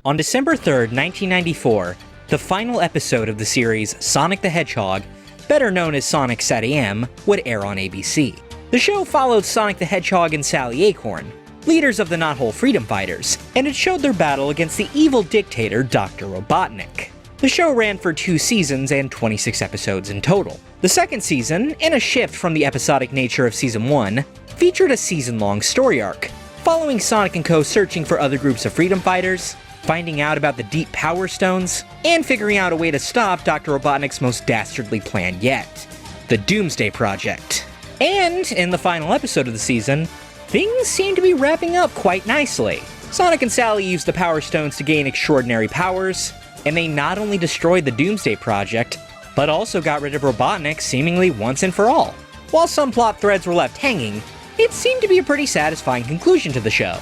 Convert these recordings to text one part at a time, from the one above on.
On December 3rd, 1994, the final episode of the series Sonic the Hedgehog, better known as Sonic SatAM, would air on ABC. The show followed Sonic the Hedgehog and Sally Acorn, leaders of the Knothole Freedom Fighters, and it showed their battle against the evil dictator Dr. Robotnik. The show ran for 2 seasons and 26 episodes in total. The second season, in a shift from the episodic nature of Season 1, featured a season-long story arc, following Sonic and Co. searching for other groups of freedom fighters, finding out about the Deep Power Stones, and figuring out a way to stop Dr. Robotnik's most dastardly plan yet, the Doomsday Project. And in the final episode of the season, things seem to be wrapping up quite nicely. Sonic and Sally used the Power Stones to gain extraordinary powers, and they not only destroyed the Doomsday Project, but also got rid of Robotnik seemingly once and for all. While some plot threads were left hanging, it seemed to be a pretty satisfying conclusion to the show.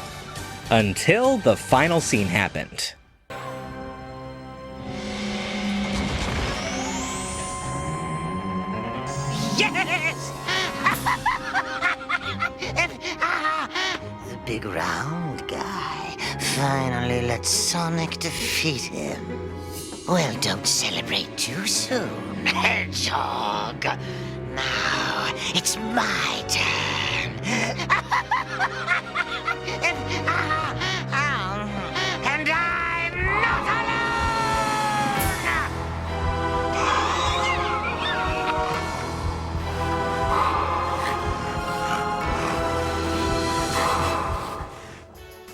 Until the final scene happened. Yes! The big round guy finally let Sonic defeat him. Well, don't celebrate too soon, Hedgehog. Now it's my turn. And I'm not alone!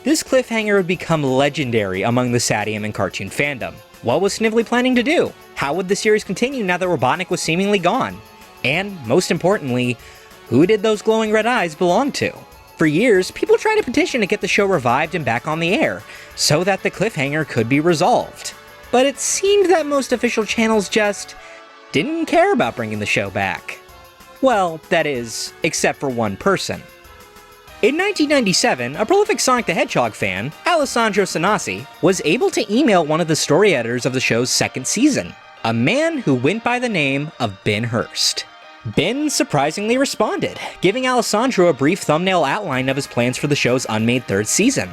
This cliffhanger would become legendary among the SatAM and cartoon fandom. What was Snively planning to do? How would the series continue now that Robotnik was seemingly gone? And, most importantly, who did those glowing red eyes belong to? For years, people tried to petition to get the show revived and back on the air, so that the cliffhanger could be resolved. But it seemed that most official channels just didn't care about bringing the show back. Well, that is, except for one person. In 1997, a prolific Sonic the Hedgehog fan, Alessandro Sanasi, was able to email one of the story editors of the show's second season, a man who went by the name of Ben Hurst. Ben surprisingly responded, giving Alessandro a brief thumbnail outline of his plans for the show's unmade third season.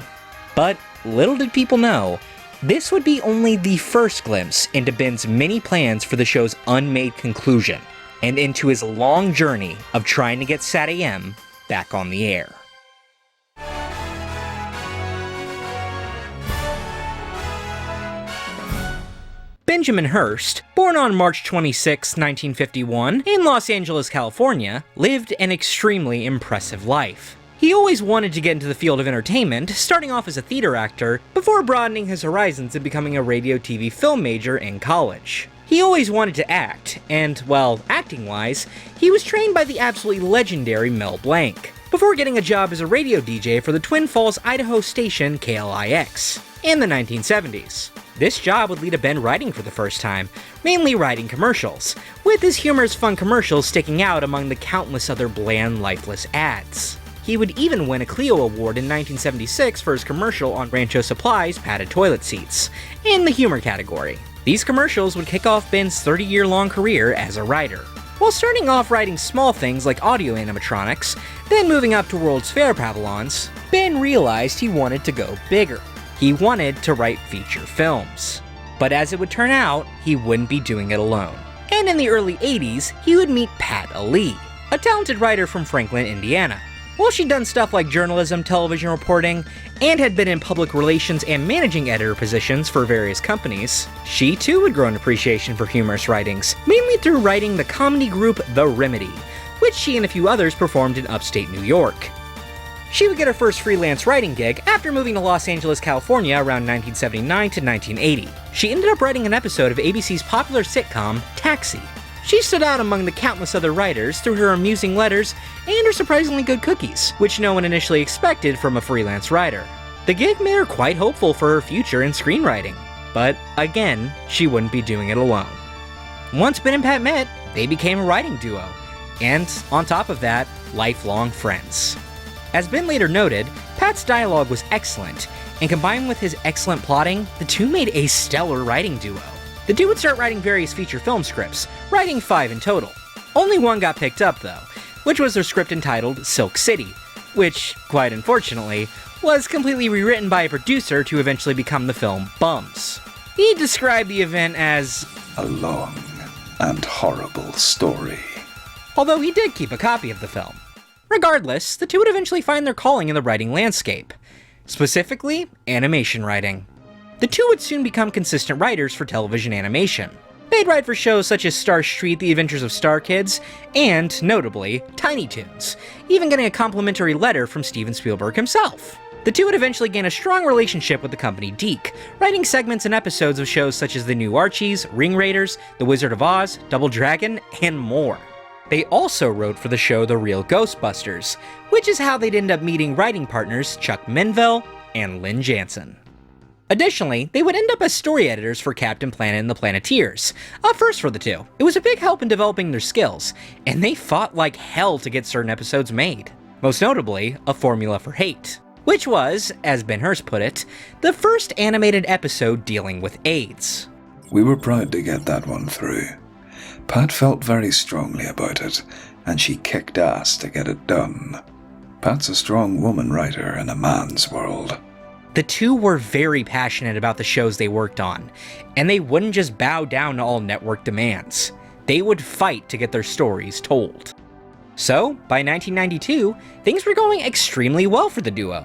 But little did people know, this would be only the first glimpse into Ben's many plans for the show's unmade conclusion, and into his long journey of trying to get SatAM back on the air. Benjamin Hurst, born on March 26, 1951, in Los Angeles, California, lived an extremely impressive life. He always wanted to get into the field of entertainment, starting off as a theater actor, before broadening his horizons and becoming a radio, TV, film major in college. He always wanted to act, and, well, acting-wise, he was trained by the absolutely legendary Mel Blanc, before getting a job as a radio DJ for the Twin Falls, Idaho station KLIX in the 1970s. This job would lead to Ben writing for the first time, mainly writing commercials, with his humorous fun commercials sticking out among the countless other bland, lifeless ads. He would even win a Clio Award in 1976 for his commercial on Rancho Supply's padded toilet seats, in the humor category. These commercials would kick off Ben's 30-year-long career as a writer. While starting off writing small things like audio animatronics, then moving up to World's Fair pavilions, Ben realized he wanted to go bigger. He wanted to write feature films. But as it would turn out, he wouldn't be doing it alone. And in the early 80s, he would meet Pat Ali, a talented writer from Franklin, Indiana. While she'd done stuff like journalism, television reporting, and had been in public relations and managing editor positions for various companies, she too would grow an appreciation for humorous writings, mainly through writing the comedy group The Remedy, which she and a few others performed in upstate New York. She would get her first freelance writing gig after moving to Los Angeles, California around 1979 to 1980. She ended up writing an episode of ABC's popular sitcom, Taxi. She stood out among the countless other writers through her amusing letters and her surprisingly good cookies, which no one initially expected from a freelance writer. The gig made her quite hopeful for her future in screenwriting, but again, she wouldn't be doing it alone. Once Ben and Pat met, they became a writing duo, and on top of that, lifelong friends. As Ben later noted, Pat's dialogue was excellent, and combined with his excellent plotting, the two made a stellar writing duo. The two would start writing various feature film scripts, writing 5 in total. Only one got picked up though, which was their script entitled Silk City, which, quite unfortunately, was completely rewritten by a producer to eventually become the film Bums. He described the event as a long and horrible story. Although he did keep a copy of the film. Regardless, the two would eventually find their calling in the writing landscape, specifically animation writing. The two would soon become consistent writers for television animation. They'd write for shows such as Star Street, The Adventures of Star Kids, and, notably, Tiny Toons, even getting a complimentary letter from Steven Spielberg himself. The two would eventually gain a strong relationship with the company Deke, writing segments and episodes of shows such as The New Archies, Ring Raiders, The Wizard of Oz, Double Dragon, and more. They also wrote for the show The Real Ghostbusters, which is how they'd end up meeting writing partners Chuck Menville and Lynn Jansen. Additionally, they would end up as story editors for Captain Planet and the Planeteers, a first for the two. It was a big help in developing their skills, and they fought like hell to get certain episodes made. Most notably, A Formula for Hate, which was, as Ben Hurst put it, the first animated episode dealing with AIDS. We were proud to get that one through. Pat felt very strongly about it, and she kicked ass to get it done. Pat's a strong woman writer in a man's world. The two were very passionate about the shows they worked on, and they wouldn't just bow down to all network demands. They would fight to get their stories told. So, by 1992, things were going extremely well for the duo,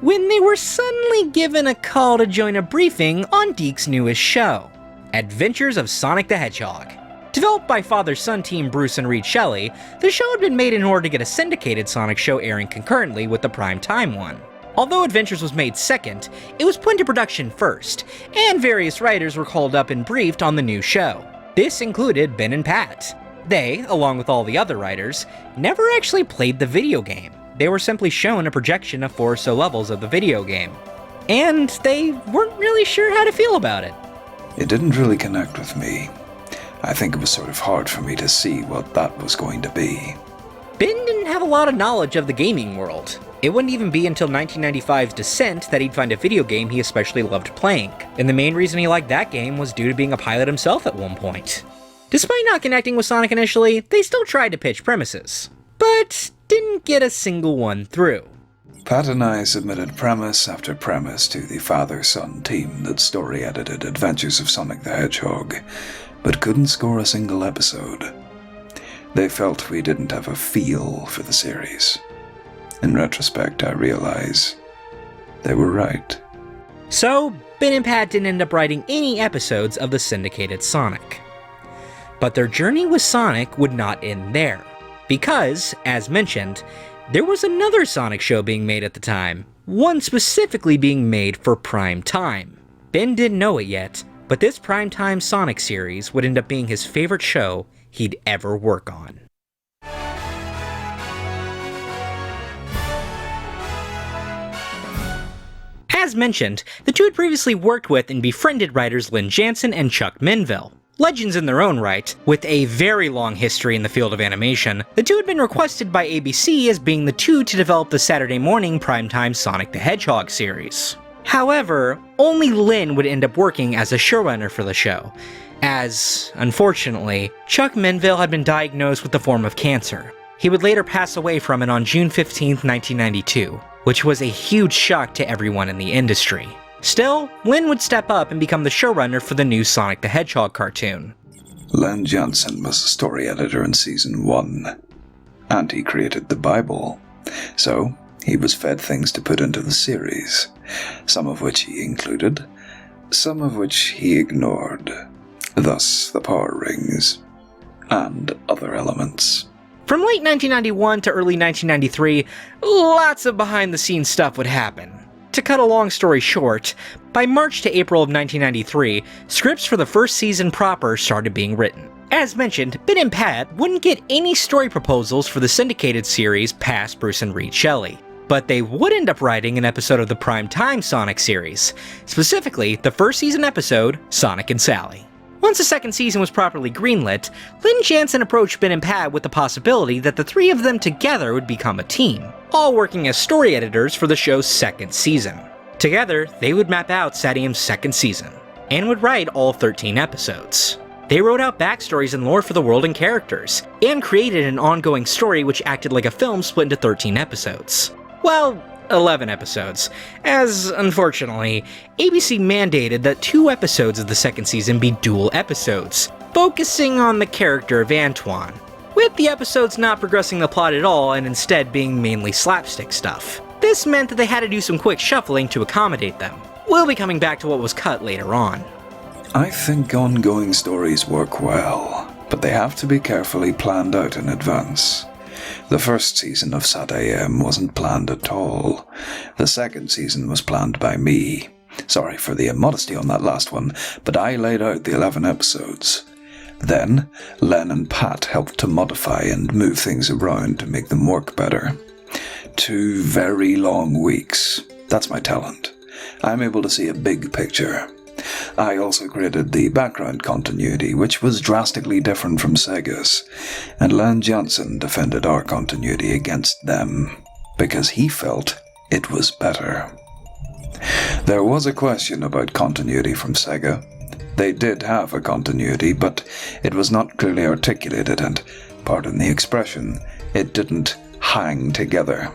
when they were suddenly given a call to join a briefing on Deke's newest show, Adventures of Sonic the Hedgehog. Developed by father-son team Bruce and Reed Shelley, the show had been made in order to get a syndicated Sonic show airing concurrently with the prime time one. Although Adventures was made second, it was put into production first, and various writers were called up and briefed on the new show. This included Ben and Pat. They, along with all the other writers, never actually played the video game. They were simply shown a projection of 4 or so levels of the video game, and they weren't really sure how to feel about it. It didn't really connect with me. I think it was sort of hard for me to see what that was going to be. Ben didn't have a lot of knowledge of the gaming world. It wouldn't even be until 1995's Descent that he'd find a video game he especially loved playing, and the main reason he liked that game was due to being a pilot himself at one point. Despite not connecting with Sonic initially, they still tried to pitch premises, but didn't get a single one through. Pat and I submitted premise after premise to the father-son team that story-edited Adventures of Sonic the Hedgehog, but couldn't score a single episode. They felt we didn't have a feel for the series. In retrospect, I realize they were right. So, Ben and Pat didn't end up writing any episodes of the syndicated Sonic. But their journey with Sonic would not end there, because, as mentioned, there was another Sonic show being made at the time, one specifically being made for prime time. Ben didn't know it yet, but this primetime Sonic series would end up being his favorite show he'd ever work on. As mentioned, the two had previously worked with and befriended writers Lynn Jansen and Chuck Menville. Legends in their own right, with a very long history in the field of animation, the two had been requested by ABC as being the two to develop the Saturday morning primetime Sonic the Hedgehog series. However, only Lynn would end up working as a showrunner for the show, as, unfortunately, Chuck Menville had been diagnosed with a form of cancer. He would later pass away from it on June 15, 1992, which was a huge shock to everyone in the industry. Still, Lynn would step up and become the showrunner for the new Sonic the Hedgehog cartoon. Len Johnson was a story editor in Season 1, and he created the Bible, so he was fed things to put into the series, some of which he included, some of which he ignored, thus the power rings, and other elements. From late 1991 to early 1993, lots of behind-the-scenes stuff would happen. To cut a long story short, by March to April of 1993, scripts for the first season proper started being written. As mentioned, Ben and Pat wouldn't get any story proposals for the syndicated series past Bruce and Reed Shelley, but they would end up writing an episode of the primetime Sonic series, specifically the first season episode, Sonic and Sally. Once the second season was properly greenlit, Lynn Jansen approached Ben and Pat with the possibility that the three of them together would become a team, all working as story editors for the show's second season. Together, they would map out SatAM's second season, and would write all 13 episodes. They wrote out backstories and lore for the world and characters, and created an ongoing story which acted like a film split into 13 episodes. Well, 11 episodes, as, unfortunately, ABC mandated that 2 episodes of the second season be dual episodes, focusing on the character of Antoine, with the episodes not progressing the plot at all and instead being mainly slapstick stuff. This meant that they had to do some quick shuffling to accommodate them. We'll be coming back to what was cut later on. I think ongoing stories work well, but they have to be carefully planned out in advance. The first season of SatAM wasn't planned at all. The second season was planned by me. Sorry for the immodesty on that last one, but I laid out the 11 episodes. Then, Len and Pat helped to modify and move things around to make them work better. 2 very long weeks. That's my talent. I'm able to see a big picture. I also created the background continuity, which was drastically different from Sega's, and Len Jansen defended our continuity against them, because he felt it was better. There was a question about continuity from Sega. They did have a continuity, but it was not clearly articulated and, pardon the expression, it didn't hang together.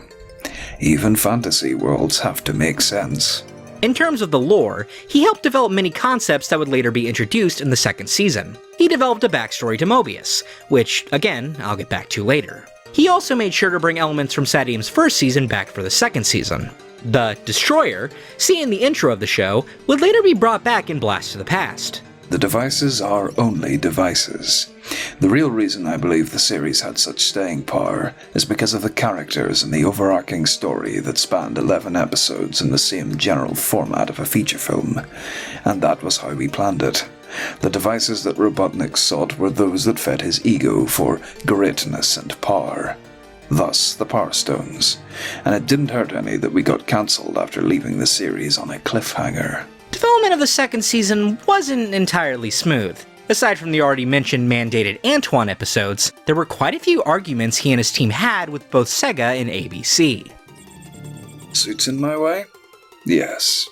Even fantasy worlds have to make sense. In terms of the lore, he helped develop many concepts that would later be introduced in the second season. He developed a backstory to Mobius, which, again, I'll get back to later. He also made sure to bring elements from SatAM's first season back for the second season. The Destroyer, seen in the intro of the show, would later be brought back in Blast to the Past. The devices are only devices. The real reason I believe the series had such staying power is because of the characters and the overarching story that spanned 11 episodes in the same general format of a feature film, and that was how we planned it. The devices that Robotnik sought were those that fed his ego for greatness and power. Thus, the Power Stones. And it didn't hurt any that we got cancelled after leaving the series on a cliffhanger. Development of the second season wasn't entirely smooth. Aside from the already mentioned mandated Antoine episodes, there were quite a few arguments he and his team had with both Sega and ABC. Suits in my way? Yes.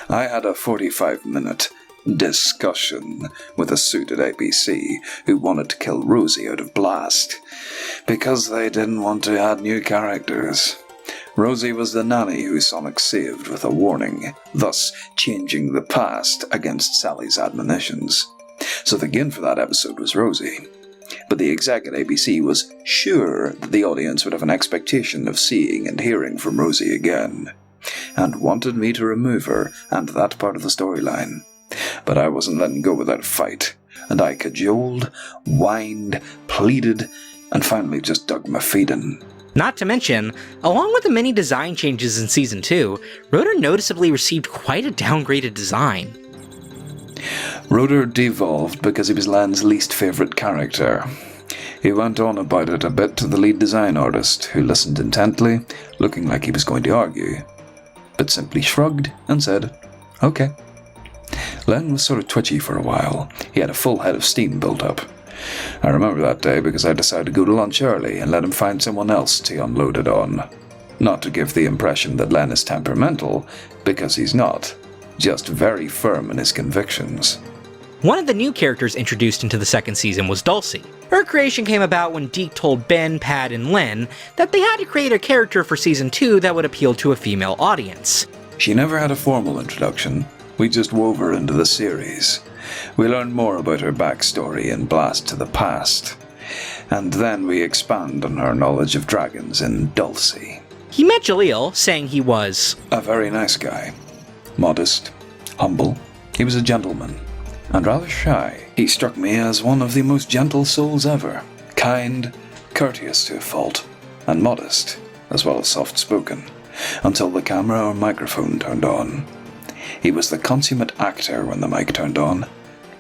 I had a 45-minute discussion with a suit at ABC who wanted to kill Rosie out of Blast, because they didn't want to add new characters. Rosie was the nanny who Sonic saved with a warning, thus changing the past against Sally's admonitions. So the gain for that episode was Rosie. But the exec at ABC was sure that the audience would have an expectation of seeing and hearing from Rosie again, and wanted me to remove her and that part of the storyline. But I wasn't letting go without a fight, and I cajoled, whined, pleaded, and finally just dug my feet in. Not to mention, along with the many design changes in Season 2, Rotor noticeably received quite a downgraded design. Rotor devolved because he was Lan's least favourite character. He went on about it a bit to the lead design artist, who listened intently, looking like he was going to argue, but simply shrugged and said, "Okay." Len was sort of twitchy for a while. He had a full head of steam built up. I remember that day because I decided to go to lunch early and let him find someone else to unload it on. Not to give the impression that Len is temperamental, because he's not. Just very firm in his convictions. One of the new characters introduced into the second season was Dulcie. Her creation came about when Deke told Ben, Pat, and Len that they had to create a character for Season 2 that would appeal to a female audience. She never had a formal introduction. We just wove her into the series. We learned more about her backstory in Blast to the Past, and then we expand on her knowledge of dragons in Dulcie. He met Jaleel, saying he was a very nice guy. Modest, humble. He was a gentleman, and rather shy. He struck me as one of the most gentle souls ever. Kind, courteous to a fault, and modest, as well as soft-spoken, until the camera or microphone turned on. He was the consummate actor when the mic turned on.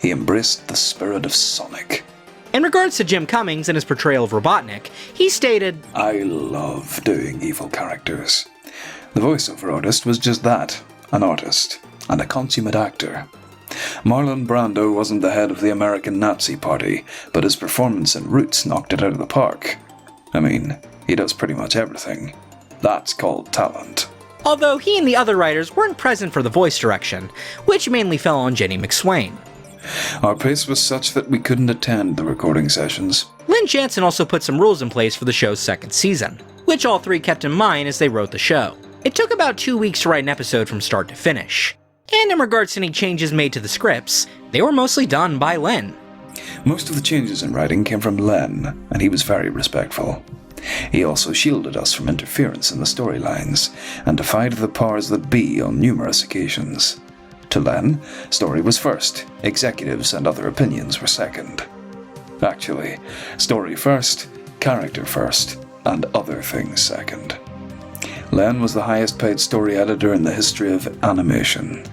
He embraced the spirit of Sonic. In regards to Jim Cummings and his portrayal of Robotnik, he stated, "I love doing evil characters." The voiceover artist was just that, an artist, and a consummate actor. Marlon Brando wasn't the head of the American Nazi Party, but his performance in Roots knocked it out of the park. I mean, he does pretty much everything. That's called talent. Although he and the other writers weren't present for the voice direction, which mainly fell on Jenny McSwain. Our pace was such that we couldn't attend the recording sessions. Lynn Jansen also put some rules in place for the show's second season, which all three kept in mind as they wrote the show. It took about 2 weeks to write an episode from start to finish. And in regards to any changes made to the scripts, they were mostly done by Len. Most of the changes in writing came from Len, and he was very respectful. He also shielded us from interference in the storylines, and defied the powers that be on numerous occasions. To Len, story was first, executives and other opinions were second. Actually, story first, character first, and other things second. Len was the highest paid story editor in the history of animation.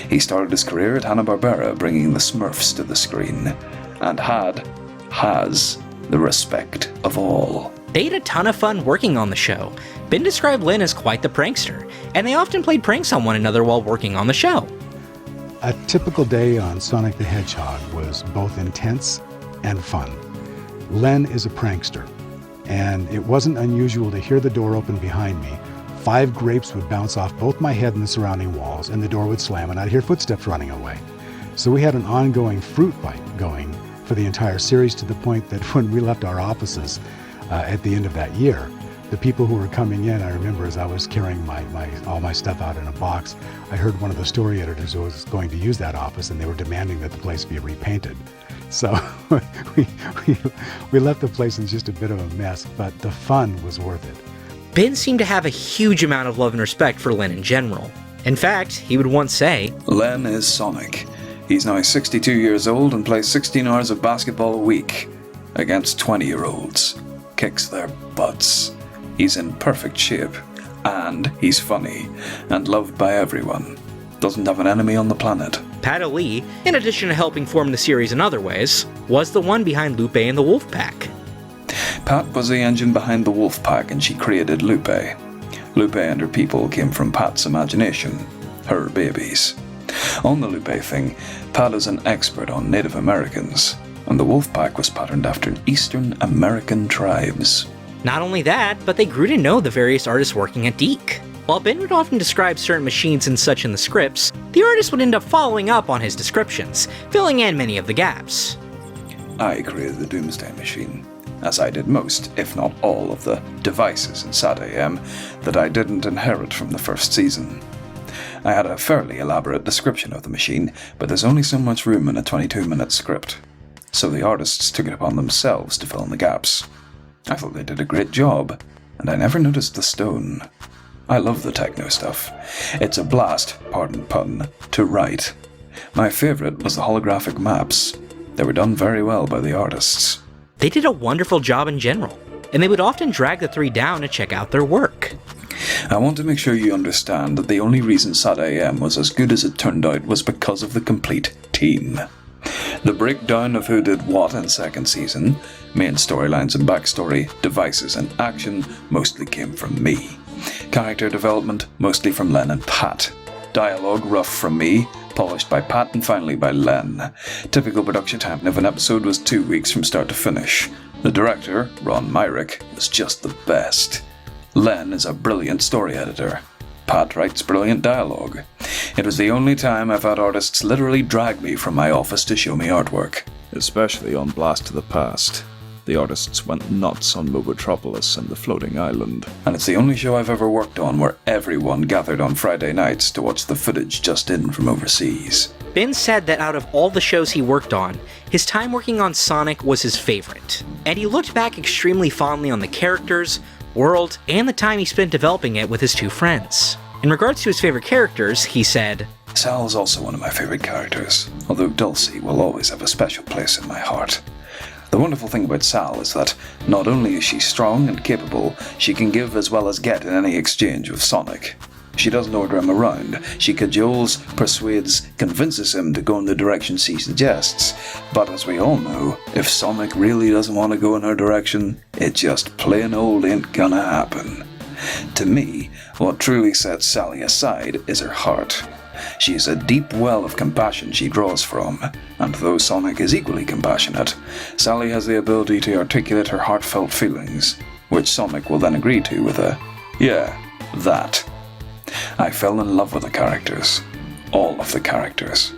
He started his career at Hanna-Barbera bringing the Smurfs to the screen, and has, the respect of all. They had a ton of fun working on the show. Ben described Lynn as quite the prankster, and they often played pranks on one another while working on the show. A typical day on Sonic the Hedgehog was both intense and fun. Len is a prankster, and it wasn't unusual to hear the door open behind me. 5 grapes would bounce off both my head and the surrounding walls, and the door would slam, and I'd hear footsteps running away. So we had an ongoing fruit fight going for the entire series, to the point that when we left our offices at the end of that year, the people who were coming in, I remember as I was carrying all my stuff out in a box, I heard one of the story editors who was going to use that office, and they were demanding that the place be repainted. So we left the place in just a bit of a mess, but the fun was worth it. Ben seemed to have a huge amount of love and respect for Len in general. In fact, he would once say, Len is Sonic. He's now 62 years old and plays 16 hours of basketball a week against 20-year-olds. Kicks their butts. He's in perfect shape, and he's funny, and loved by everyone. Doesn't have an enemy on the planet. Pat O'Lee, in addition to helping form the series in other ways, was the one behind Lupe and the Wolfpack. Pat was the engine behind the Wolfpack, and she created Lupe. Lupe and her people came from Pat's imagination, her babies. On the Lupe thing, Pat is an expert on Native Americans, and the Wolfpack was patterned after Eastern American tribes. Not only that, but they grew to know the various artists working at Deke. While Ben would often describe certain machines and such in the scripts, the artist would end up following up on his descriptions, filling in many of the gaps. I created the Doomsday Machine, as I did most, if not all, of the devices in SatAM that I didn't inherit from the first season. I had a fairly elaborate description of the machine, but there's only so much room in a 22-minute script, so the artists took it upon themselves to fill in the gaps. I thought they did a great job, and I never noticed the stone. I love the techno stuff. It's a blast, pardon pun, to write. My favourite was the holographic maps. They were done very well by the artists. They did a wonderful job in general, and they would often drag the three down to check out their work. I want to make sure you understand that the only reason SatAM was as good as it turned out was because of the complete team. The breakdown of who did what in second season, main storylines and backstory, devices and action, mostly came from me. Character development, mostly from Len and Pat. Dialogue, rough from me, polished by Pat and finally by Len. Typical production time of an episode was 2 weeks from start to finish. The director, Ron Myrick, was just the best. Len is a brilliant story editor. Pat writes brilliant dialogue. It was the only time I've had artists literally drag me from my office to show me artwork. Especially on Blast to the Past. The artists went nuts on Mobotropolis and the Floating Island. And it's the only show I've ever worked on where everyone gathered on Friday nights to watch the footage just in from overseas. Ben said that out of all the shows he worked on, his time working on Sonic was his favorite. And he looked back extremely fondly on the characters, world, and the time he spent developing it with his two friends. In regards to his favorite characters, he said, Sal is also one of my favorite characters, although Dulcie will always have a special place in my heart. The wonderful thing about Sal is that not only is she strong and capable, she can give as well as get in any exchange with Sonic. She doesn't order him around. She cajoles, persuades, convinces him to go in the direction she suggests. But as we all know, if Sonic really doesn't want to go in her direction, it just plain old ain't gonna happen. To me, what truly sets Sally aside is her heart. She is a deep well of compassion she draws from, and though Sonic is equally compassionate, Sally has the ability to articulate her heartfelt feelings, which Sonic will then agree to with a, "Yeah, that." I fell in love with the characters. All of the characters.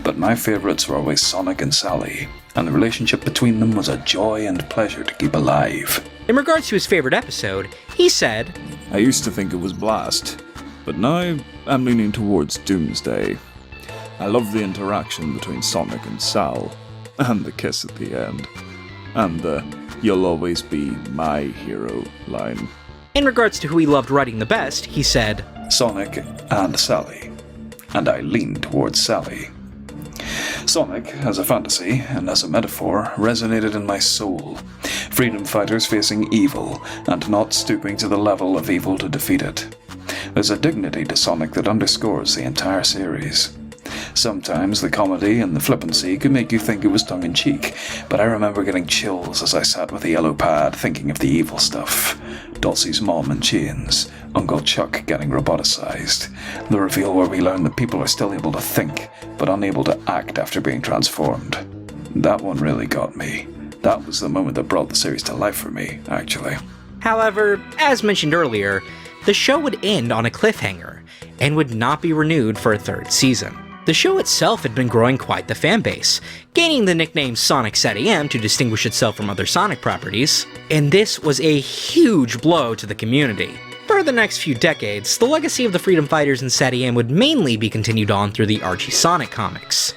But my favourites were always Sonic and Sally, and the relationship between them was a joy and pleasure to keep alive. In regards to his favorite episode, he said, I used to think it was Blast, but now I'm leaning towards Doomsday. I love the interaction between Sonic and Sal, and the kiss at the end, and the "you'll always be my hero" line. In regards to who he loved writing the best, he said, Sonic and Sally, and I lean towards Sally. Sonic, as a fantasy and as a metaphor, resonated in my soul. Freedom fighters facing evil, and not stooping to the level of evil to defeat it. There's a dignity to Sonic that underscores the entire series. Sometimes the comedy and the flippancy could make you think it was tongue-in-cheek, but I remember getting chills as I sat with the yellow pad thinking of the evil stuff. Dulcie's mom in chains, Uncle Chuck getting roboticized, the reveal where we learn that people are still able to think, but unable to act after being transformed. That one really got me. That was the moment that brought the series to life for me, actually. However, as mentioned earlier, the show would end on a cliffhanger, and would not be renewed for a third season. The show itself had been growing quite the fanbase, gaining the nickname Sonic SatAM to distinguish itself from other Sonic properties, and this was a huge blow to the community. For the next few decades, the legacy of the Freedom Fighters and SatAM would mainly be continued on through the Archie Sonic comics.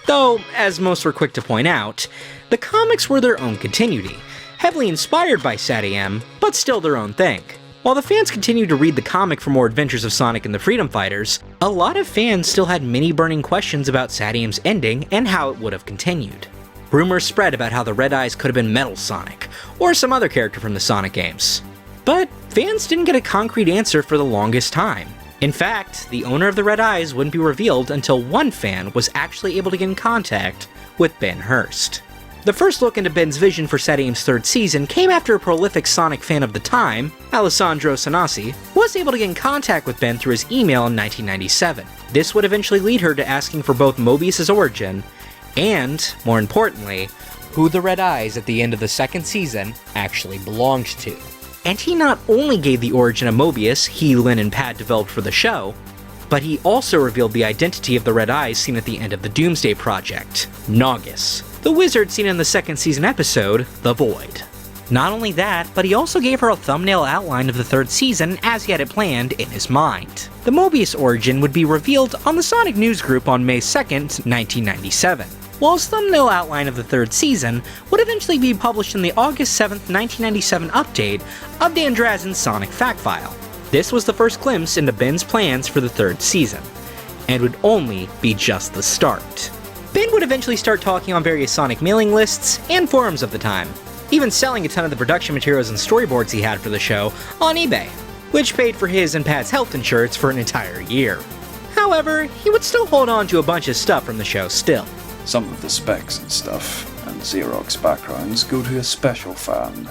Though, as most were quick to point out, the comics were their own continuity, heavily inspired by SatAM, but still their own thing. While the fans continued to read the comic for more adventures of Sonic and the Freedom Fighters, a lot of fans still had many burning questions about SatAM's ending and how it would have continued. Rumors spread about how the Red Eyes could have been Metal Sonic, or some other character from the Sonic games. But fans didn't get a concrete answer for the longest time. In fact, the owner of the Red Eyes wouldn't be revealed until one fan was actually able to get in contact with Ben Hurst. The first look into Ben's vision for SatAM's third season came after a prolific Sonic fan of the time, Alessandro Sanasi, was able to get in contact with Ben through his email in 1997. This would eventually lead her to asking for both Mobius' origin, and, more importantly, who the Red Eyes at the end of the second season actually belonged to. And he not only gave the origin of Mobius he, Lynn, and Pat developed for the show, but he also revealed the identity of the Red Eyes seen at the end of the Doomsday Project, Naugus, the wizard seen in the second season episode, The Void. Not only that, but he also gave her a thumbnail outline of the third season as he had it planned in his mind. The Mobius origin would be revealed on the Sonic News Group on May 2nd, 1997, while his thumbnail outline of the third season would eventually be published in the August 7th, 1997 update of Dan Drazen's Sonic Fact File. This was the first glimpse into Ben's plans for the third season, and would only be just the start. Ben would eventually start talking on various Sonic mailing lists and forums of the time, even selling a ton of the production materials and storyboards he had for the show on eBay, which paid for his and Pat's health insurance for an entire year. However, he would still hold on to a bunch of stuff from the show still. Some of the specs and stuff, and Xerox backgrounds go to a special fan.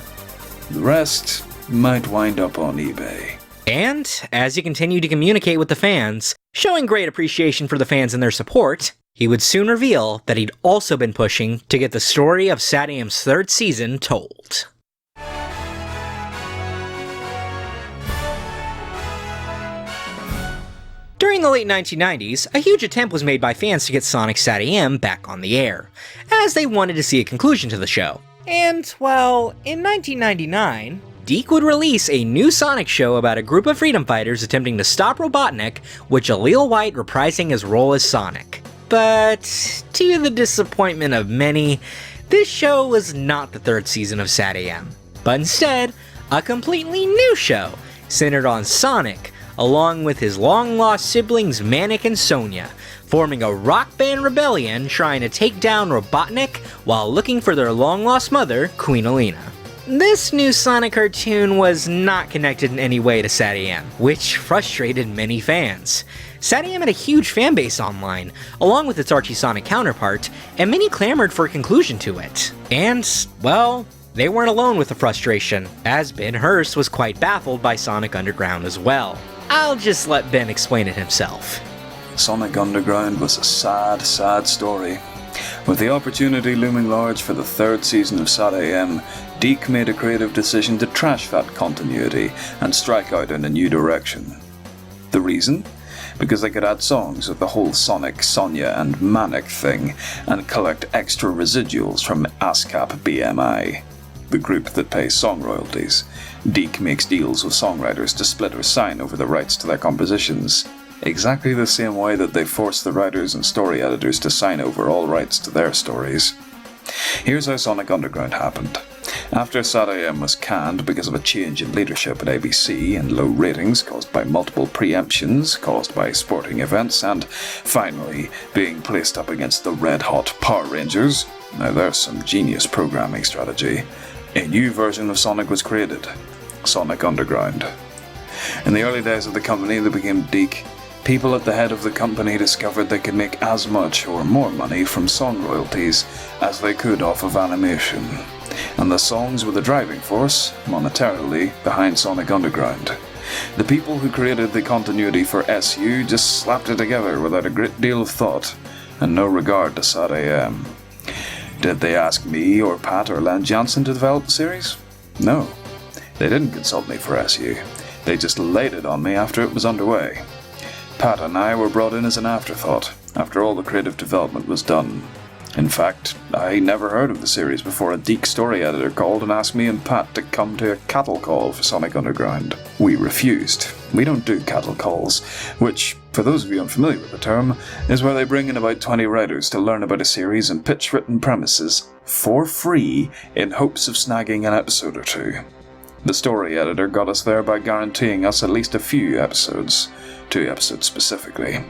The rest might wind up on eBay. And, as he continued to communicate with the fans, showing great appreciation for the fans and their support, he would soon reveal that he'd also been pushing to get the story of SatAM's third season told. During the late 1990s, a huge attempt was made by fans to get Sonic SatAM back on the air, as they wanted to see a conclusion to the show. And, well, in 1999, Deke would release a new Sonic show about a group of freedom fighters attempting to stop Robotnik, with Jaleel White reprising his role as Sonic. But, to the disappointment of many, this show was not the third season of SatAM, but instead, a completely new show, centered on Sonic, along with his long-lost siblings Manic and Sonia, forming a rock band rebellion trying to take down Robotnik while looking for their long-lost mother, Queen Alina. This new Sonic cartoon was not connected in any way to SatAM, which frustrated many fans. SatAM had a huge fanbase online, along with its Archie Sonic counterpart, and many clamored for a conclusion to it. And, well, they weren't alone with the frustration, as Ben Hurst was quite baffled by Sonic Underground as well. I'll just let Ben explain it himself. Sonic Underground was a sad, sad story. With the opportunity looming large for the third season of SatAM, Deke made a creative decision to trash that continuity and strike out in a new direction. The reason? Because they could add songs with the whole Sonic, Sonia and Manic thing and collect extra residuals from ASCAP BMI, the group that pays song royalties. Deke makes deals with songwriters to split or sign over the rights to their compositions, exactly the same way that they force the writers and story editors to sign over all rights to their stories. Here's how Sonic Underground happened. After SatAM was canned because of a change in leadership at ABC and low ratings caused by multiple preemptions caused by sporting events, and finally being placed up against the red-hot Power Rangers, now there's some genius programming strategy, a new version of Sonic was created, Sonic Underground. In the early days of the company that became Deke, people at the head of the company discovered they could make as much or more money from song royalties as they could off of animation. And the songs were the driving force, monetarily, behind Sonic Underground. The people who created the continuity for SU just slapped it together without a great deal of thought, and no regard to SatAM. Did they ask me or Pat or Len Johnson to develop the series? No. They didn't consult me for SU. They just laid it on me after it was underway. Pat and I were brought in as an afterthought, after all the creative development was done. In fact, I never heard of the series before a Deke story editor called and asked me and Pat to come to a cattle call for Sonic Underground. We refused. We don't do cattle calls, which, for those of you unfamiliar with the term, is where they bring in about 20 writers to learn about a series and pitch written premises for free in hopes of snagging an episode or two. The story editor got us there by guaranteeing us at least a few episodes, 2 episodes specifically.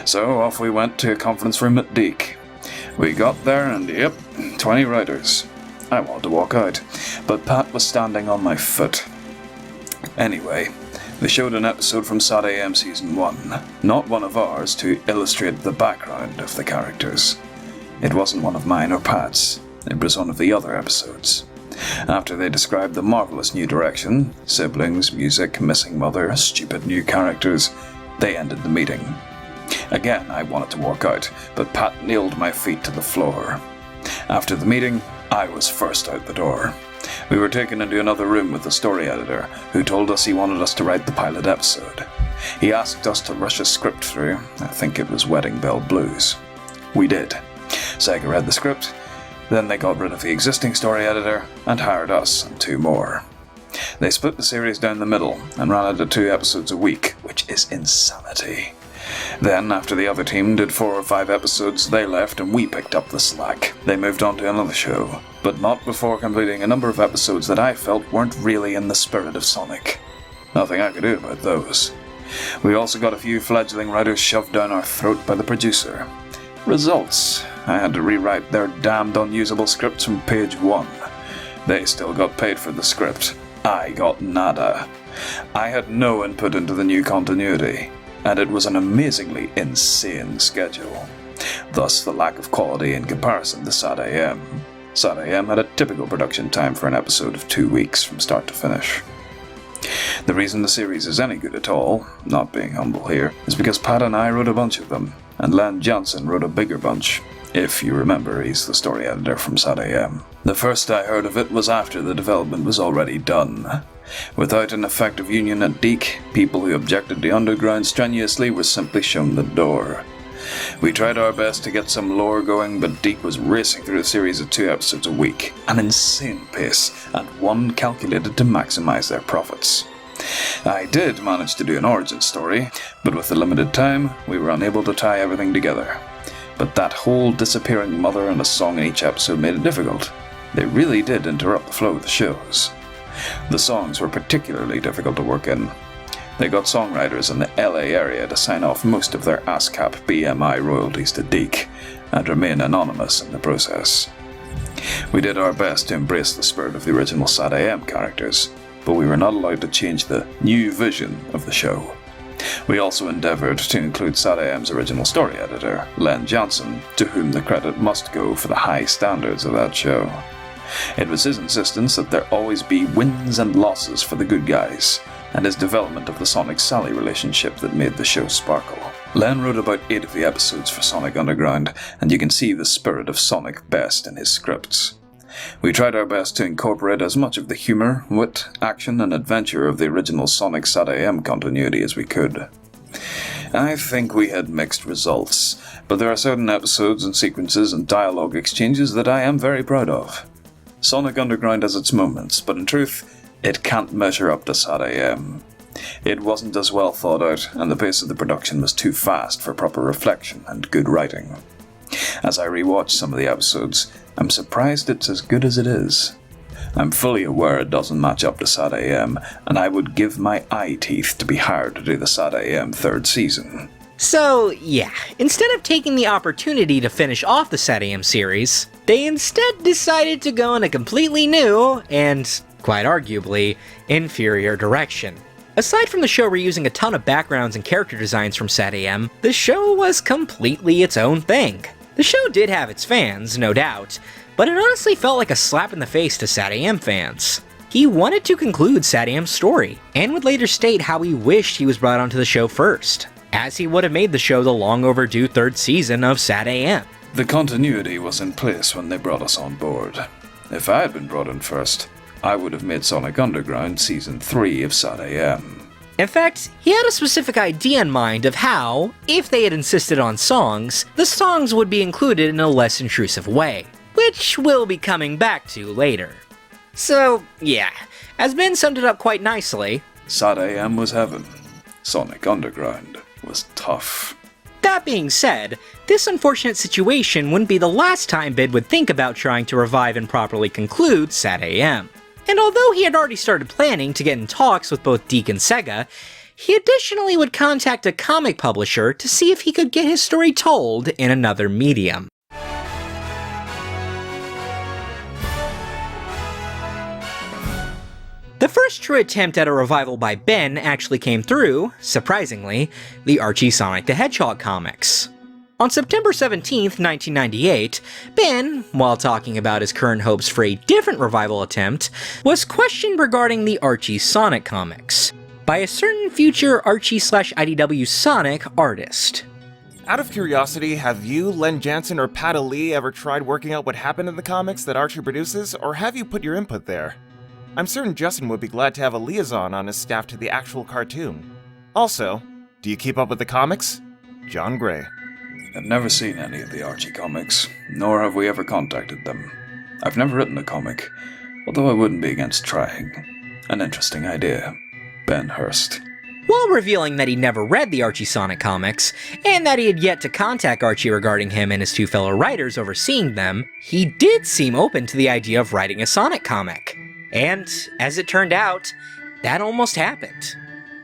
So off we went to a conference room at Deke. We got there and yep, 20 writers. I wanted to walk out, but Pat was standing on my foot. Anyway, they showed an episode from SatAM Season 1, not one of ours, to illustrate the background of the characters. It wasn't one of mine or Pat's, it was one of the other episodes. After they described the marvelous new direction, siblings, music, missing mother, stupid new characters, they ended the meeting. Again, I wanted to walk out, but Pat nailed my feet to the floor. After the meeting, I was first out the door. We were taken into another room with the story editor, who told us he wanted us to write the pilot episode. He asked us to rush a script through. I think it was Wedding Bell Blues. We did. Sega read the script, then they got rid of the existing story editor and hired us and 2 more. They split the series down the middle and ran it at 2 episodes a week, which is insanity. Then, after the other team did 4 or 5 episodes, they left and we picked up the slack. They moved on to another show, but not before completing a number of episodes that I felt weren't really in the spirit of Sonic. Nothing I could do about those. We also got a few fledgling writers shoved down our throat by the producer. Results: I had to rewrite their damned unusable scripts from page 1. They still got paid for the script. I got nada. I had no input into the new continuity, and it was an amazingly insane schedule. Thus the lack of quality in comparison to SatAM. SatAM had a typical production time for an episode of 2 weeks from start to finish. The reason the series is any good at all, not being humble here, is because Pat and I wrote a bunch of them, and Len Johnson wrote a bigger bunch. If you remember, he's the story editor from SatAM. The first I heard of it was after the development was already done. Without an effective union at Deke, people who objected to Underground strenuously were simply shown the door. We tried our best to get some lore going, but Deke was racing through a series of 2 episodes a week, an insane pace, and one calculated to maximize their profits. I did manage to do an origin story, but with the limited time, we were unable to tie everything together. But that whole disappearing mother and a song in each episode made it difficult. They really did interrupt the flow of the shows. The songs were particularly difficult to work in. They got songwriters in the LA area to sign off most of their ASCAP BMI royalties to Deke, and remain anonymous in the process. We did our best to embrace the spirit of the original SatAM characters, but we were not allowed to change the new vision of the show. We also endeavoured to include SatAM's original story editor, Len Johnson, to whom the credit must go for the high standards of that show. It was his insistence that there always be wins and losses for the good guys, and his development of the Sonic-Sally relationship that made the show sparkle. Len wrote about 8 of the episodes for Sonic Underground, and you can see the spirit of Sonic best in his scripts. We tried our best to incorporate as much of the humour, wit, action, and adventure of the original Sonic SatAM continuity as we could. I think we had mixed results, but there are certain episodes and sequences and dialogue exchanges that I am very proud of. Sonic Underground has its moments, but in truth, it can't measure up to SatAM. It wasn't as well thought out, and the pace of the production was too fast for proper reflection and good writing. As I rewatch some of the episodes, I'm surprised it's as good as it is. I'm fully aware it doesn't match up to SatAM, and I would give my eye teeth to be hired to do the SatAM 3rd season. So, yeah, instead of taking the opportunity to finish off the SatAM series, they instead decided to go in a completely new, and, quite arguably, inferior direction. Aside from the show reusing a ton of backgrounds and character designs from SatAM, the show was completely its own thing. The show did have its fans, no doubt, but it honestly felt like a slap in the face to SatAM fans. He wanted to conclude SatAM's story, and would later state how he wished he was brought onto the show first, as he would have made the show the long overdue 3rd season of SatAM. The continuity was in place when they brought us on board. If I had been brought in first, I would have made Sonic Underground Season 3 of SatAM. In fact, he had a specific idea in mind of how, if they had insisted on songs, the songs would be included in a less intrusive way, which we'll be coming back to later. So, yeah, as Ben summed it up quite nicely, SatAM was heaven. Sonic Underground was tough. That being said, this unfortunate situation wouldn't be the last time Ben would think about trying to revive and properly conclude SatAM. And although he had already started planning to get in talks with both Deke and Sega, he additionally would contact a comic publisher to see if he could get his story told in another medium. The first true attempt at a revival by Ben actually came through, surprisingly, the Archie Sonic the Hedgehog comics. On September 17, 1998, Ben, while talking about his current hopes for a different revival attempt, was questioned regarding the Archie Sonic comics by a certain future Archie/IDW Sonic artist. Out of curiosity, have you, Len Jansen, or Pata Lee ever tried working out what happened in the comics that Archie produces, or have you put your input there? I'm certain Justin would be glad to have a liaison on his staff to the actual cartoon. Also, do you keep up with the comics? John Gray. I've never seen any of the Archie comics, nor have we ever contacted them. I've never written a comic, although I wouldn't be against trying. An interesting idea. Ben Hurst. While revealing that he never read the Archie Sonic comics, and that he had yet to contact Archie regarding him and his 2 fellow writers overseeing them, he did seem open to the idea of writing a Sonic comic. And, as it turned out, that almost happened.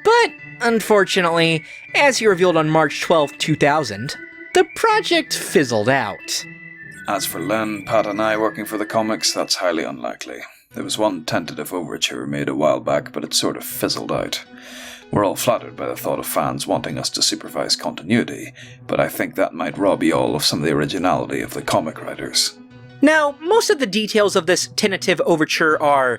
But, unfortunately, as he revealed on March 12, 2000, the project fizzled out. As for Len, Pat and I working for the comics, that's highly unlikely. There was one tentative overture made a while back, but it sort of fizzled out. We're all flattered by the thought of fans wanting us to supervise continuity, but I think that might rob you all of some of the originality of the comic writers. Now, most of the details of this tentative overture are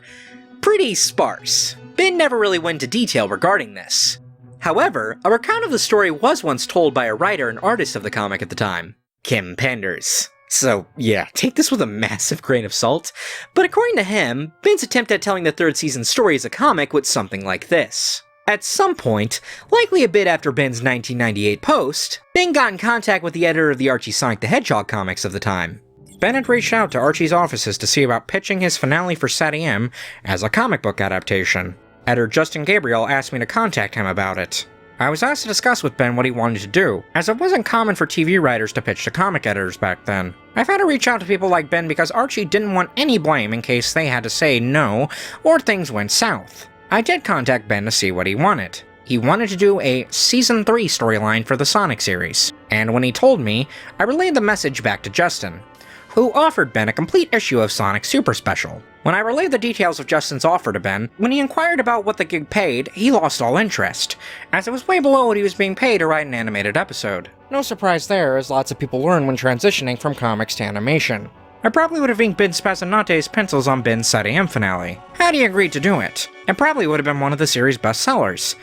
pretty sparse. Ben never really went into detail regarding this. However, a recount of the story was once told by a writer and artist of the comic at the time, Kim Penders. So yeah, take this with a massive grain of salt, but according to him, Ben's attempt at telling the 3rd season story as a comic was something like this. At some point, likely a bit after Ben's 1998 post, Ben got in contact with the editor of the Archie Sonic the Hedgehog comics of the time. Ben had reached out to Archie's offices to see about pitching his finale for SatAM as a comic book adaptation. Editor Justin Gabriel asked me to contact him about it. I was asked to discuss with Ben what he wanted to do, as it wasn't common for TV writers to pitch to comic editors back then. I've had to reach out to people like Ben because Archie didn't want any blame in case they had to say no, or things went south. I did contact Ben to see what he wanted. He wanted to do a Season 3 storyline for the Sonic series, and when he told me, I relayed the message back to Justin, who offered Ben a complete issue of Sonic Super Special. When I relayed the details of Justin's offer to Ben, when he inquired about what the gig paid, he lost all interest, as it was way below what he was being paid to write an animated episode. No surprise there, as lots of people learn when transitioning from comics to animation. I probably would have inked Ben Spazinate's pencils on Ben's SatAM finale, had he agreed to do it, and probably would have been one of the series' bestsellers.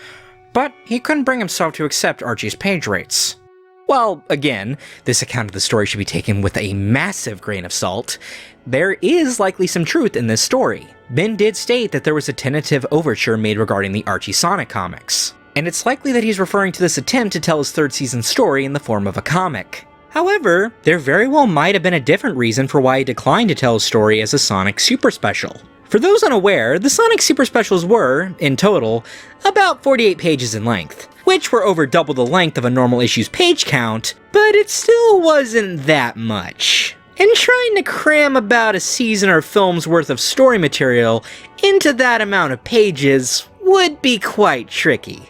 But he couldn't bring himself to accept Archie's page rates. While, again, this account of the story should be taken with a massive grain of salt, there is likely some truth in this story. Ben did state that there was a tentative overture made regarding the Archie Sonic comics, and it's likely that he's referring to this attempt to tell his third season story in the form of a comic. However, there very well might have been a different reason for why he declined to tell his story as a Sonic Super Special. For those unaware, the Sonic Super Specials were, in total, about 48 pages in length, which were over double the length of a normal issue's page count, but it still wasn't that much. And trying to cram about a season or film's worth of story material into that amount of pages would be quite tricky,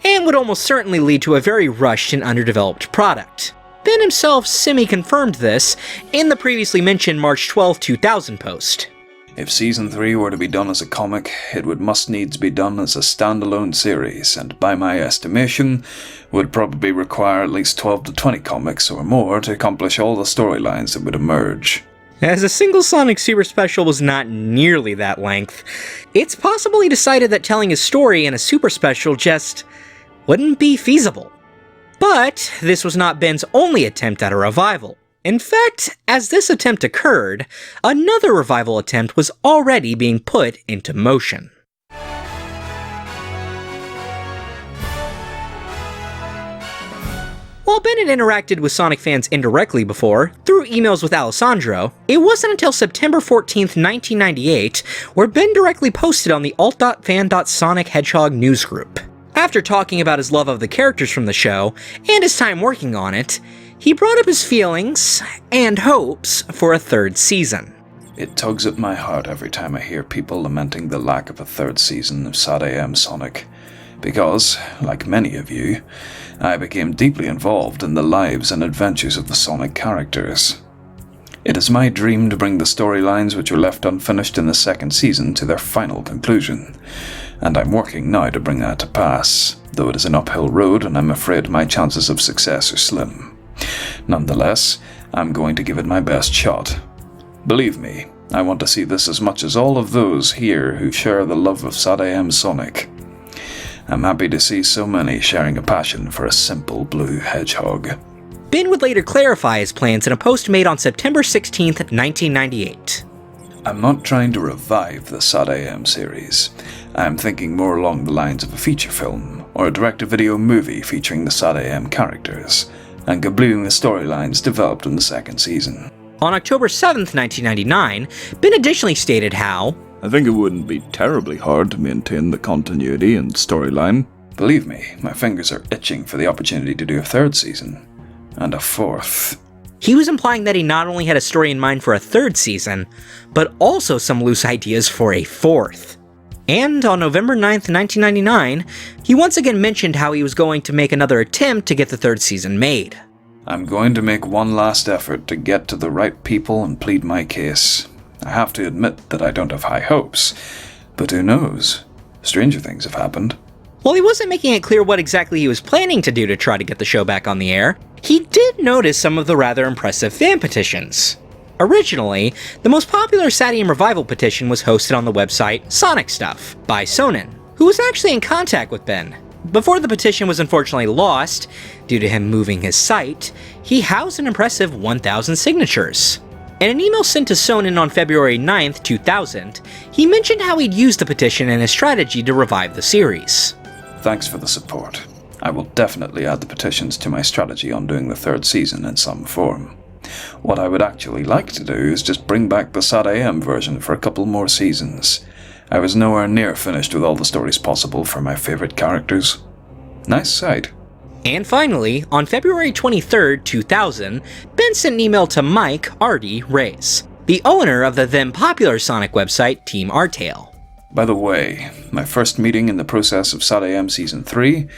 and would almost certainly lead to a very rushed and underdeveloped product. Ben himself semi-confirmed this in the previously mentioned March 12, 2000 post. If Season 3 were to be done as a comic, it would must needs be done as a standalone series, and by my estimation, would probably require at least 12 to 20 comics or more to accomplish all the storylines that would emerge. As a single Sonic Super Special was not nearly that length, it's possible he decided that telling his story in a Super Special just wouldn't be feasible. But this was not Ben's only attempt at a revival. In fact, as this attempt occurred, another revival attempt was already being put into motion. While Ben had interacted with Sonic fans indirectly before, through emails with Alessandro, it wasn't until September 14th, 1998, where Ben directly posted on the alt.fan.sonic Hedgehog newsgroup. After talking about his love of the characters from the show, and his time working on it, he brought up his feelings and hopes for a third season. It tugs at my heart every time I hear people lamenting the lack of a third season of SatAM Sonic, because, like many of you, I became deeply involved in the lives and adventures of the Sonic characters. It is my dream to bring the storylines which were left unfinished in the second season to their final conclusion, and I'm working now to bring that to pass, though it is an uphill road and I'm afraid my chances of success are slim. Nonetheless, I'm going to give it my best shot. Believe me, I want to see this as much as all of those here who share the love of SatAM Sonic. I'm happy to see so many sharing a passion for a simple blue hedgehog. Ben would later clarify his plans in a post made on September 16th, 1998. I'm not trying to revive the SatAM series. I'm thinking more along the lines of a feature film, or a direct-to-video movie featuring the SatAM characters, and completing the storylines developed in the second season. On October 7th, 1999, Ben additionally stated how, I think it wouldn't be terribly hard to maintain the continuity and storyline. Believe me, my fingers are itching for the opportunity to do a third season, and a fourth. he was implying that he not only had a story in mind for a third season, but also some loose ideas for a fourth. And on November 9th, 1999, he once again mentioned how he was going to make another attempt to get the third season made. I'm going to make one last effort to get to the right people and plead my case. I have to admit that I don't have high hopes, but who knows? Stranger things have happened. While he wasn't making it clear what exactly he was planning to do to try to get the show back on the air, he did notice some of the rather impressive fan petitions. Originally, the most popular SatAM revival petition was hosted on the website Sonic Stuff by Sonin, who was actually in contact with Ben. Before the petition was unfortunately lost, due to him moving his site, he housed an impressive 1,000 signatures. In an email sent to Sonin on February 9th, 2000, he mentioned how he'd used the petition in his strategy to revive the series. Thanks for the support. I will definitely add the petitions to my strategy on doing the third season in some form. What I would actually like to do is just bring back the SatAM version for a couple more seasons. I was nowhere near finished with all the stories possible for my favorite characters. Nice site. And finally, on February 23rd, 2000, Ben sent an email to Mike Artie Reyes, the owner of the then popular Sonic website Team Artale. By the way, my first meeting in the process of SatAM Season 3,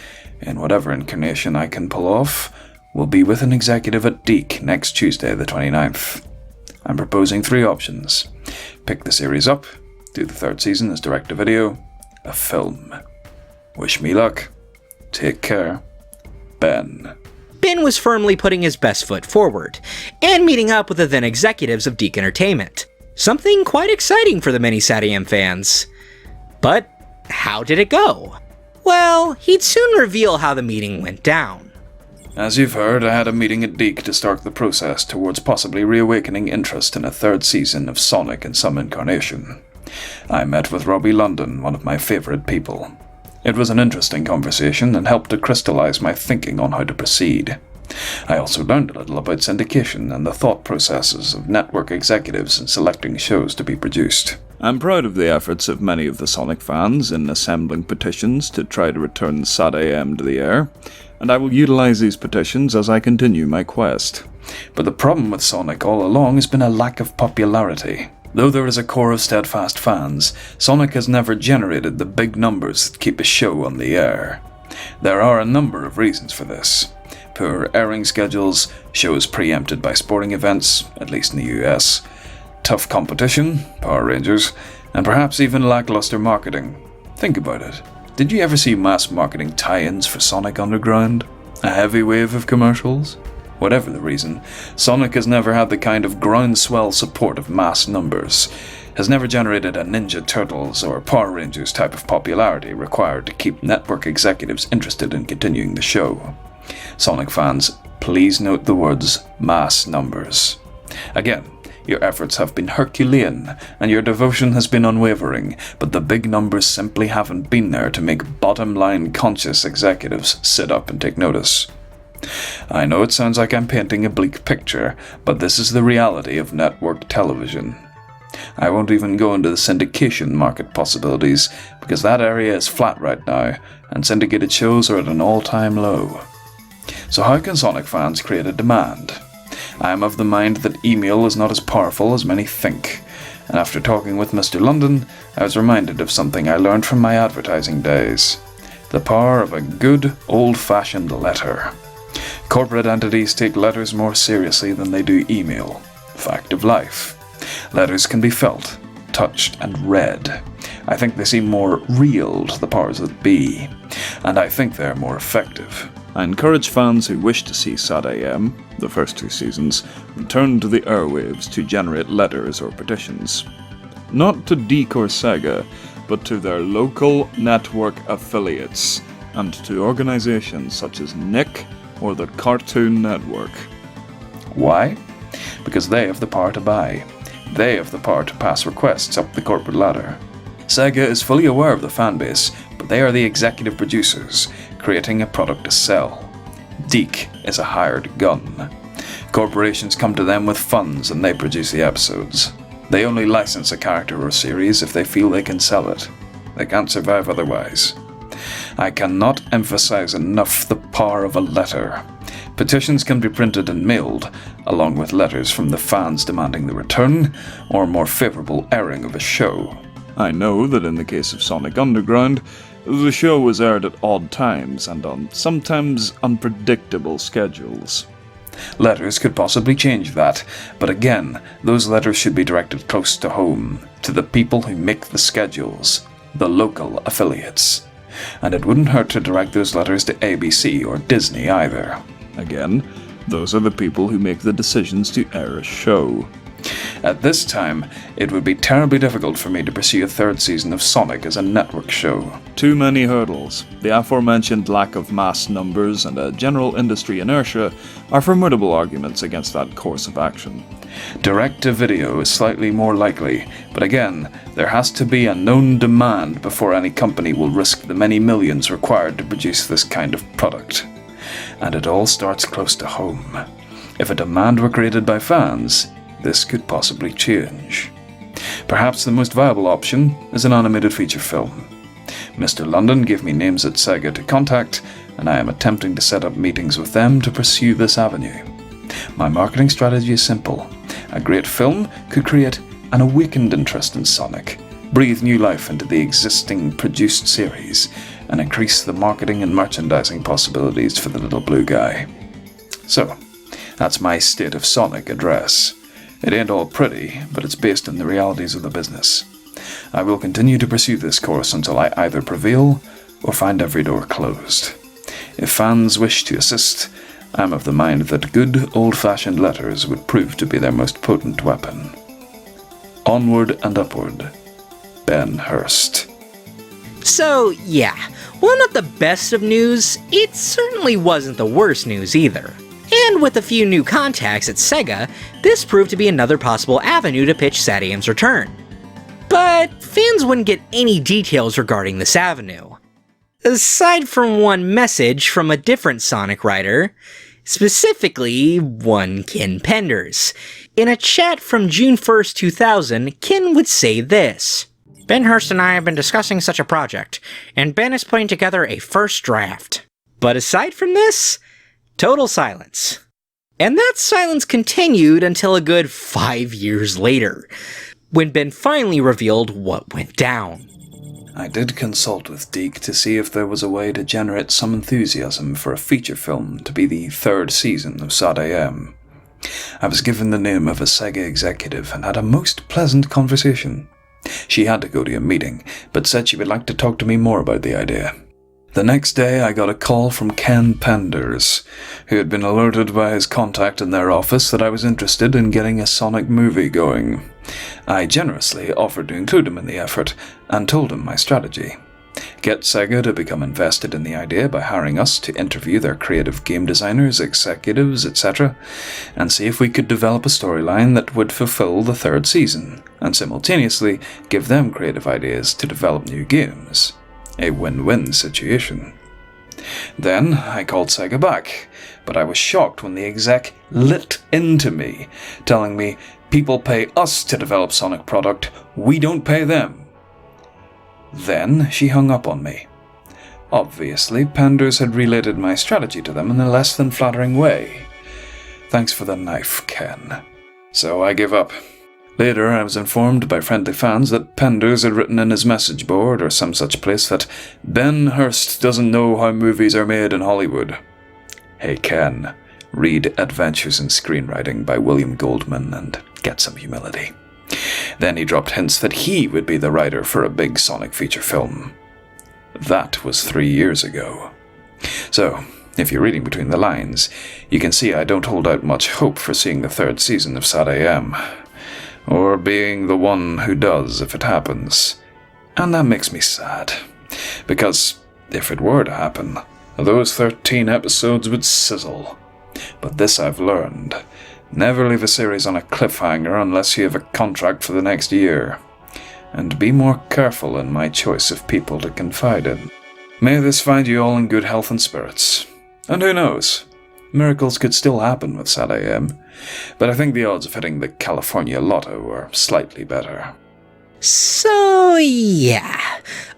in whatever incarnation I can pull off, will be with an executive at Deke next Tuesday the 29th. I'm proposing 3 options. Pick the series up, do the third season as direct-to-video, a film. Wish me luck. Take care. Ben. Ben was firmly putting his best foot forward, and meeting up with the then executives of Deke Entertainment. Something quite exciting for the many SatAM fans. But how did it go? Well, he'd soon reveal how the meeting went down. As you've heard, I had a meeting at Deke to start the process towards possibly reawakening interest in a third season of Sonic in some incarnation. I met with Robbie London, one of my favourite people. It was an interesting conversation and helped to crystallize my thinking on how to proceed. I also learned a little about syndication and the thought processes of network executives in selecting shows to be produced. I'm proud of the efforts of many of the Sonic fans in assembling petitions to try to return SatAM to the air, and I will utilize these petitions as I continue my quest. But the problem with Sonic all along has been a lack of popularity. Though there is a core of steadfast fans, Sonic has never generated the big numbers that keep a show on the air. There are a number of reasons for this. Poor airing schedules, shows preempted by sporting events, at least in the US, tough competition, Power Rangers, and perhaps even lackluster marketing. Think about it. Did you ever see mass marketing tie-ins for Sonic Underground? A heavy wave of commercials? Whatever the reason, Sonic has never had the kind of groundswell support of mass numbers, has never generated a Ninja Turtles or Power Rangers type of popularity required to keep network executives interested in continuing the show. Sonic fans, please note the words mass numbers. Again, your efforts have been Herculean, and your devotion has been unwavering, but the big numbers simply haven't been there to make bottom-line conscious executives sit up and take notice. I know it sounds like I'm painting a bleak picture, but this is the reality of network television. I won't even go into the syndication market possibilities, because that area is flat right now, and syndicated shows are at an all-time low. So how can Sonic fans create a demand? I am of the mind that email is not as powerful as many think, and after talking with Mr. London, I was reminded of something I learned from my advertising days. The power of a good, old-fashioned letter. Corporate entities take letters more seriously than they do email. Fact of life. Letters can be felt, touched, and read. I think they seem more real to the powers that be, and I think they're more effective. I encourage fans who wish to see SatAM, the first 2 seasons, return to the airwaves to generate letters or petitions. Not to Deke or Sega, but to their local network affiliates, and to organizations such as Nick or the Cartoon Network. Why? Because they have the power to buy. They have the power to pass requests up the corporate ladder. Sega is fully aware of the fanbase, but they are the executive producers, creating a product to sell. Deke is a hired gun. Corporations come to them with funds and they produce the episodes. They only license a character or series if they feel they can sell it. They can't survive otherwise. I cannot emphasize enough the power of a letter. Petitions can be printed and mailed, along with letters from the fans demanding the return or more favorable airing of a show. I know that in the case of Sonic Underground, the show was aired at odd times and on sometimes unpredictable schedules. Letters could possibly change that, but again, those letters should be directed close to home, to the people who make the schedules, the local affiliates. And it wouldn't hurt to direct those letters to ABC or Disney either. Again, those are the people who make the decisions to air a show. At this time, it would be terribly difficult for me to pursue a third season of Sonic as a network show. Too many hurdles. The aforementioned lack of mass numbers and a general industry inertia are formidable arguments against that course of action. Direct-to-video is slightly more likely, but again, there has to be a known demand before any company will risk the many millions required to produce this kind of product. And it all starts close to home. If a demand were created by fans, this could possibly change. Perhaps the most viable option is an animated feature film. Mr. London gave me names at Sega to contact, and I am attempting to set up meetings with them to pursue this avenue. My marketing strategy is simple. A great film could create an awakened interest in Sonic, breathe new life into the existing produced series, and increase the marketing and merchandising possibilities for the little blue guy. So, that's my State of Sonic address. It ain't all pretty, but it's based on the realities of the business. I will continue to pursue this course until I either prevail or find every door closed. If fans wish to assist, I am of the mind that good old-fashioned letters would prove to be their most potent weapon. Onward and upward, Ben Hurst. So, yeah, While not the best of news, it certainly wasn't the worst news either. And with a few new contacts at Sega, this proved to be another possible avenue to pitch SatAM's return. But fans wouldn't get any details regarding this avenue. Aside from one message from a different Sonic writer, specifically one Ken Penders. In a chat from June 1st, 2000, Ken would say this: "Ben Hurst and I have been discussing such a project, and Ben is putting together a first draft." But aside from this, total silence. And that silence continued until a good 5 years later, when Ben finally revealed what went down. I did consult with Deke to see if there was a way to generate some enthusiasm for a feature film to be the third season of SatAM. I was given the name of a Sega executive and had a most pleasant conversation. She had to go to a meeting, but said she would like to talk to me more about the idea. The next day I got a call from Ken Penders, who had been alerted by his contact in their office that I was interested in getting a Sonic movie going. I generously offered to include him in the effort, and told him my strategy. Get Sega to become invested in the idea by hiring us to interview their creative game designers, executives, etc., and see if we could develop a storyline that would fulfill the third season, and simultaneously give them creative ideas to develop new games. A win-win situation. Then I called Sega back, but I was shocked when the exec lit into me, telling me, "People pay us to develop Sonic product, we don't pay them." Then she hung up on me. Obviously, Penders had related my strategy to them in a less than flattering way. Thanks for the knife, Ken. So I give up. Later, I was informed by friendly fans that Penders had written in his message board or some such place that Ben Hurst doesn't know how movies are made in Hollywood. Hey Ken, read Adventures in Screenwriting by William Goldman and get some humility. Then he dropped hints that he would be the writer for a big Sonic feature film. That was 3 years ago. So, if you're reading between the lines, you can see I don't hold out much hope for seeing the third season of SatAM. Or being the one who does if it happens. And that makes me sad. Because if it were to happen, those 13 episodes would sizzle. But this I've learned. Never leave a series on a cliffhanger unless you have a contract for the next year. And be more careful in my choice of people to confide in. May this find you all in good health and spirits. And who knows? Miracles could still happen with SatAM, but I think the odds of hitting the California Lotto are slightly better. So yeah,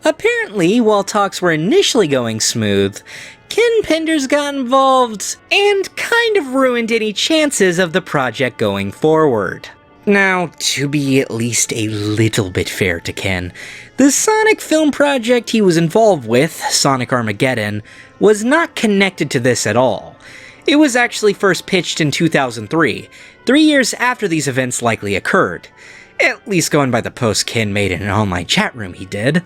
apparently while talks were initially going smooth, Ken Penders got involved and kind of ruined any chances of the project going forward. Now, to be at least a little bit fair to Ken, the Sonic film project he was involved with, Sonic Armageddon, was not connected to this at all. It was actually first pitched in 2003, 3 years after these events likely occurred. At least going by the post Ken made in an online chat room he did.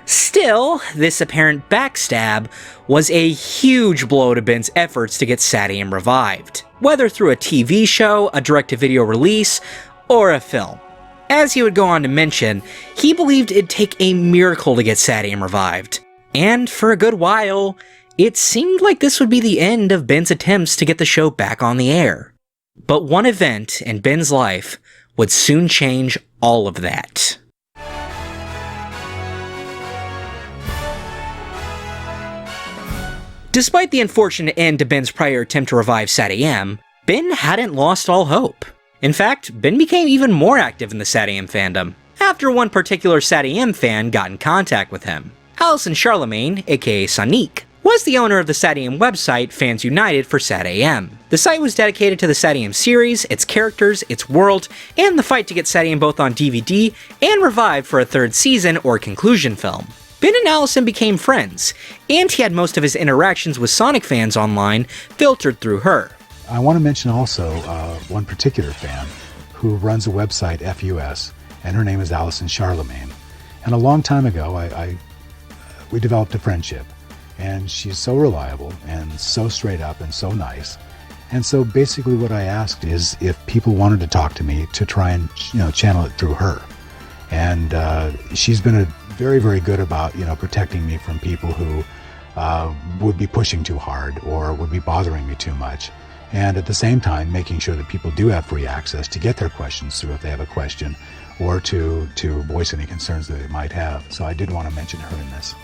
Still, this apparent backstab was a huge blow to Ben's efforts to get SatAM revived, whether through a TV show, a direct-to-video release, or a film. As he would go on to mention, he believed it'd take a miracle to get SatAM revived. And for a good while, it seemed like this would be the end of Ben's attempts to get the show back on the air. But one event in Ben's life would soon change all of that. Despite the unfortunate end to Ben's prior attempt to revive SatAM, Ben hadn't lost all hope. In fact, Ben became even more active in the SatAM fandom, after one particular SatAM fan got in contact with him. Alison Charlemagne, aka Sonic, was the owner of the SatAM website Fans United for SatAM. The site was dedicated to the SatAM series, its characters, its world, and the fight to get SatAM both on DVD and revived for a third season or conclusion film. Ben and Allison became friends, and he had most of his interactions with Sonic fans online filtered through her. I want to mention also one particular fan who runs a website, FUS, and her name is Alison Charlemagne. And a long time ago, we developed a friendship. And she's so reliable and so straight up and so nice. And so basically what I asked is if people wanted to talk to me to try and channel it through her. And she's been very, very good about, protecting me from people who would be pushing too hard or would be bothering me too much. And at the same time, making sure that people do have free access to get their questions through if they have a question, or to voice any concerns that they might have. So I did want to mention her in this.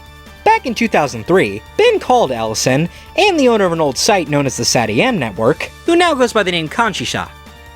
Back in 2003, Ben called Allison and the owner of an old site known as the SatAM network, who now goes by the name Kanshisha.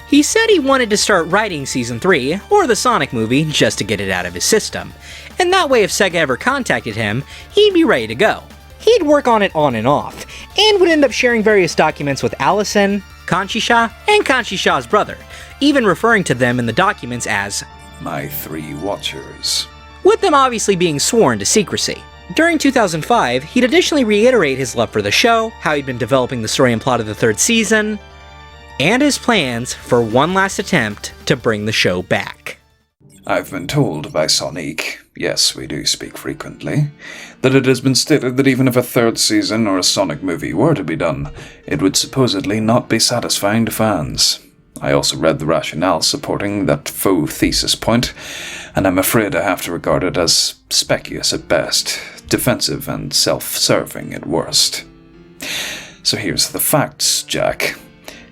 He said he wanted to start writing Season 3, or the Sonic movie, just to get it out of his system. And that way if Sega ever contacted him, he'd be ready to go. He'd work on it on and off, and would end up sharing various documents with Allison, Kanshisha, and Kanshisha's brother, even referring to them in the documents as My 3 Watchers. with them obviously being sworn to secrecy. During 2005, he'd additionally reiterate his love for the show, how he'd been developing the story and plot of the 3rd season, and his plans for one last attempt to bring the show back. I've been told by Sonic, yes, we do speak frequently, that it has been stated that even if a 3rd season or a Sonic movie were to be done, it would supposedly not be satisfying to fans. I also read the rationale supporting that faux thesis point, and I'm afraid I have to regard it as specious at best, defensive and self-serving at worst. So here's the facts, Jack.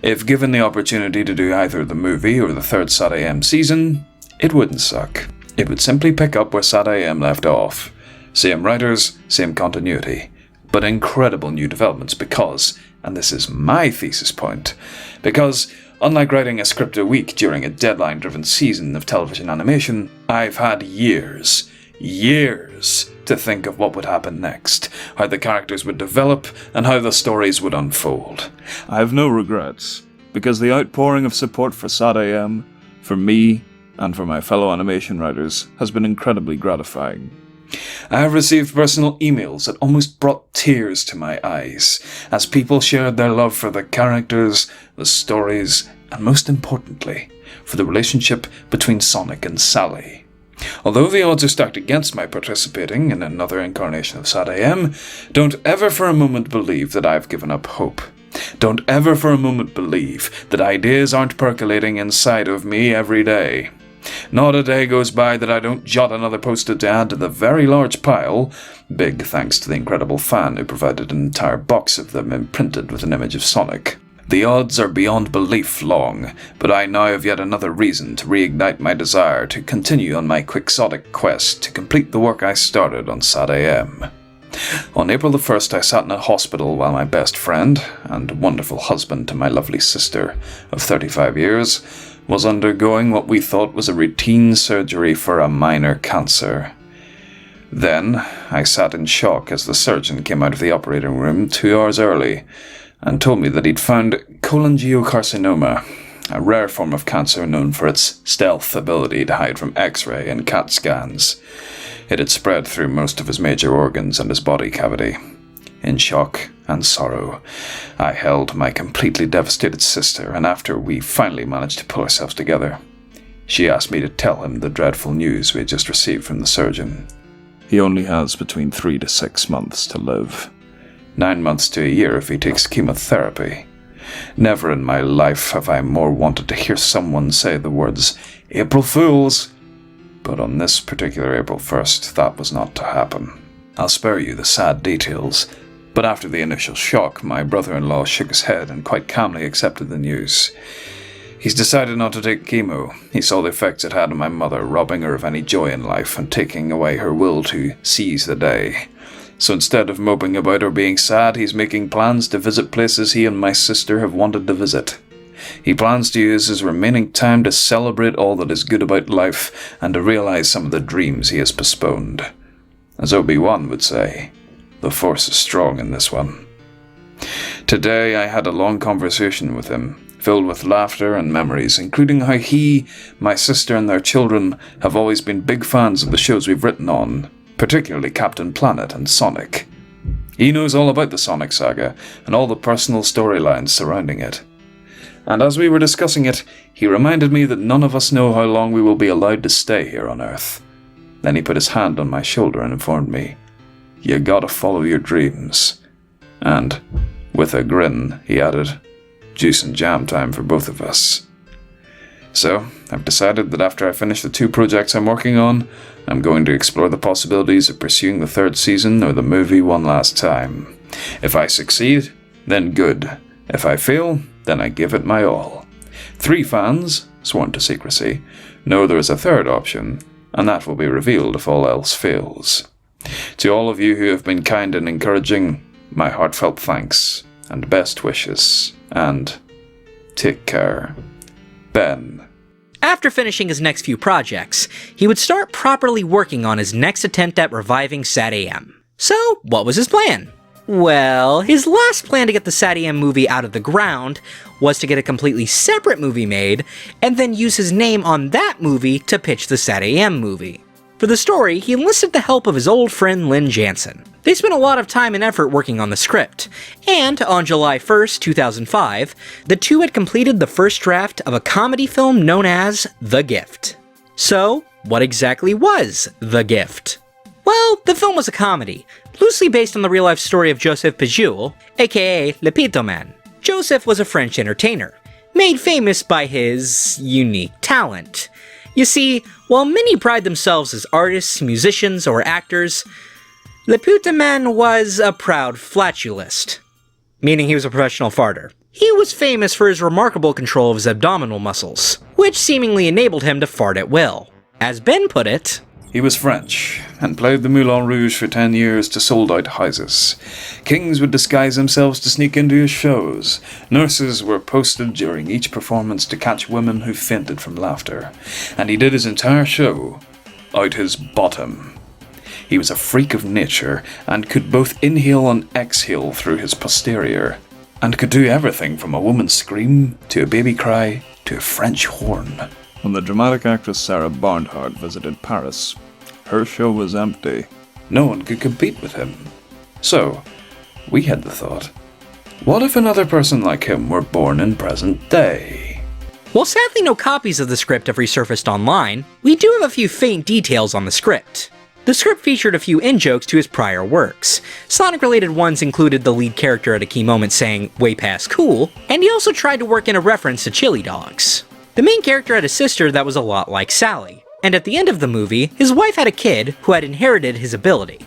If given the opportunity to do either the movie or the 3rd SatAM season, it wouldn't suck. It would simply pick up where SatAM left off. Same writers, same continuity, but incredible new developments because, and this is my thesis point, because unlike writing a script a week during a deadline-driven season of television animation, I've had years to think of what would happen next, how the characters would develop, and how the stories would unfold. I have no regrets, because the outpouring of support for SatAM, for me, and for my fellow animation writers, has been incredibly gratifying. I have received personal emails that almost brought tears to my eyes, as people shared their love for the characters, the stories, and most importantly, for the relationship between Sonic and Sally. Although the odds are stacked against my participating in another incarnation of SatAM, don't ever for a moment believe that I've given up hope. Don't ever for a moment believe that ideas aren't percolating inside of me every day. Not a day goes by that I don't jot another post-it to add to the very large pile, big thanks to the incredible fan who provided an entire box of them imprinted with an image of Sonic. The odds are beyond belief long, but I now have yet another reason to reignite my desire to continue on my quixotic quest to complete the work I started on SatAM. On April the 1st, I sat in a hospital while my best friend, and wonderful husband to my lovely sister of 35 years, was undergoing what we thought was a routine surgery for a minor cancer. Then, I sat in shock as the surgeon came out of the operating room 2 hours early, and told me that he'd found cholangiocarcinoma, a rare form of cancer known for its stealth ability to hide from X-ray and CAT scans. It had spread through most of his major organs and his body cavity. In shock and sorrow, I held my completely devastated sister, and after we finally managed to pull ourselves together, she asked me to tell him the dreadful news we had just received from the surgeon. He only has between 3 to 6 months to live. 9 months to a year if he takes chemotherapy. Never in my life have I more wanted to hear someone say the words, "April Fools!" But on this particular April 1st, that was not to happen. I'll spare you the sad details, but after the initial shock, my brother-in-law shook his head and quite calmly accepted the news. He's decided not to take chemo. He saw the effects it had on my mother, robbing her of any joy in life and taking away her will to seize the day. So instead of moping about or being sad, he's making plans to visit places he and my sister have wanted to visit. He plans to use his remaining time to celebrate all that is good about life and to realize some of the dreams he has postponed. As Obi-Wan would say, the Force is strong in this one. Today I had a long conversation with him, filled with laughter and memories, including how he, my sister and their children have always been big fans of the shows we've written on, particularly Captain Planet and Sonic. He knows all about the Sonic saga and all the personal storylines surrounding it. And as we were discussing it, he reminded me that none of us know how long we will be allowed to stay here on Earth. Then he put his hand on my shoulder and informed me, "You gotta follow your dreams." And, with a grin, he added, "Juice and jam time for both of us." So, I've decided that after I finish the 2 projects I'm working on, I'm going to explore the possibilities of pursuing the 3rd season or the movie one last time. If I succeed, then good. If I fail, then I give it my all. 3 fans, sworn to secrecy, know there is a 3rd option, and that will be revealed if all else fails. To all of you who have been kind and encouraging, my heartfelt thanks, and best wishes, and take care. Ben. After finishing his next few projects, he would start properly working on his next attempt at reviving SatAM. So, what was his plan? Well, his last plan to get the SatAM movie out of the ground was to get a completely separate movie made, and then use his name on that movie to pitch the SatAM movie. For the story, he enlisted the help of his old friend Len Jansen. They spent a lot of time and effort working on the script, and on July 1st, 2005, the two had completed the first draft of a comedy film known as The Gift. So, what exactly was The Gift? Well, the film was a comedy, loosely based on the real-life story of Joseph Pujol, aka Le Pitoman. Joseph was a French entertainer, made famous by his unique talent. You see, while many pride themselves as artists, musicians, or actors, Le Pitoman was a proud flatulist, meaning he was a professional farter. He was famous for his remarkable control of his abdominal muscles, which seemingly enabled him to fart at will. As Ben put it, He was French, and played the Moulin Rouge for 10 years to sold-out houses. Kings would disguise themselves to sneak into his shows. Nurses were posted during each performance to catch women who fainted from laughter. And he did his entire show out his bottom. He was a freak of nature, and could both inhale and exhale through his posterior, and could do everything from a woman's scream, to a baby cry, to a French horn. When the dramatic actress Sarah Barnhart visited Paris, her show was empty. No one could compete with him. So, we had the thought, what if another person like him were born in present day? while sadly no copies of the script have resurfaced online, we do have a few faint details on the script. The script featured a few in-jokes to his prior works. Sonic-related ones included the lead character at a key moment saying, "way past cool," and he also tried to work in a reference to chili dogs. The main character had a sister that was a lot like Sally, and at the end of the movie, his wife had a kid who had inherited his ability.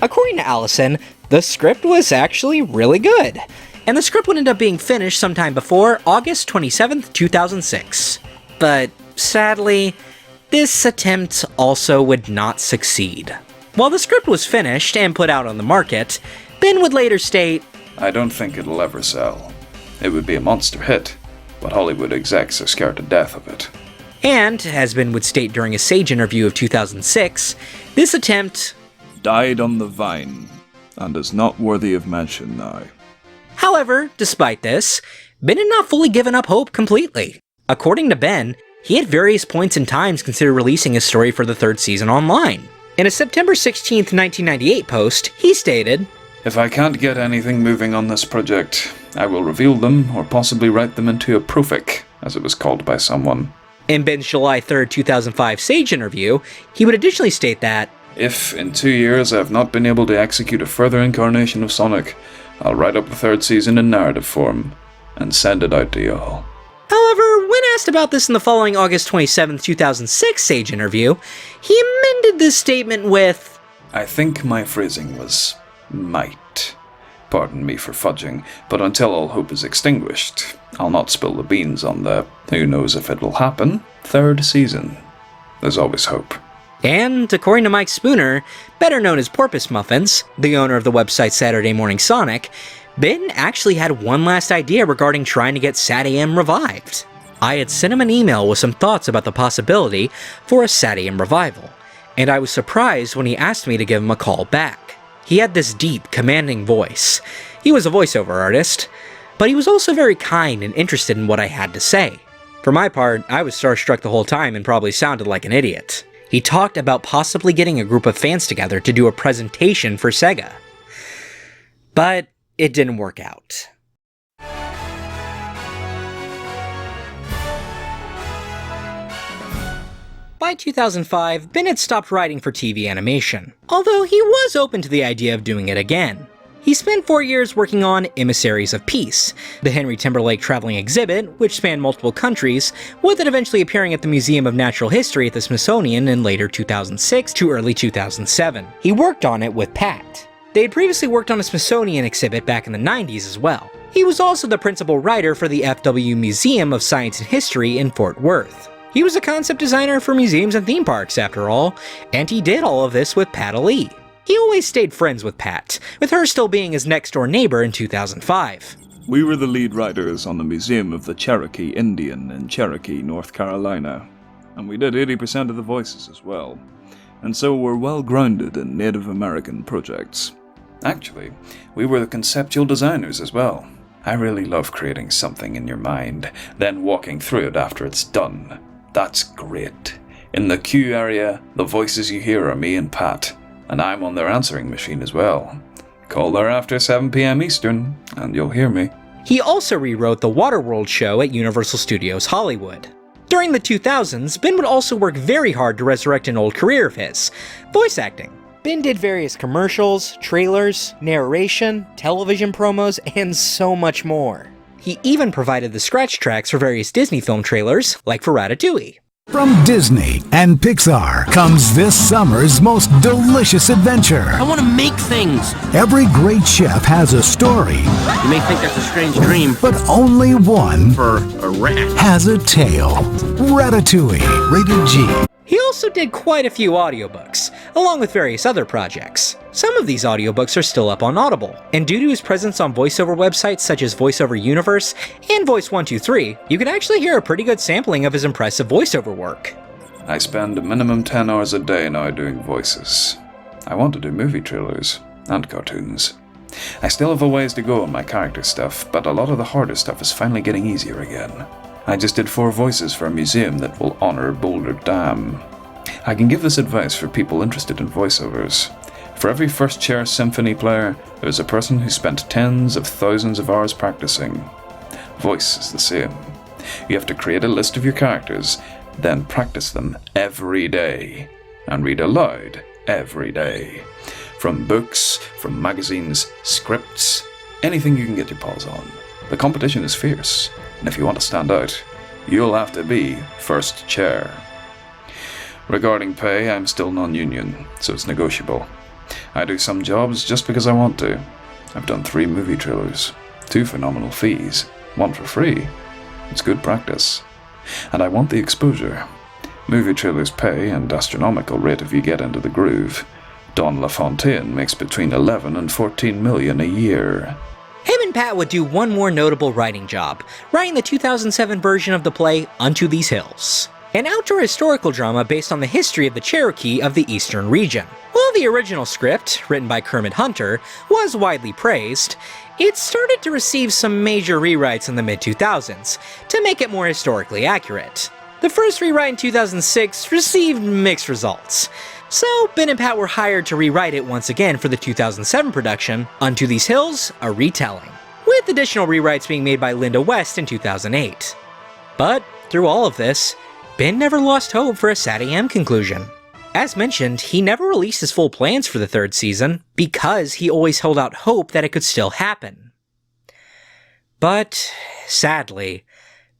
According to Allison, the script was actually really good, and the script would end up being finished sometime before August 27th, 2006. But sadly, this attempt also would not succeed. While the script was finished and put out on the market, Ben would later state, I don't think it'll ever sell. It would be a monster hit, but Hollywood execs are scared to death of it. and, as Ben would state during a Sage interview of 2006, this attempt Died on the vine, and is not worthy of mention now. However, despite this, Ben had not fully given up hope completely. According to Ben, he at various points in times considered releasing his story for the 3rd season online. In a September 16, 1998 post, he stated, If I can't get anything moving on this project, I will reveal them or possibly write them into a profic, as it was called by someone. In Ben's July 3, 2005 Sage interview, he would additionally state that, If, in 2 years, I have not been able to execute a further incarnation of Sonic, I'll write up the 3rd season in narrative form, and send it out to y'all. However, when asked about this in the following August 27, 2006 Sage interview, he amended this statement with, I think my phrasing was might. Pardon me for fudging, but until all hope is extinguished, I'll not spill the beans on the who knows if it will happen 3rd season. There's always hope. And according to Mike Spooner, better known as Porpoise Muffins, the owner of the website Saturday Morning Sonic, Ben actually had one last idea regarding trying to get SatAM revived. I had sent him an email with some thoughts about the possibility for a SatAM revival, and I was surprised when he asked me to give him a call back. He had this deep, commanding voice. He was a voiceover artist, but he was also very kind and interested in what I had to say. For my part, I was starstruck the whole time and probably sounded like an idiot. He talked about possibly getting a group of fans together to do a presentation for Sega. But it didn't work out. By 2005, Ben had stopped writing for TV animation, although he was open to the idea of doing it again. He spent 4 years working on Emissaries of Peace, the Henry Timberlake traveling exhibit, which spanned multiple countries, with it eventually appearing at the Museum of Natural History at the Smithsonian in later 2006 to early 2007. He worked on it with Pat. They had previously worked on a Smithsonian exhibit back in the 90s as well. He was also the principal writer for the FW Museum of Science and History in Fort Worth. He was a concept designer for museums and theme parks, after all, and he did all of this with Pat Ali. He always stayed friends with Pat, with her still being his next-door neighbor in 2005. We were the lead writers on the Museum of the Cherokee Indian in Cherokee, North Carolina, and we did 80% of the voices as well, and so we're well grounded in Native American projects. Actually, we were the conceptual designers as well. I really love creating something in your mind, then walking through it after it's done. That's great. In the queue area, the voices you hear are me and Pat, and I'm on their answering machine as well. Call there after 7 p.m. Eastern, and you'll hear me. He also rewrote the Waterworld show at Universal Studios Hollywood. During the 2000s, Ben would also work very hard to resurrect an old career of his, voice acting. Ben did various commercials, trailers, narration, television promos, and so much more. He even provided the scratch tracks for various Disney film trailers, like for Ratatouille. From Disney and Pixar comes this summer's most delicious adventure. I want to make things. Every great chef has a story. You may think that's a strange dream, But only one for a rat. has a tale. Ratatouille, rated G. He also did quite a few audiobooks, along with various other projects. Some of these audiobooks are still up on Audible, and due to his presence on voiceover websites such as VoiceOver Universe and Voice123, you can actually hear a pretty good sampling of his impressive voiceover work. I spend a minimum 10 hours a day now doing voices. I want to do movie trailers and cartoons. I still have a ways to go on my character stuff, but a lot of the harder stuff is finally getting easier again. I just did 4 voices for a museum that will honor Boulder Dam. I can give this advice for people interested in voiceovers. For every first chair symphony player, there is a person who spent tens of thousands of hours practicing. Voice is the same. You have to create a list of your characters, then practice them every day, and read aloud every day. From books, from magazines, scripts, anything you can get your paws on. The competition is fierce, and if you want to stand out, you'll have to be first chair. Regarding pay, I'm still non-union, so it's negotiable. I do some jobs just because I want to. I've done 3 movie trailers, 2 for nominal fees, 1 for free. It's good practice. And I want the exposure. Movie trailers pay an astronomical rate if you get into the groove. Don LaFontaine makes between 11 and 14 million a year. Him and Pat would do one more notable writing job, writing the 2007 version of the play Unto These Hills, an outdoor historical drama based on the history of the Cherokee of the Eastern region. While the original script, written by Kermit Hunter, was widely praised, it started to receive some major rewrites in the mid-2000s to make it more historically accurate. The first rewrite in 2006 received mixed results, so Ben and Pat were hired to rewrite it once again for the 2007 production, Unto These Hills, a retelling, with additional rewrites being made by Linda West in 2008. But through all of this, Ben never lost hope for a SatAM conclusion. As mentioned, he never released his full plans for the 3rd season because he always held out hope that it could still happen. But, sadly,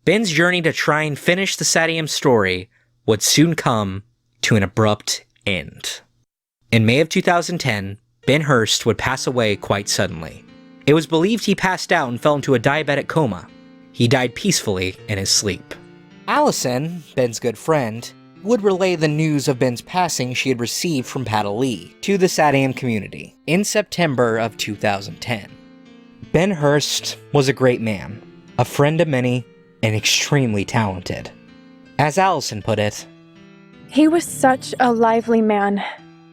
Ben's journey to try and finish the SatAM story would soon come to an abrupt end. In May of 2010, Ben Hurst would pass away quite suddenly. It was believed he passed out and fell into a diabetic coma. He died peacefully in his sleep. Allison, Ben's good friend, would relay the news of Ben's passing she had received from Pat Ali to the SatAM community in September of 2010. Ben Hurst was a great man, a friend of many, and extremely talented. As Allison put it, "He was such a lively man.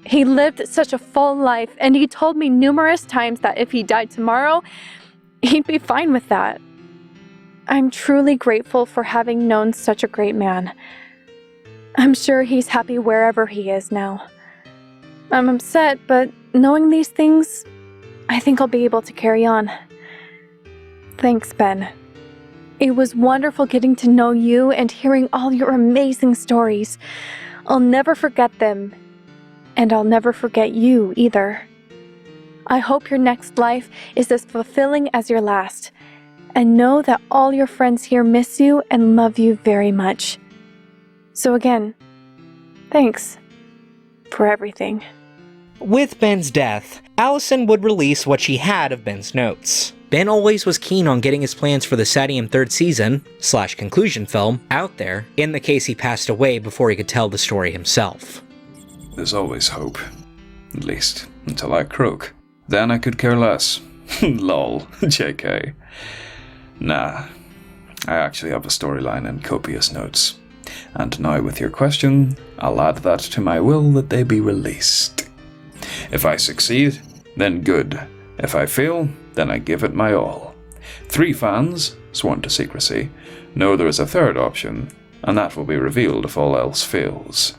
He lived such a full life, and he told me numerous times that if he died tomorrow, he'd be fine with that. I'm truly grateful for having known such a great man. I'm sure he's happy wherever he is now. I'm upset, but knowing these things, I think I'll be able to carry on. Thanks, Ben. It was wonderful getting to know you and hearing all your amazing stories. I'll never forget them, and I'll never forget you either. I hope your next life is as fulfilling as your last. And know that all your friends here miss you and love you very much. So again, thanks for everything. With Ben's death, Allison would release what she had of Ben's notes. Ben always was keen on getting his plans for the SatAM third season / conclusion film out there, in the case he passed away before he could tell the story himself. There's always hope. At least, until I croak. Then I could care less. Lol, JK. Nah, I actually have a storyline and copious notes. And now with your question, I'll add that to my will that they be released. If I succeed, then good. If I fail, then I give it my all. 3 fans, sworn to secrecy, know there is a third option, and that will be revealed if all else fails.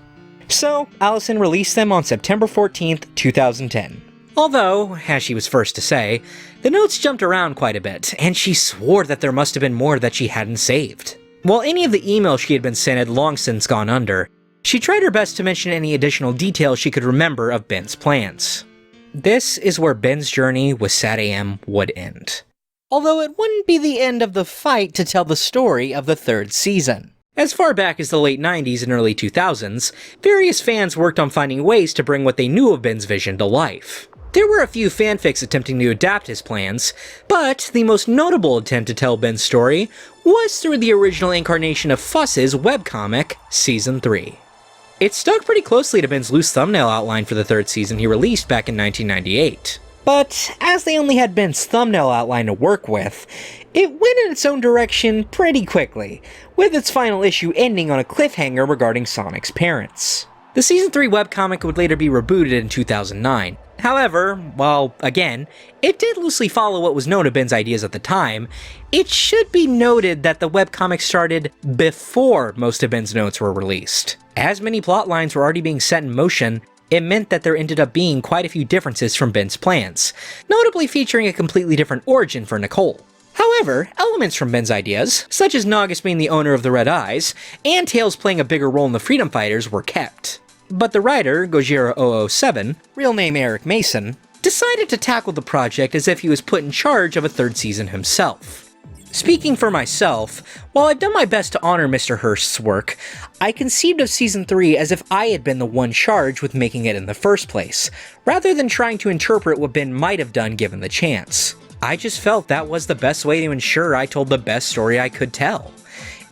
So, Allison released them on September 14th, 2010. Although, as she was first to say, the notes jumped around quite a bit, and she swore that there must have been more that she hadn't saved. While any of the emails she had been sent had long since gone under, she tried her best to mention any additional details she could remember of Ben's plans. This is where Ben's journey with SatAM would end. Although it wouldn't be the end of the fight to tell the story of the third season. As far back as the late 90s and early 2000s, various fans worked on finding ways to bring what they knew of Ben's vision to life. There were a few fanfics attempting to adapt his plans, but the most notable attempt to tell Ben's story was through the original incarnation of Fuss's webcomic, Season 3. It stuck pretty closely to Ben's loose thumbnail outline for the third season he released back in 1998. But as they only had Ben's thumbnail outline to work with, it went in its own direction pretty quickly, with its final issue ending on a cliffhanger regarding Sonic's parents. The Season 3 webcomic would later be rebooted in 2009. However, while, again, it did loosely follow what was known of Ben's ideas at the time, it should be noted that the webcomic started before most of Ben's notes were released. As many plot lines were already being set in motion, it meant that there ended up being quite a few differences from Ben's plans, notably featuring a completely different origin for Nicole. However, elements from Ben's ideas, such as Nagus being the owner of the Red Eyes, and Tails playing a bigger role in the Freedom Fighters, were kept. But the writer, Gojira007, real name Eric Mason, decided to tackle the project as if he was put in charge of a third season himself. Speaking for myself, while I've done my best to honor Mr. Hurst's work, I conceived of Season 3 as if I had been the one charged with making it in the first place, rather than trying to interpret what Ben might have done given the chance. I just felt that was the best way to ensure I told the best story I could tell,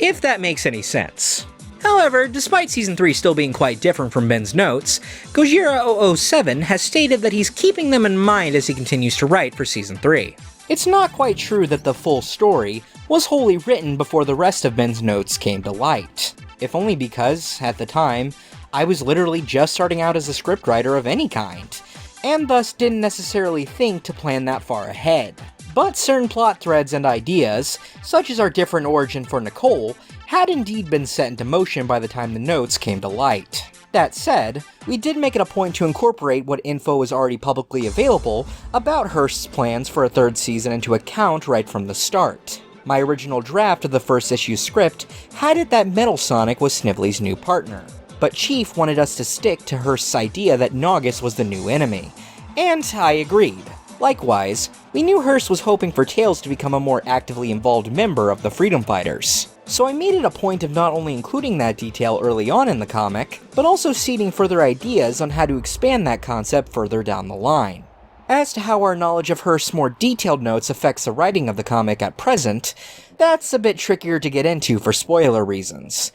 if that makes any sense. However, despite Season 3 still being quite different from Ben's notes, Gojira007 has stated that he's keeping them in mind as he continues to write for Season 3. It's not quite true that the full story was wholly written before the rest of Ben's notes came to light, if only because, at the time, I was literally just starting out as a scriptwriter of any kind, and thus didn't necessarily think to plan that far ahead. But certain plot threads and ideas, such as our different origin for Nicole, had indeed been set into motion by the time the notes came to light. That said, we did make it a point to incorporate what info was already publicly available about Hurst's plans for a third season into account right from the start. My original draft of the first issue script had it that Metal Sonic was Snively's new partner, but Chief wanted us to stick to Hurst's idea that Nagus was the new enemy, and I agreed. Likewise, we knew Hurst was hoping for Tails to become a more actively involved member of the Freedom Fighters, so I made it a point of not only including that detail early on in the comic, but also seeding further ideas on how to expand that concept further down the line. As to how our knowledge of Hurst's more detailed notes affects the writing of the comic at present, that's a bit trickier to get into for spoiler reasons.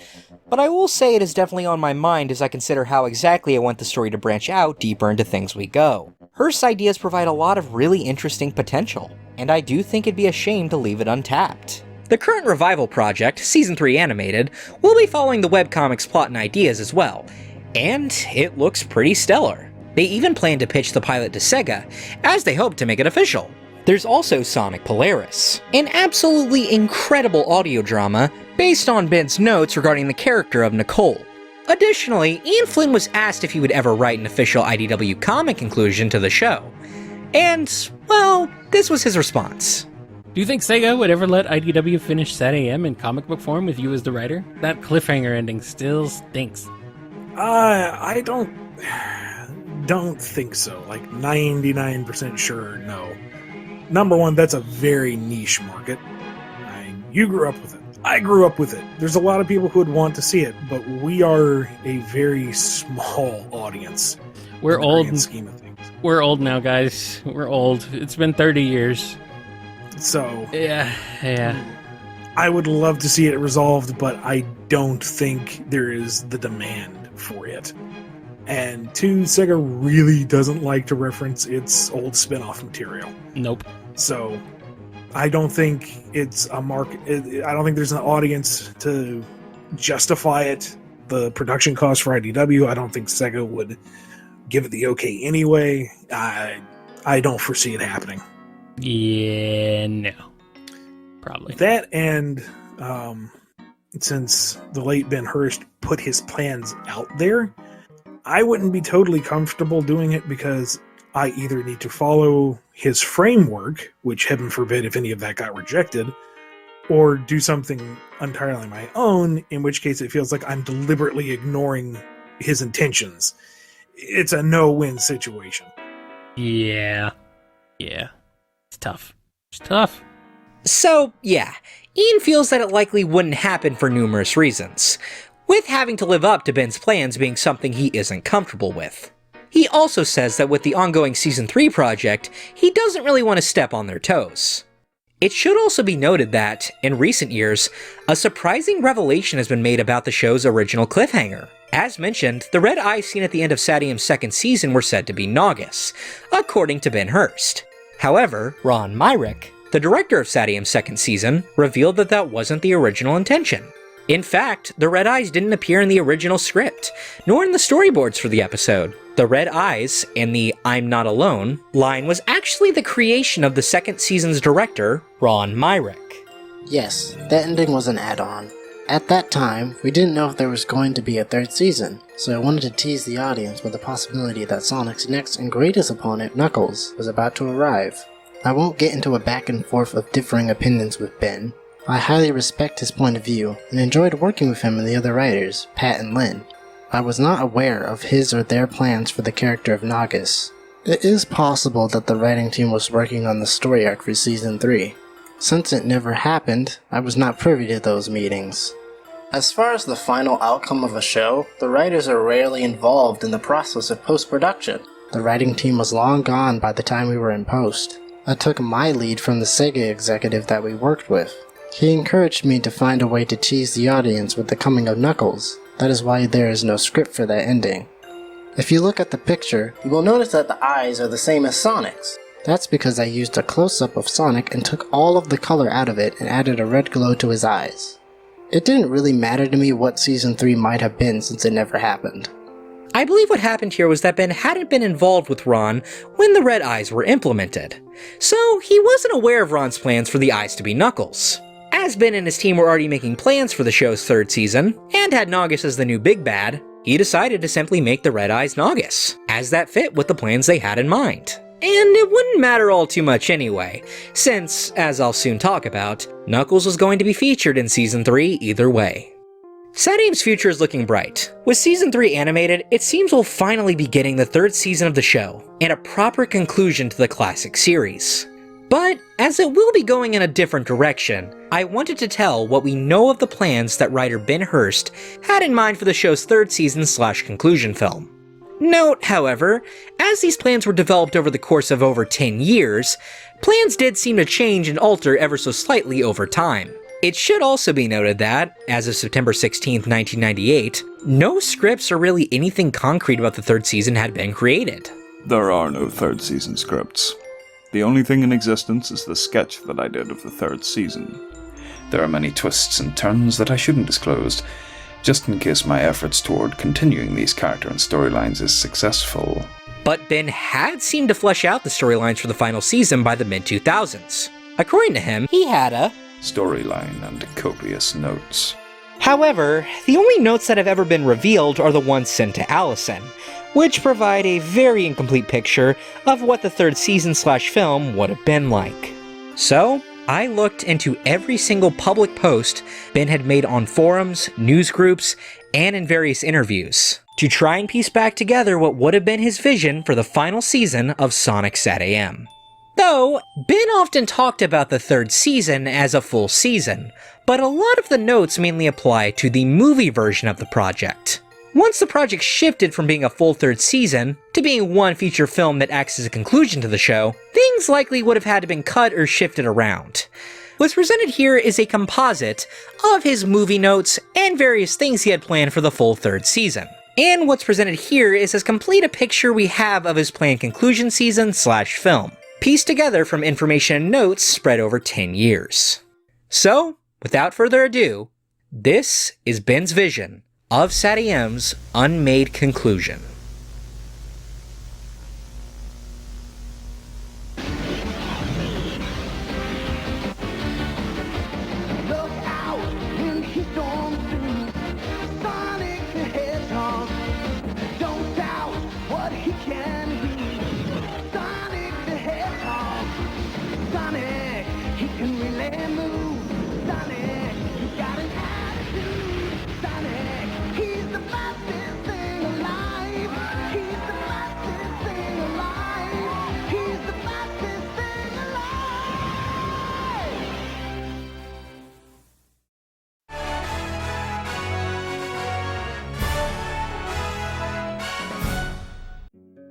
But I will say it is definitely on my mind as I consider how exactly I want the story to branch out deeper into things we go. Hurst's ideas provide a lot of really interesting potential, and I do think it'd be a shame to leave it untapped. The current revival project, Season 3 Animated, will be following the webcomic's plot and ideas as well, and it looks pretty stellar. They even plan to pitch the pilot to Sega, as they hope to make it official. There's also Sonic Polaris, an absolutely incredible audio drama based on Ben's notes regarding the character of Nicole. Additionally, Ian Flynn was asked if he would ever write an official IDW comic inclusion to the show, and, well, this was his response. Do you think Sega would ever let IDW finish SatAM in comic book form with you as the writer? That cliffhanger ending still stinks. I don't... don't think so. Like 99% sure, no. Number one, that's a very niche market. You grew up with it. I grew up with it. There's a lot of people who would want to see it, but we are a very small audience. We're old. In the scheme of things. We're old now, guys. We're old. It's been 30 years. So yeah. I would love to see it resolved, but I don't think there is the demand for it. And two, Sega really doesn't like to reference its old spin-off material. Nope. So I don't think it's a market. I don't think there's an audience to justify it. The production cost for IDW, I don't think Sega would give it the okay anyway. I don't foresee it happening. Yeah, no. Probably. That, and since the late Ben Hurst put his plans out there, I wouldn't be totally comfortable doing it because I either need to follow his framework, which heaven forbid if any of that got rejected, or do something entirely my own, in which case it feels like I'm deliberately ignoring his intentions. It's a no-win situation. Yeah. It's tough. So, yeah, Ian feels that it likely wouldn't happen for numerous reasons, with having to live up to Ben's plans being something he isn't comfortable with. He also says that with the ongoing Season 3 project, he doesn't really want to step on their toes. It should also be noted that, in recent years, a surprising revelation has been made about the show's original cliffhanger. As mentioned, the red eyes seen at the end of SatAM's second season were said to be Naugus, according to Ben Hurst. However, Ron Myrick, the director of SatAM's second season, revealed that that wasn't the original intention. In fact, the red eyes didn't appear in the original script, nor in the storyboards for the episode. The red eyes in the "I'm not alone" line was actually the creation of the second season's director, Ron Myrick. Yes, that ending was an add-on. At that time, we didn't know if there was going to be a third season, so I wanted to tease the audience with the possibility that Sonic's next and greatest opponent, Knuckles, was about to arrive. I won't get into a back and forth of differing opinions with Ben. I highly respect his point of view, and enjoyed working with him and the other writers, Pat and Lynn. I was not aware of his or their plans for the character of Naugus. It is possible that the writing team was working on the story arc for Season 3. Since it never happened, I was not privy to those meetings. As far as the final outcome of a show, the writers are rarely involved in the process of post-production. The writing team was long gone by the time we were in post. I took my lead from the Sega executive that we worked with. He encouraged me to find a way to tease the audience with the coming of Knuckles. That is why there is no script for that ending. If you look at the picture, you will notice that the eyes are the same as Sonic's. That's because I used a close-up of Sonic and took all of the color out of it and added a red glow to his eyes. It didn't really matter to me what Season 3 might have been since it never happened. I believe what happened here was that Ben hadn't been involved with Ron when the red eyes were implemented, so he wasn't aware of Ron's plans for the eyes to be Knuckles. As Ben and his team were already making plans for the show's third season, and had Naugus as the new big bad, he decided to simply make the red eyes Naugus, as that fit with the plans they had in mind. And it wouldn't matter all too much anyway, since, as I'll soon talk about, Knuckles was going to be featured in Season 3 either way. SatAM's future is looking bright. With Season 3 animated, it seems we'll finally be getting the third season of the show, and a proper conclusion to the classic series. But, as it will be going in a different direction, I wanted to tell what we know of the plans that writer Ben Hurst had in mind for the show's third season/conclusion film. Note, however, as these plans were developed over the course of over 10 years, plans did seem to change and alter ever so slightly over time. It should also be noted that, as of September 16, 1998, no scripts or really anything concrete about the third season had been created. There are no third season scripts. The only thing in existence is the sketch that I did of the third season. There are many twists and turns that I shouldn't disclose, just in case my efforts toward continuing these character and storylines is successful. But Ben had seemed to flesh out the storylines for the final season by the mid-2000s. According to him, he had a storyline and copious notes. However, the only notes that have ever been revealed are the ones sent to Allison, which provide a very incomplete picture of what the third season/film would have been like. So, I looked into every single public post Ben had made on forums, news groups, and in various interviews, to try and piece back together what would have been his vision for the final season of Sonic SatAM. Though, Ben often talked about the third season as a full season, but a lot of the notes mainly apply to the movie version of the project. Once the project shifted from being a full third season to being one feature film that acts as a conclusion to the show, things likely would have had to been cut or shifted around. What's presented here is a composite of his movie notes and various things he had planned for the full third season. And what's presented here is as complete a picture we have of his planned conclusion season/film, pieced together from information and notes spread over 10 years. So, without further ado, this is Ben's vision of SatAM's unmade conclusion. Look out when he storms through. Sonic the Hedgehog. Don't doubt what he can be. Sonic the Hedgehog. Sonic, he can really move. Sonic, he's got an attitude. Sonic, he's the fastest thing alive. He's the fastest thing alive. He's the fastest thing alive.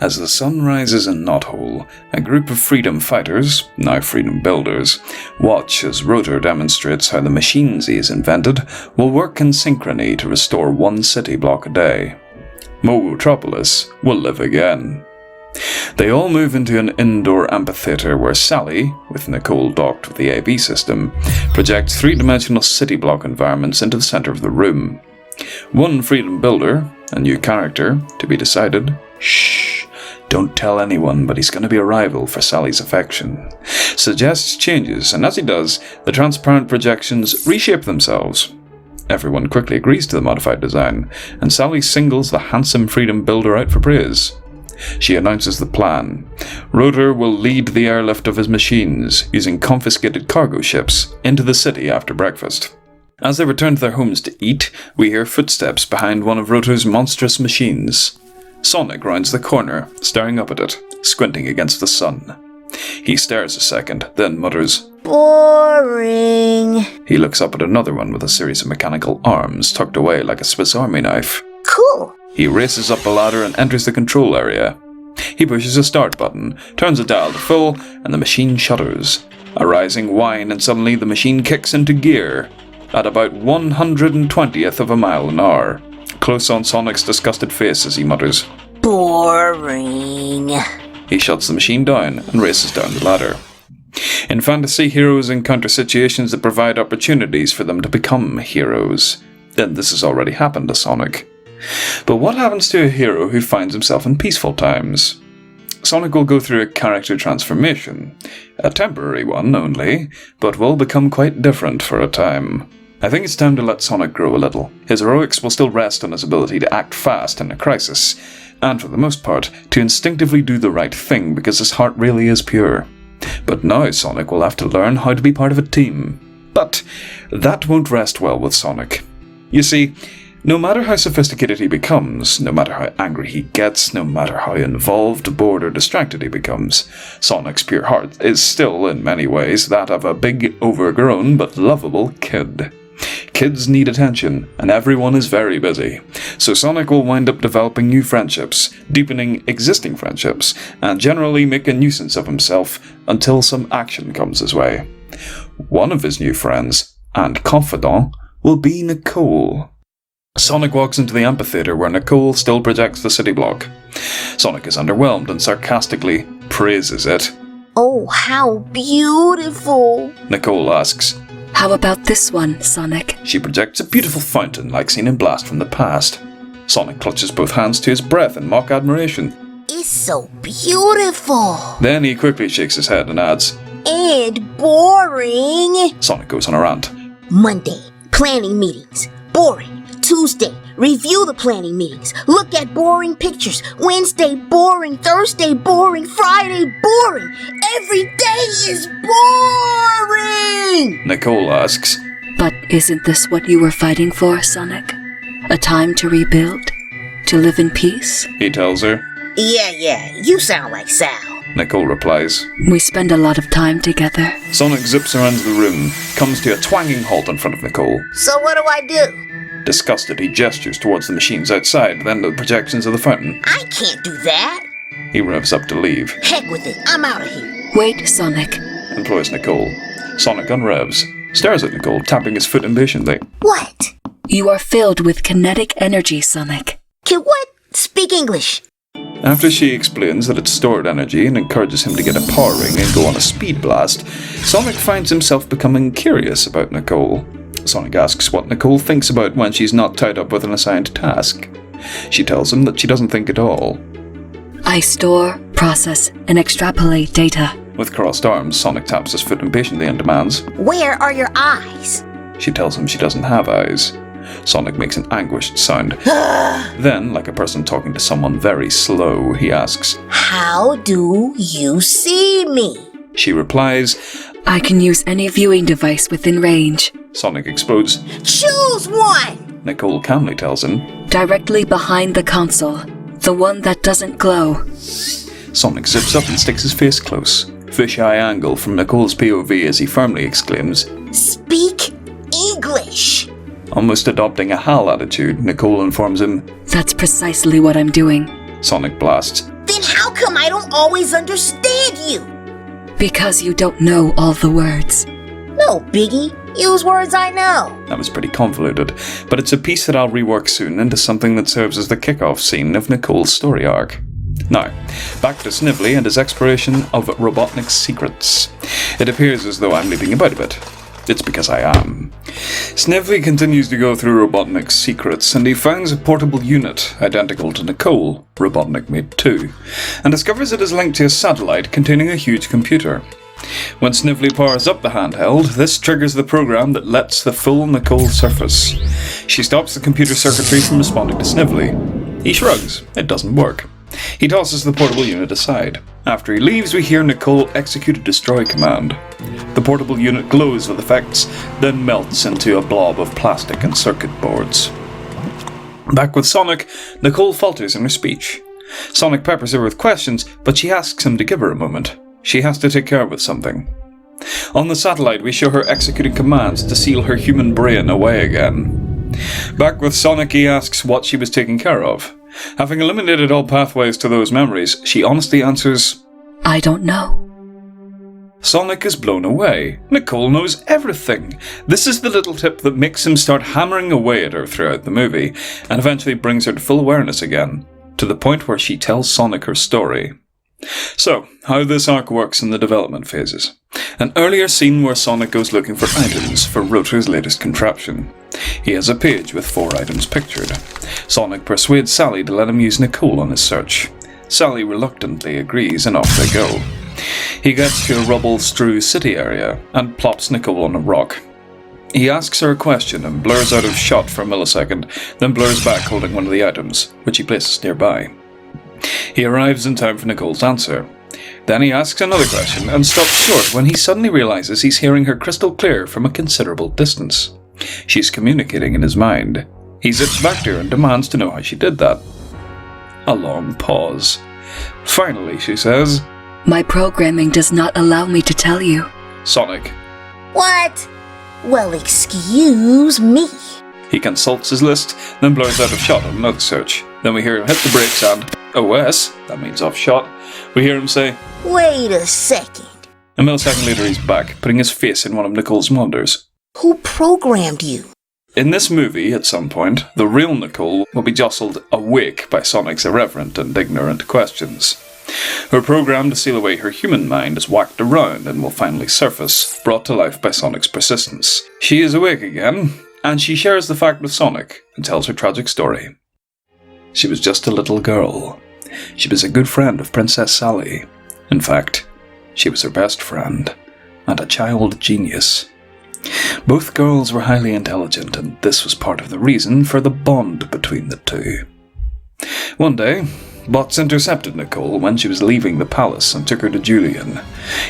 As the sun rises in Knothole, a group of freedom fighters, now freedom builders, watch as Rotor demonstrates how the machines he has invented will work in synchrony to restore one city block a day. Mogotropolis will live again. They all move into an indoor amphitheater where Sally, with Nicole docked with the AB system, projects three-dimensional city block environments into the center of the room. One freedom builder, a new character, to be decided, shh, don't tell anyone, but he's going to be a rival for Sally's affection, suggests changes, and as he does, the transparent projections reshape themselves. Everyone quickly agrees to the modified design, and Sally singles the handsome freedom builder out for praise. She announces the plan. Rotor will lead the airlift of his machines, using confiscated cargo ships, into the city after breakfast. As they return to their homes to eat, we hear footsteps behind one of Rotor's monstrous machines. Sonic rounds the corner, staring up at it, squinting against the sun. He stares a second, then mutters, Boring. He looks up at another one with a series of mechanical arms tucked away like a Swiss Army knife. Cool. He races up the ladder and enters the control area. He pushes a start button, turns the dial to full, and the machine shudders. A rising whine, and suddenly the machine kicks into gear at about 1/120th of a mile an hour. Close on Sonic's disgusted face as he mutters, Boring. He shuts the machine down and races down the ladder. In fantasy, heroes encounter situations that provide opportunities for them to become heroes. Then this has already happened to Sonic. But what happens to a hero who finds himself in peaceful times? Sonic will go through a character transformation, a temporary one only, but will become quite different for a time. I think it's time to let Sonic grow a little. His heroics will still rest on his ability to act fast in a crisis, and for the most part, to instinctively do the right thing because his heart really is pure. But now Sonic will have to learn how to be part of a team. But that won't rest well with Sonic. You see, no matter how sophisticated he becomes, no matter how angry he gets, no matter how involved, bored, or distracted he becomes, Sonic's pure heart is still, in many ways, that of a big, overgrown, but lovable kid. Kids need attention, and everyone is very busy. So Sonic will wind up developing new friendships, deepening existing friendships, and generally make a nuisance of himself until some action comes his way. One of his new friends, and confidant, will be Nicole. Sonic walks into the amphitheater where Nicole still projects the city block. Sonic is underwhelmed and sarcastically praises it. Oh, how beautiful. Nicole asks, How about this one, Sonic? She projects a beautiful fountain like seen in Blast from the past. Sonic clutches both hands to his breath in mock admiration. It's so beautiful. Then he quickly shakes his head and adds, And boring. Sonic goes on a rant. Monday, planning meetings. Boring. Tuesday, review the planning meetings. Look at boring pictures. Wednesday, boring. Thursday, boring. Friday, boring. Every day is boring. Nicole asks, But isn't this what you were fighting for, Sonic? A time to rebuild? to live in peace? He tells her. Yeah, you sound like Sal. Nicole replies. We spend a lot of time together. Sonic zips around the room, comes to a twanging halt in front of Nicole. So what do I do? Disgusted, he gestures towards the machines outside, then the projections of the fountain. I can't do that. He revs up to leave. Heck with it, I'm out of here. Wait, Sonic. Implores Nicole. Sonic unrevs, stares at Nicole, tapping his foot impatiently. What? You are filled with kinetic energy, Sonic. Can what? Speak English. After she explains that it's stored energy and encourages him to get a power ring and go on a speed blast, Sonic finds himself becoming curious about Nicole. Sonic asks what Nicole thinks about when she's not tied up with an assigned task. She tells him that she doesn't think at all. I store, process, and extrapolate data. With crossed arms, Sonic taps his foot impatiently and demands, Where are your eyes? She tells him she doesn't have eyes. Sonic makes an anguished sound. Then, like a person talking to someone very slow, he asks, How do you see me? She replies, I can use any viewing device within range. Sonic explodes. Choose one! Nicole calmly tells him, Directly behind the console. The one that doesn't glow. Sonic zips up and sticks his face close. Fisheye angle from Nicole's POV as he firmly exclaims, Speak English! Almost adopting a HAL attitude, Nicole informs him, That's precisely what I'm doing. Sonic blasts, Then how come I don't always understand you? Because you don't know all the words. No, Biggie. Use words I know. That was pretty convoluted, but it's a piece that I'll rework soon into something that serves as the kickoff scene of Nicole's story arc. Now, back to Snively and his exploration of Robotnik's secrets. It appears as though I'm leaping about a bit. It's because I am. Snively continues to go through Robotnik's secrets, and he finds a portable unit identical to Nicole, Robotnik made 2, and discovers it is linked to a satellite containing a huge computer. When Snively powers up the handheld, this triggers the program that lets the full Nicole surface. She stops the computer circuitry from responding to Snively. He shrugs. It doesn't work. He tosses the portable unit aside. After he leaves, we hear Nicole execute a destroy command. The portable unit glows with effects, then melts into a blob of plastic and circuit boards. Back with Sonic, Nicole falters in her speech. Sonic peppers her with questions, but she asks him to give her a moment. She has to take care of something. On the satellite, we show her executing commands to seal her human brain away again. Back with Sonic, he asks what she was taking care of. Having eliminated all pathways to those memories, she honestly answers, I don't know. Sonic is blown away. Nicole knows everything. This is the little tip that makes him start hammering away at her throughout the movie, and eventually brings her to full awareness again, to the point where she tells Sonic her story. So, how this arc works in the development phases. An earlier scene where Sonic goes looking for items for Rotor's latest contraption. He has a page with 4 items pictured. Sonic persuades Sally to let him use Nicole on his search. Sally reluctantly agrees and off they go. He gets to a rubble-strewn city area and plops Nicole on a rock. He asks her a question and blurs out of shot for a millisecond, then blurs back holding one of the items, which he places nearby. He arrives in time for Nicole's answer. Then he asks another question and stops short when he suddenly realizes he's hearing her crystal clear from a considerable distance. She's communicating in his mind. He zips back to her and demands to know how she did that. A long pause. Finally, she says, My programming does not allow me to tell you. Sonic. What? Well, excuse me. He consults his list, then blurs out of shot on another search. Then we hear him hit the brakes and, OS, that means off shot. We hear him say, Wait a second. A millisecond later he's back, putting his face in one of Nicole's monitors. Who programmed you? In this movie, at some point, the real Nicole will be jostled awake by Sonic's irreverent and ignorant questions. Her program to seal away her human mind is whacked around and will finally surface, brought to life by Sonic's persistence. She is awake again, and she shares the fact with Sonic and tells her tragic story. She was just a little girl. She was a good friend of Princess Sally. In fact, she was her best friend, and a child genius. Both girls were highly intelligent, and this was part of the reason for the bond between the two. One day, bots intercepted Nicole when she was leaving the palace and took her to Julian.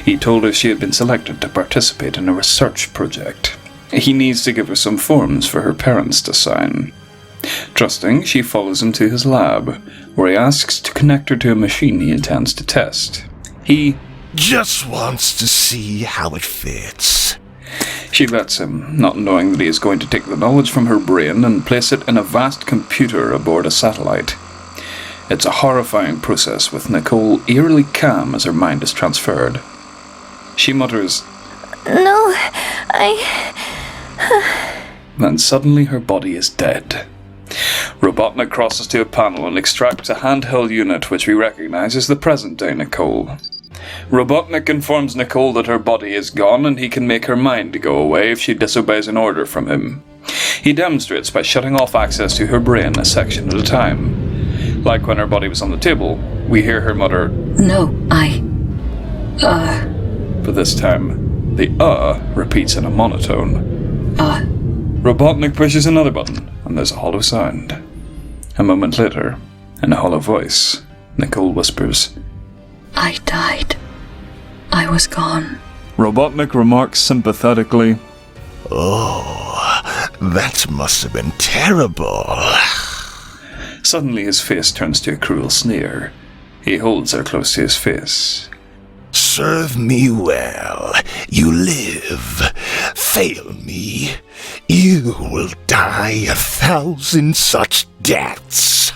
He told her she had been selected to participate in a research project. He needs to give her some forms for her parents to sign. Trusting, she follows him to his lab, where he asks to connect her to a machine he intends to test. He just wants to see how it fits. She lets him, not knowing that he is going to take the knowledge from her brain and place it in a vast computer aboard a satellite. It's a horrifying process, with Nicole eerily calm as her mind is transferred. She mutters, "No, Then suddenly her body is dead. Robotnik crosses to a panel and extracts a handheld unit which we recognize as the present-day Nicole. Robotnik informs Nicole that her body is gone and he can make her mind go away if she disobeys an order from him. He demonstrates by shutting off access to her brain a section at a time. Like when her body was on the table, we hear her mutter, "No, But this time, the repeats in a monotone. Robotnik pushes another button, and there's a hollow sound. A moment later, in a hollow voice, Nicole whispers, I died. I was gone." Robotnik remarks sympathetically, "Oh, that must have been terrible." Suddenly his face turns to a cruel sneer. He holds her close to his face. "Serve me well. You live. Fail me. You will die 1,000 such deaths."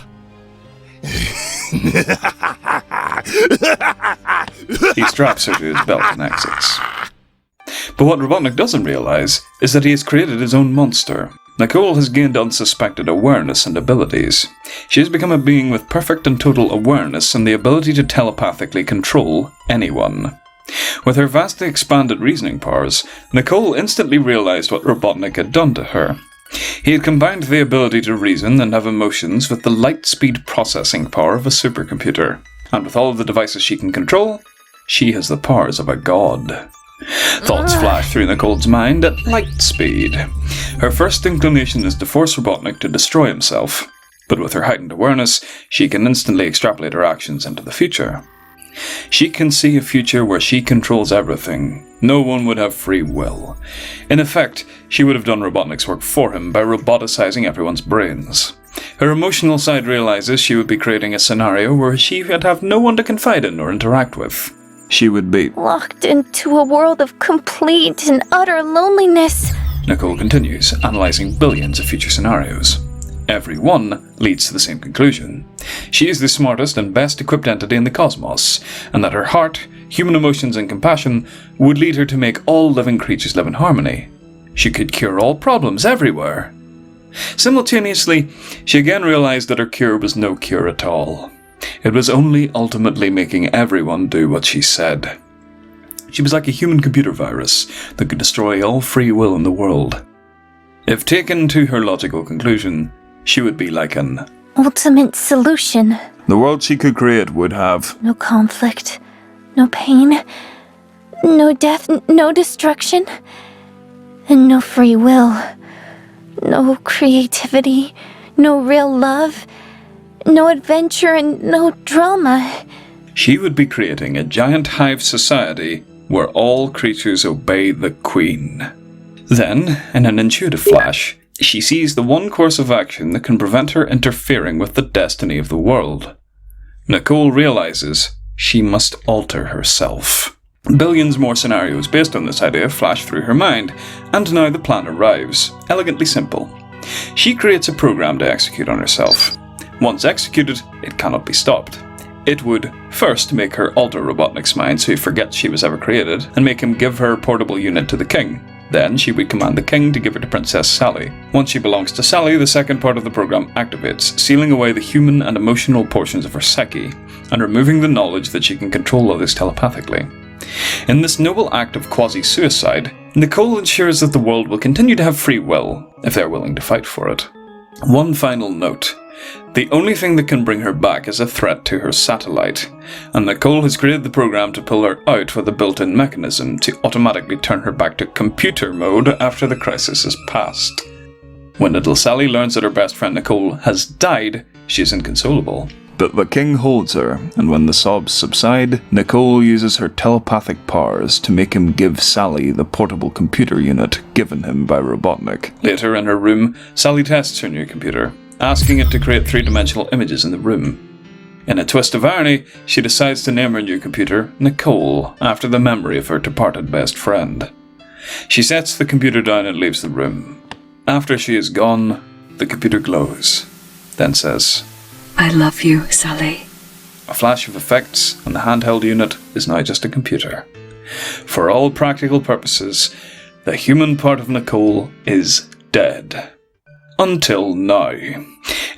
He straps her to his belt and exits. But what Robotnik doesn't realize is that he has created his own monster. Nicole has gained unsuspected awareness and abilities. She has become a being with perfect and total awareness and the ability to telepathically control anyone. With her vastly expanded reasoning powers, Nicole instantly realized what Robotnik had done to her. He had combined the ability to reason and have emotions with the light-speed processing power of a supercomputer. And with all of the devices she can control, she has the powers of a god. Thoughts flash through Nicole's mind at light speed. Her first inclination is to force Robotnik to destroy himself, but with her heightened awareness, she can instantly extrapolate her actions into the future. She can see a future where she controls everything. No one would have free will. In effect, she would have done Robotnik's work for him by roboticizing everyone's brains. Her emotional side realizes she would be creating a scenario where she would have no one to confide in or interact with. She would be locked into a world of complete and utter loneliness. Nicole continues, analyzing billions of future scenarios. Every one leads to the same conclusion. She is the smartest and best equipped entity in the cosmos, and that her heart, human emotions, and compassion would lead her to make all living creatures live in harmony. She could cure all problems everywhere. Simultaneously, she again realized that her cure was no cure at all. It was only ultimately making everyone do what she said. She was like a human computer virus that could destroy all free will in the world. If taken to her logical conclusion, she would be like an ultimate solution. The world she could create would have no conflict, no pain, no death, no destruction, and no free will. No creativity, no real love, no adventure, and no drama. She would be creating a giant hive society where all creatures obey the Queen. Then, in an intuitive flash, she sees the one course of action that can prevent her interfering with the destiny of the world. Nicole realizes she must alter herself. Billions more scenarios based on this idea flash through her mind, and now the plan arrives, elegantly simple. She creates a program to execute on herself. Once executed, it cannot be stopped. It would first make her alter Robotnik's mind so he forgets she was ever created, and make him give her portable unit to the king. Then she would command the king to give her to Princess Sally. Once she belongs to Sally, the second part of the program activates, sealing away the human and emotional portions of her psyche, and removing the knowledge that she can control others telepathically. In this noble act of quasi-suicide, Nicole ensures that the world will continue to have free will, if they're willing to fight for it. One final note. The only thing that can bring her back is a threat to her satellite, and Nicole has created the program to pull her out with a built-in mechanism to automatically turn her back to computer mode after the crisis has passed. When little Sally learns that her best friend Nicole has died, she is inconsolable. But the king holds her, and when the sobs subside, Nicole uses her telepathic powers to make him give Sally the portable computer unit given him by Robotnik. Later in her room, Sally tests her new computer. asking it to create three-dimensional images in the room. In a twist of irony, she decides to name her new computer Nicole, after the memory of her departed best friend. She sets the computer down and leaves the room. After she is gone, the computer glows, then says, I love you, Sally. A flash of effects, and the handheld unit is now just a computer. For all practical purposes, the human part of Nicole is dead. Until now.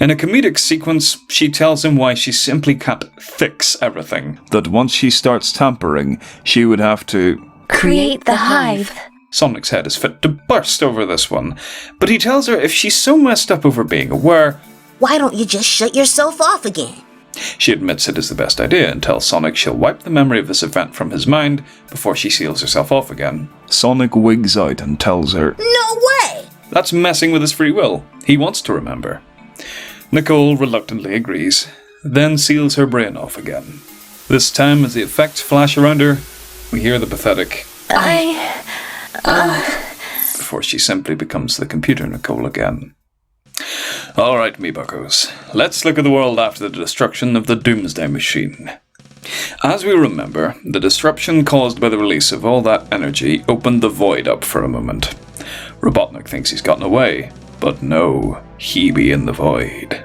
In a comedic sequence, she tells him why she simply can't fix everything. That once she starts tampering, she would have to Create the hive. Sonic's head is fit to burst over this one, but he tells her if she's so messed up over being aware, Why don't you just shut yourself off again? she admits it is the best idea and tells Sonic she'll wipe the memory of this event from his mind before she seals herself off again. Sonic wigs out and tells her, No way! That's messing with his free will. He wants to remember. Nicole reluctantly agrees, then seals her brain off again. This time, as the effects flash around her, we hear the pathetic before she simply becomes the computer Nicole again. Alright, me buckos, let's look at the world after the destruction of the Doomsday Machine. As we remember, the disruption caused by the release of all that energy opened the void up for a moment. Robotnik thinks he's gotten away, but no, he be in the void.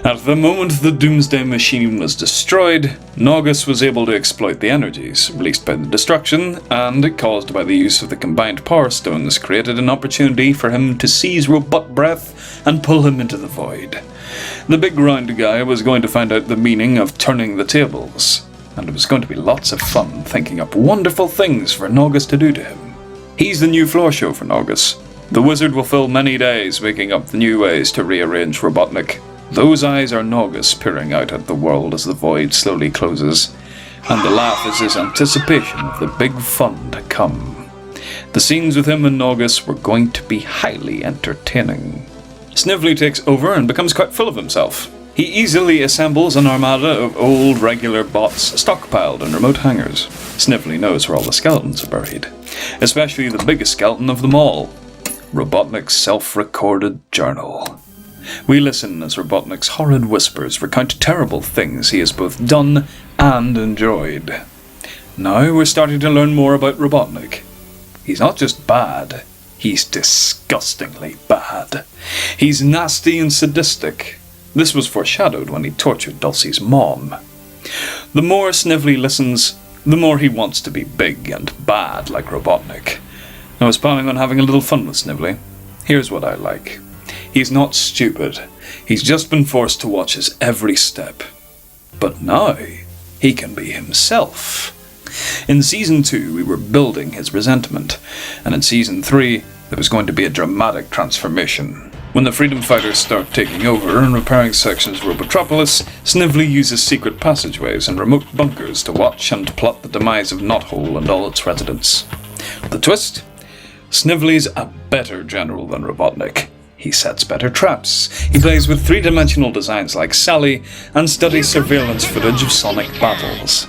At the moment the Doomsday Machine was destroyed, Naugus was able to exploit the energies released by the destruction, and caused by the use of the combined Power Stones created an opportunity for him to seize Robot Breath and pull him into the void. The big round guy was going to find out the meaning of turning the tables, and it was going to be lots of fun thinking up wonderful things for Naugus to do to him. He's the new floor show for Naugus. The wizard will fill many days making up the new ways to rearrange Robotnik. Those eyes are Naugus peering out at the world as the void slowly closes, and the laugh is his anticipation of the big fun to come. The scenes with him and Naugus were going to be highly entertaining. Snively takes over and becomes quite full of himself. He easily assembles an armada of old regular bots stockpiled in remote hangars. Snively knows where all the skeletons are buried, especially the biggest skeleton of them all, Robotnik's self-recorded journal. We listen as Robotnik's horrid whispers recount terrible things he has both done and enjoyed. Now we're starting to learn more about Robotnik. He's not just bad, he's disgustingly bad. He's nasty and sadistic. This was foreshadowed when he tortured Dulcie's mom. The more Snively listens, the more he wants to be big and bad like Robotnik. I was planning on having a little fun with Snively. Here's what I like. He's not stupid. He's just been forced to watch his every step. But now, he can be himself. In Season 2, we were building his resentment, and in Season 3, there was going to be a dramatic transformation. When the Freedom Fighters start taking over and repairing sections of Robotropolis, Snively uses secret passageways and remote bunkers to watch and plot the demise of Knothole and all its residents. The twist? Snively's a better general than Robotnik. He sets better traps, he plays with three-dimensional designs like Sally, and studies surveillance footage of Sonic battles.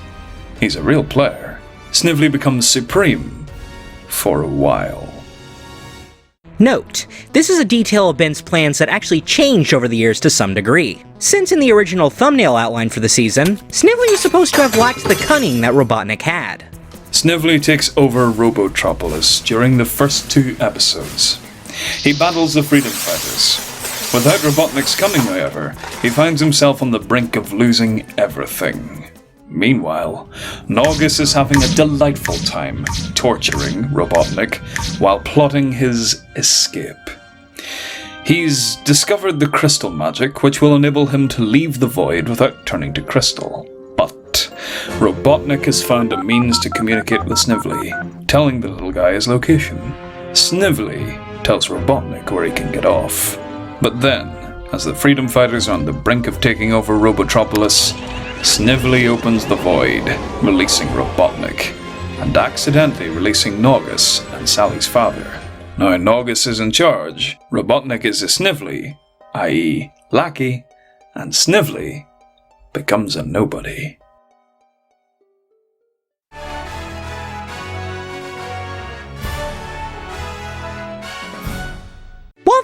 He's a real player. Snively becomes supreme. For a while. Note, this is a detail of Ben's plans that actually changed over the years to some degree. Since in the original thumbnail outline for the season, Snively was supposed to have lacked the cunning that Robotnik had. Snively takes over Robotropolis during the first 2 episodes. He battles the Freedom Fighters. Without Robotnik's cunning, however, he finds himself on the brink of losing everything. Meanwhile, Naugus is having a delightful time torturing Robotnik while plotting his escape. He's discovered the crystal magic which will enable him to leave the void without turning to crystal. But Robotnik has found a means to communicate with Snively, telling the little guy his location. Snively tells Robotnik where he can get off. But then, as the Freedom Fighters are on the brink of taking over Robotropolis, Snively opens the void, releasing Robotnik, and accidentally releasing Naugus and Sally's father. Now Naugus is in charge, Robotnik is a Snively, i.e. lackey, and Snively becomes a nobody.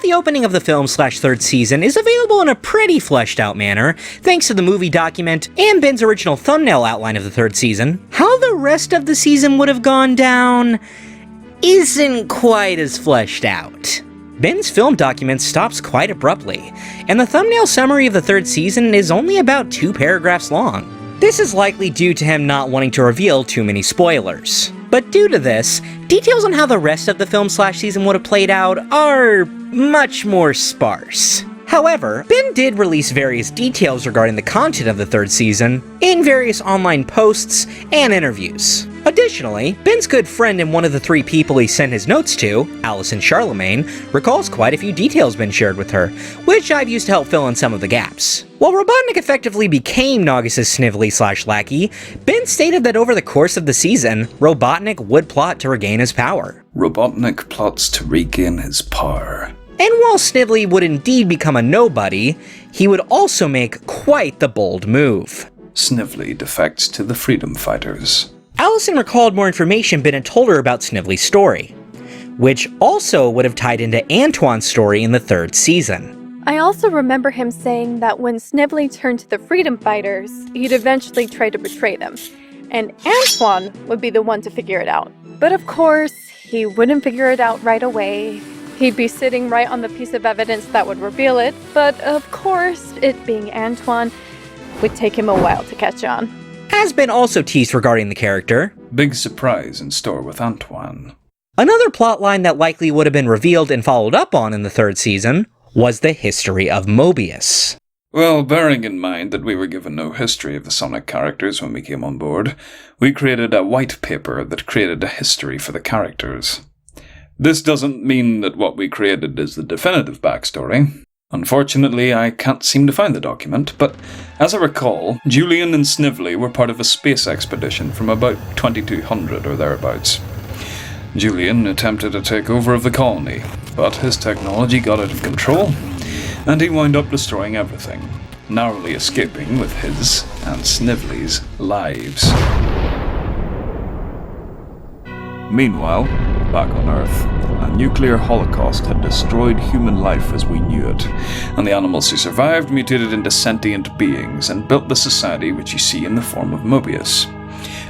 While the opening of the film/third season is available in a pretty fleshed out manner, thanks to the movie document and Ben's original thumbnail outline of the third season, how the rest of the season would have gone down isn't quite as fleshed out. Ben's film document stops quite abruptly, and the thumbnail summary of the third season is only about 2 paragraphs long. This is likely due to him not wanting to reveal too many spoilers. But due to this, details on how the rest of the film/season would have played out are much more sparse. However, Ben did release various details regarding the content of the third season in various online posts and interviews. Additionally, Ben's good friend and one of the 3 people he sent his notes to, Allison Charlemagne, recalls quite a few details Ben shared with her, which I've used to help fill in some of the gaps. While Robotnik effectively became Naugus' Snively/lackey, Ben stated that over the course of the season, Robotnik would plot to regain his power. Robotnik plots to regain his power. And while Snively would indeed become a nobody, he would also make quite the bold move. Snively defects to the Freedom Fighters. Allison recalled more information Ben had told her about Snively's story, which also would have tied into Antoine's story in the third season. I also remember him saying that when Snively turned to the Freedom Fighters, he'd eventually try to betray them, and Antoine would be the one to figure it out. But of course, he wouldn't figure it out right away. He'd be sitting right on the piece of evidence that would reveal it, but of course, it being Antoine, would take him a while to catch on. Has been also teased regarding the character. Big surprise in store with Antoine. Another plotline that likely would have been revealed and followed up on in the third season was the history of Mobius. Well, bearing in mind that we were given no history of the Sonic characters when we came on board, we created a white paper that created a history for the characters. This doesn't mean that what we created is the definitive backstory. Unfortunately, I can't seem to find the document, but as I recall, Julian and Snively were part of a space expedition from about 2200 or thereabouts. Julian attempted a takeover of the colony, but his technology got out of control, and he wound up destroying everything, narrowly escaping with his and Snively's lives. Meanwhile, back on Earth, a nuclear holocaust had destroyed human life as we knew it, and the animals who survived mutated into sentient beings and built the society which you see in the form of Mobius.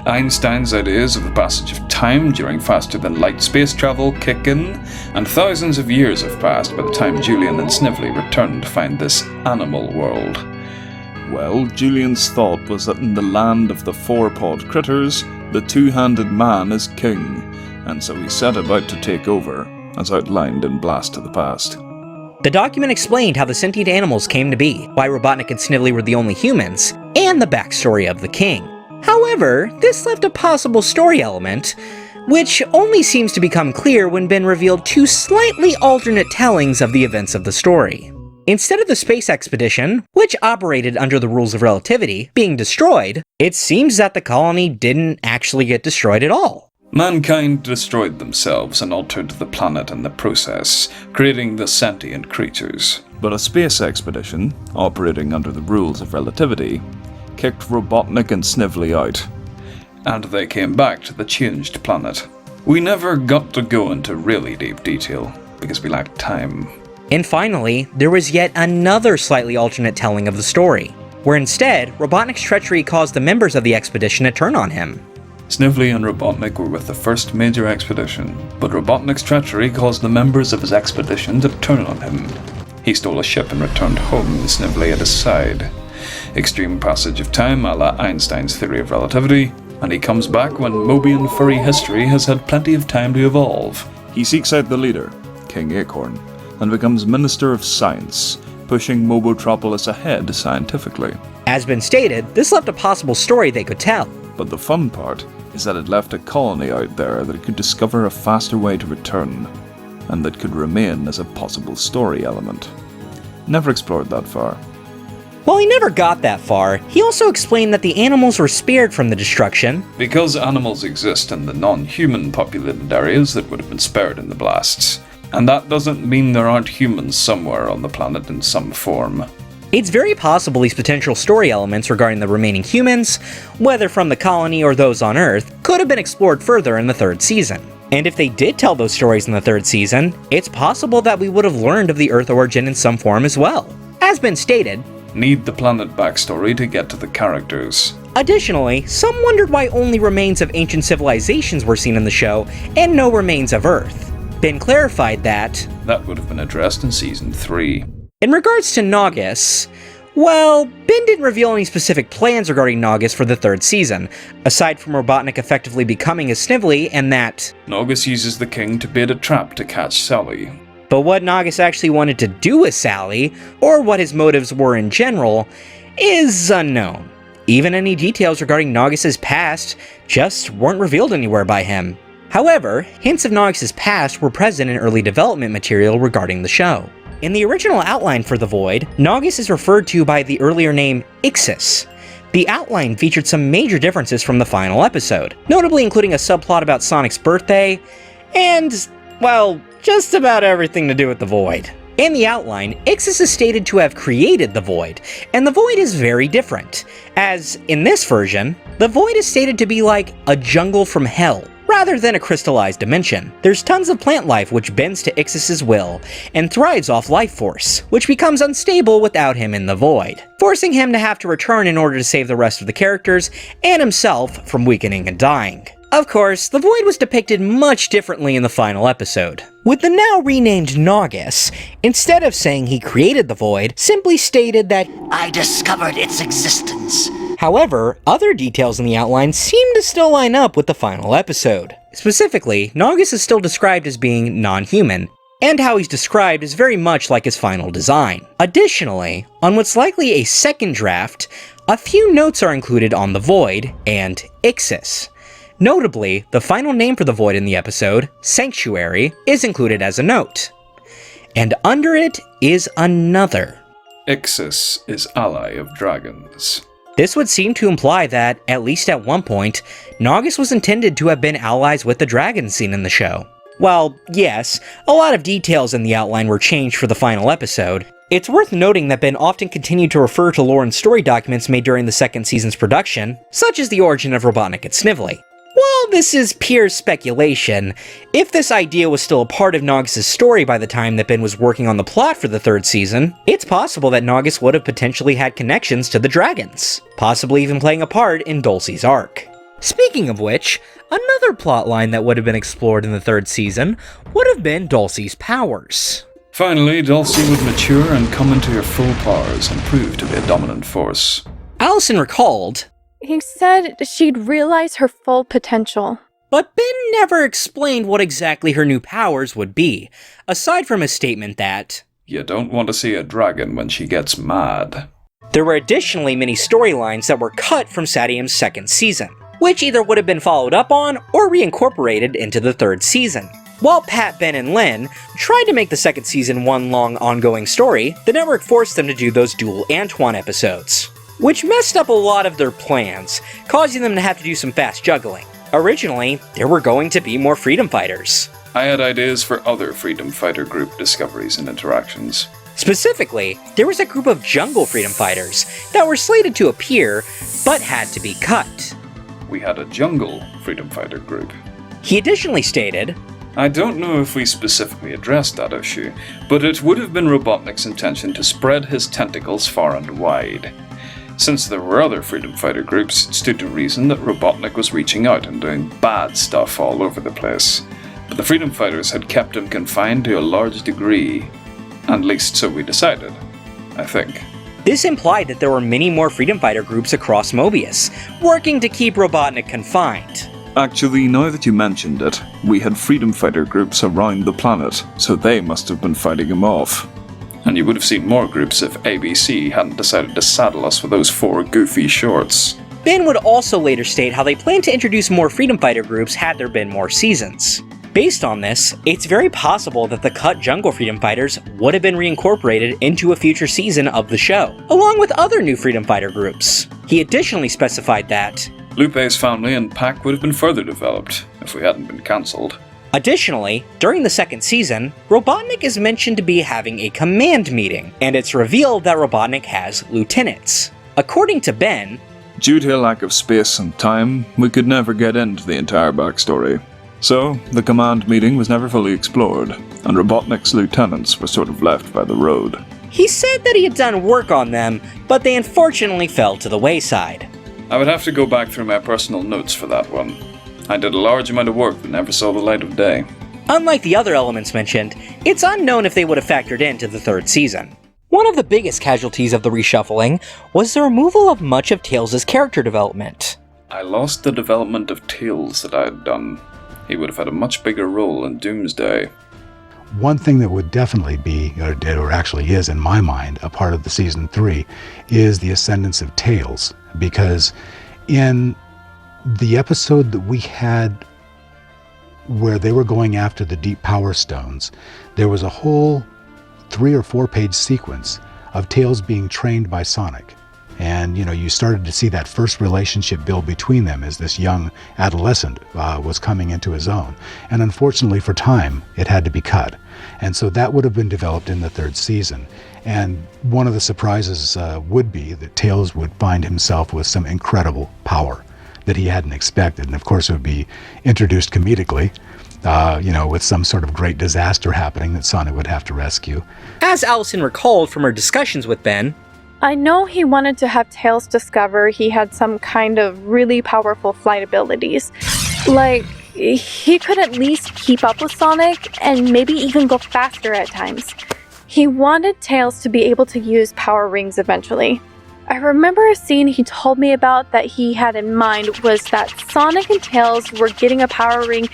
Einstein's ideas of the passage of time during faster-than-light space travel kick in, and thousands of years have passed by the time Julian and Snively returned to find this animal world. Well, Julian's thought was that in the land of the four-pawed critters, the two-handed man is king, and so he set about to take over, as outlined in Blast to the Past. The document explained how the sentient animals came to be, why Robotnik and Snively were the only humans, and the backstory of the king. However, this left a possible story element, which only seems to become clear when Ben revealed two slightly alternate tellings of the events of the story. Instead of the space expedition, which operated under the rules of relativity, being destroyed, it seems that the colony didn't actually get destroyed at all. Mankind destroyed themselves and altered the planet in the process, creating the sentient creatures. But a space expedition, operating under the rules of relativity, kicked Robotnik and Snively out. And they came back to the changed planet. We never got to go into really deep detail, because we lacked time. And finally, there was yet another slightly alternate telling of the story, where instead, Robotnik's treachery caused the members of the expedition to turn on him. Snively and Robotnik were with the first major expedition, but Robotnik's treachery caused the members of his expedition to turn on him. He stole a ship and returned home with Snively at his side. Extreme passage of time a la Einstein's theory of relativity, and he comes back when Mobian furry history has had plenty of time to evolve. He seeks out the leader, King Acorn, and becomes Minister of Science, pushing Mobotropolis ahead scientifically. As been stated, this left a possible story they could tell. But the fun part is that it left a colony out there that could discover a faster way to return, and that could remain as a possible story element. Never explored that far. While he never got that far, he also explained that the animals were spared from the destruction because animals exist in the non-human populated areas that would have been spared in the blasts. And that doesn't mean there aren't humans somewhere on the planet in some form. It's very possible these potential story elements regarding the remaining humans, whether from the colony or those on Earth, could have been explored further in the third season. And if they did tell those stories in the third season, it's possible that we would have learned of the Earth origin in some form as well. As been stated, need the planet backstory to get to the characters. Additionally, some wondered why only remains of ancient civilizations were seen in the show, and no remains of Earth. Ben clarified that would have been addressed in Season 3. In regards to Naugus, well, Ben didn't reveal any specific plans regarding Naugus for the third season, aside from Robotnik effectively becoming a Snively and that Naugus uses the king to bait a trap to catch Sally. But what Naugus actually wanted to do with Sally, or what his motives were in general, is unknown. Even any details regarding Naugus's past just weren't revealed anywhere by him. However, hints of Naugus's past were present in early development material regarding the show. In the original outline for The Void, Naugus is referred to by the earlier name Ixis. The outline featured some major differences from the final episode, notably including a subplot about Sonic's birthday, and, well, just about everything to do with the Void. In the outline, Ixis is stated to have created the Void, and the Void is very different, as, in this version, the Void is stated to be like a jungle from hell, rather than a crystallized dimension. There's tons of plant life which bends to Ixis's will, and thrives off life force, which becomes unstable without him in the Void, forcing him to have to return in order to save the rest of the characters, and himself from weakening and dying. Of course, the Void was depicted much differently in the final episode, with the now renamed Naugus, instead of saying he created the Void, simply stated that I discovered its existence. However, other details in the outline seem to still line up with the final episode. Specifically, Naugus is still described as being non-human, and how he's described is very much like his final design. Additionally, on what's likely a second draft, a few notes are included on the Void and Ixis. Notably, the final name for the Void in the episode, Sanctuary, is included as a note. And under it is another. Ixis is ally of dragons. This would seem to imply that, at least at one point, Naugus was intended to have been allies with the dragons seen in the show. While, yes, a lot of details in the outline were changed for the final episode, it's worth noting that Ben often continued to refer to lore and story documents made during the second season's production, such as the origin of Robotnik and Snively. While this is pure speculation, if this idea was still a part of Naugus's story by the time that Ben was working on the plot for the third season, it's possible that Naugus would have potentially had connections to the dragons, possibly even playing a part in Dulcie's arc. Speaking of which, another plotline that would have been explored in the third season would have been Dulcie's powers. Finally, Dulcie would mature and come into her full powers and prove to be a dominant force. Allison recalled, He said she'd realize her full potential. But Ben never explained what exactly her new powers would be, aside from his statement that you don't want to see a dragon when she gets mad. There were additionally many storylines that were cut from SatAM's second season, which either would have been followed up on or reincorporated into the third season. While Pat, Ben, and Len tried to make the second season one long ongoing story, the network forced them to do those dual Antoine episodes, which messed up a lot of their plans, causing them to have to do some fast juggling. Originally, there were going to be more freedom fighters. I had ideas for other freedom fighter group discoveries and interactions. Specifically, there was a group of jungle freedom fighters that were slated to appear, but had to be cut. We had a jungle freedom fighter group. He additionally stated, I don't know if we specifically addressed that issue, but it would have been Robotnik's intention to spread his tentacles far and wide. Since there were other freedom fighter groups, it stood to reason that Robotnik was reaching out and doing bad stuff all over the place. But the freedom fighters had kept him confined to a large degree. At least so we decided, I think. This implied that there were many more freedom fighter groups across Mobius, working to keep Robotnik confined. Actually, now that you mentioned it, we had freedom fighter groups around the planet, so they must have been fighting him off. And you would have seen more groups if ABC hadn't decided to saddle us with those 4 goofy shorts. Ben would also later state how they plan to introduce more freedom fighter groups had there been more seasons. Based on this, it's very possible that the cut jungle freedom fighters would have been reincorporated into a future season of the show, along with other new freedom fighter groups. He additionally specified that Lupe's family and pack would have been further developed if we hadn't been cancelled. Additionally, during the second season, Robotnik is mentioned to be having a command meeting, and it's revealed that Robotnik has lieutenants. According to Ben, due to a lack of space and time, we could never get into the entire backstory. So, the command meeting was never fully explored, and Robotnik's lieutenants were sort of left by the road. He said that he had done work on them, but they unfortunately fell to the wayside. I would have to go back through my personal notes for that one. I did a large amount of work that never saw the light of day. Unlike the other elements mentioned, it's unknown if they would have factored into the third season. One of the biggest casualties of the reshuffling was the removal of much of Tails' character development. I lost the development of Tails that I had done. He would have had a much bigger role in Doomsday. One thing that would definitely be, or actually is in my mind, a part of the season 3 is the ascendance of Tails. Because in the episode that we had where they were going after the Deep Power Stones, there was a whole 3 or 4 page sequence of Tails being trained by Sonic. And, you started to see that first relationship build between them as this young adolescent was coming into his own. And unfortunately for time, it had to be cut. And so that would have been developed in the third season. And one of the surprises would be that Tails would find himself with some incredible power that he hadn't expected. And of course, it would be introduced comedically, with some sort of great disaster happening that Sonic would have to rescue. As Allison recalled from her discussions with Ben, I know he wanted to have Tails discover he had some kind of really powerful flight abilities. Like, he could at least keep up with Sonic and maybe even go faster at times. He wanted Tails to be able to use power rings eventually. I remember a scene he told me about that he had in mind was that Sonic and Tails were getting a power ring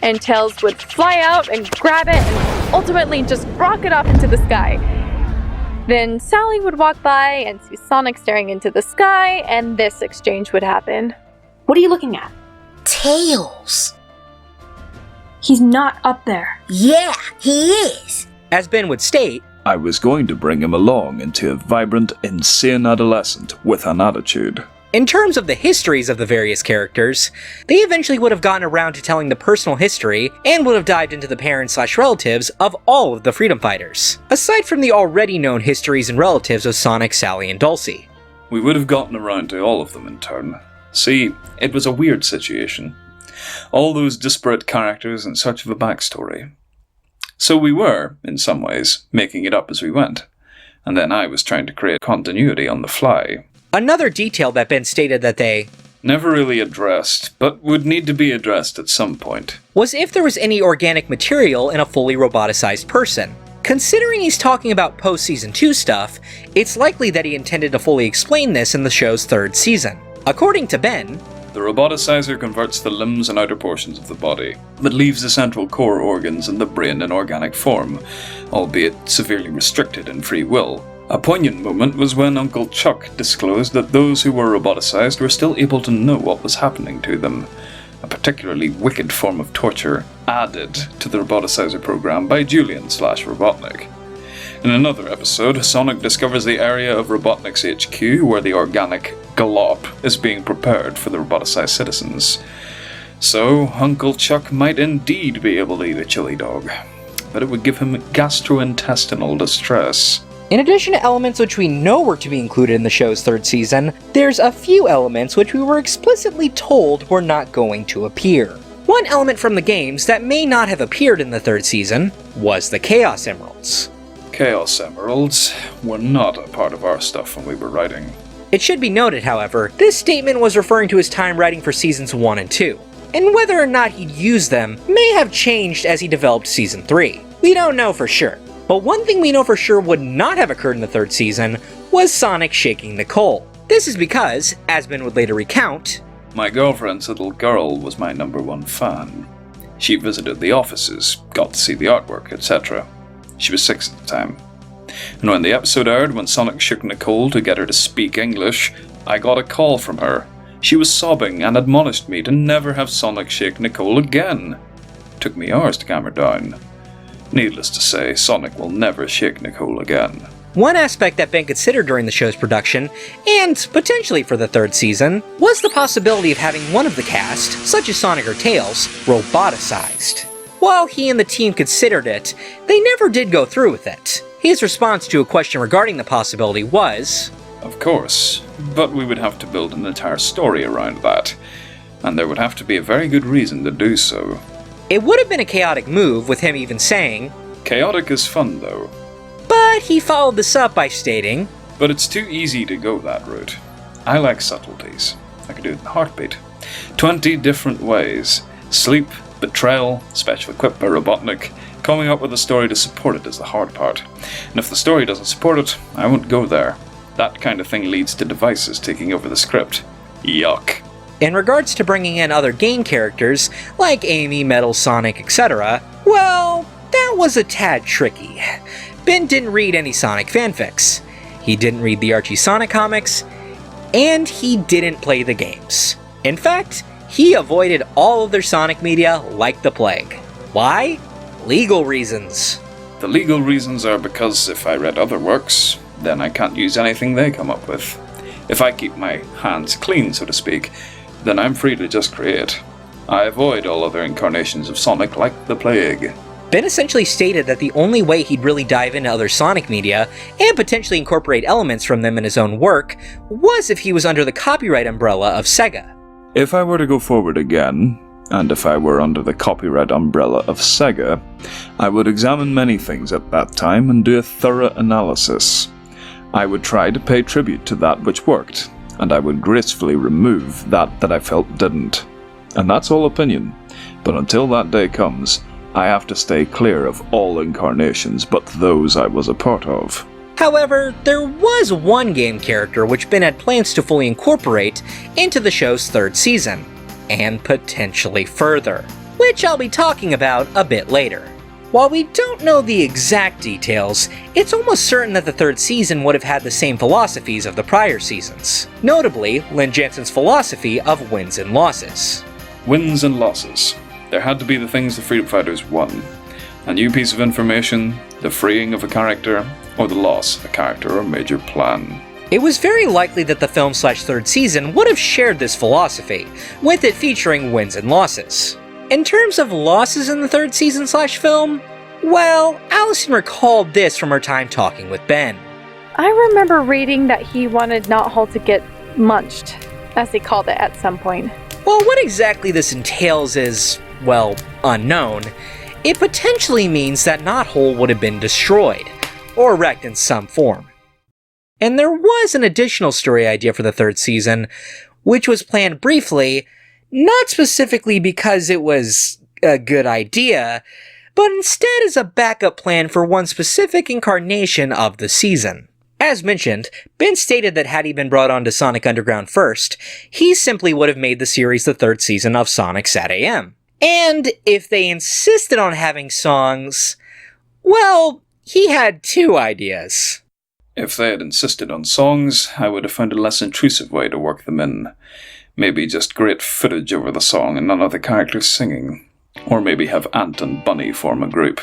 and Tails would fly out and grab it and ultimately just rocket off into the sky. Then Sally would walk by and see Sonic staring into the sky, and this exchange would happen. What are you looking at? Tails. He's not up there. Yeah, he is. As Ben would state, I was going to bring him along into a vibrant, insane adolescent with an attitude. In terms of the histories of the various characters, they eventually would have gotten around to telling the personal history and would have dived into the parents/relatives of all of the Freedom Fighters, aside from the already known histories and relatives of Sonic, Sally, and Dulcie. We would have gotten around to all of them in turn. See, it was a weird situation. All those disparate characters in search of a backstory. So we were, in some ways, making it up as we went, and then I was trying to create continuity on the fly. Another detail that Ben stated that they never really addressed, but would need to be addressed at some point, was if there was any organic material in a fully roboticized person. Considering he's talking about post-season 2 stuff, it's likely that he intended to fully explain this in the show's third season. According to Ben, the roboticizer converts the limbs and outer portions of the body, but leaves the central core organs and the brain in organic form, albeit severely restricted in free will. A poignant moment was when Uncle Chuck disclosed that those who were roboticized were still able to know what was happening to them, a particularly wicked form of torture added to the roboticizer program by Julian/Robotnik. In another episode, Sonic discovers the area of Robotnik's HQ where the organic glop is being prepared for the roboticized citizens. So, Uncle Chuck might indeed be able to eat a chili dog, but it would give him gastrointestinal distress. In addition to elements which we know were to be included in the show's third season, there's a few elements which we were explicitly told were not going to appear. One element from the games that may not have appeared in the third season was the Chaos Emeralds. Chaos Emeralds were not a part of our stuff when we were writing. It should be noted, however, this statement was referring to his time writing for seasons 1 and 2, and whether or not he'd use them may have changed as he developed season 3. We don't know for sure. But one thing we know for sure would not have occurred in the third season was Sonic shaking Nicole. This is because, as Ben would later recount, my girlfriend's little girl was my #1 fan. She visited the offices, got to see the artwork, etc. She was 6 at the time. And when the episode aired when Sonic shook Nicole to get her to speak English, I got a call from her. She was sobbing and admonished me to never have Sonic shake Nicole again. It took me hours to calm her down. Needless to say, Sonic will never shake Nicole again. One aspect that Ben considered during the show's production, and potentially for the third season, was the possibility of having one of the cast, such as Sonic or Tails, roboticized. While he and the team considered it, they never did go through with it. His response to a question regarding the possibility was, of course, but we would have to build an entire story around that, and there would have to be a very good reason to do so. It would have been a chaotic move, with him even saying, "Chaotic is fun, though." But he followed this up by stating, "But it's too easy to go that route. I like subtleties. I could do it in a heartbeat. 20 different ways. Sleep, betrayal, special equipped by Robotnik. Coming up with a story to support it is the hard part. And if the story doesn't support it, I won't go there. That kind of thing leads to devices taking over the script. Yuck." In regards to bringing in other game characters, like Amy, Metal, Sonic, etc., well, that was a tad tricky. Ben didn't read any Sonic fanfics. He didn't read the Archie Sonic comics, and he didn't play the games. In fact, he avoided all of their Sonic media like the plague. Why? Legal reasons. The legal reasons are because if I read other works, then I can't use anything they come up with. If I keep my hands clean, so to speak, then I'm free to just create. I avoid all other incarnations of Sonic like the plague. Ben essentially stated that the only way he'd really dive into other Sonic media, and potentially incorporate elements from them in his own work, was if he was under the copyright umbrella of Sega. If I were to go forward again, and if I were under the copyright umbrella of Sega, I would examine many things at that time and do a thorough analysis. I would try to pay tribute to that which worked, and I would gracefully remove that I felt didn't. And that's all opinion, but until that day comes, I have to stay clear of all incarnations but those I was a part of. However, there was one game character which Ben had plans to fully incorporate into the show's third season, and potentially further, which I'll be talking about a bit later. While we don't know the exact details, it's almost certain that the third season would have had the same philosophies of the prior seasons, notably Lynn Jansen's philosophy of wins and losses. Wins and losses. There had to be the things the freedom fighters won. A new piece of information, the freeing of a character, or the loss of a character or major plan. It was very likely that the film/third season would have shared this philosophy, with it featuring wins and losses. In terms of losses in the third season/film, well, Allison recalled this from her time talking with Ben. I remember reading that he wanted Knothole to get munched, as he called it at some point. While what exactly this entails is, well, unknown, it potentially means that Knothole would have been destroyed, or wrecked in some form. And there was an additional story idea for the third season, which was planned briefly, not specifically because it was a good idea, but instead as a backup plan for one specific incarnation of the season. As mentioned, Ben stated that had he been brought onto Sonic Underground first, he simply would have made the series the third season of Sonic SatAM. And if they insisted on having songs, well, he had two ideas. If they had insisted on songs, I would have found a less intrusive way to work them in. Maybe just great footage over the song and none of the characters singing. Or maybe have Ant and Bunny form a group.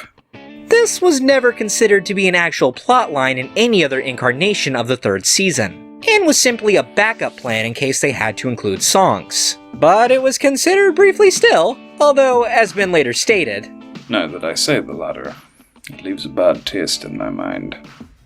This was never considered to be an actual plotline in any other incarnation of the third season, and was simply a backup plan in case they had to include songs. But it was considered briefly still, although, as Ben later stated, "Now that I say the latter, it leaves a bad taste in my mind."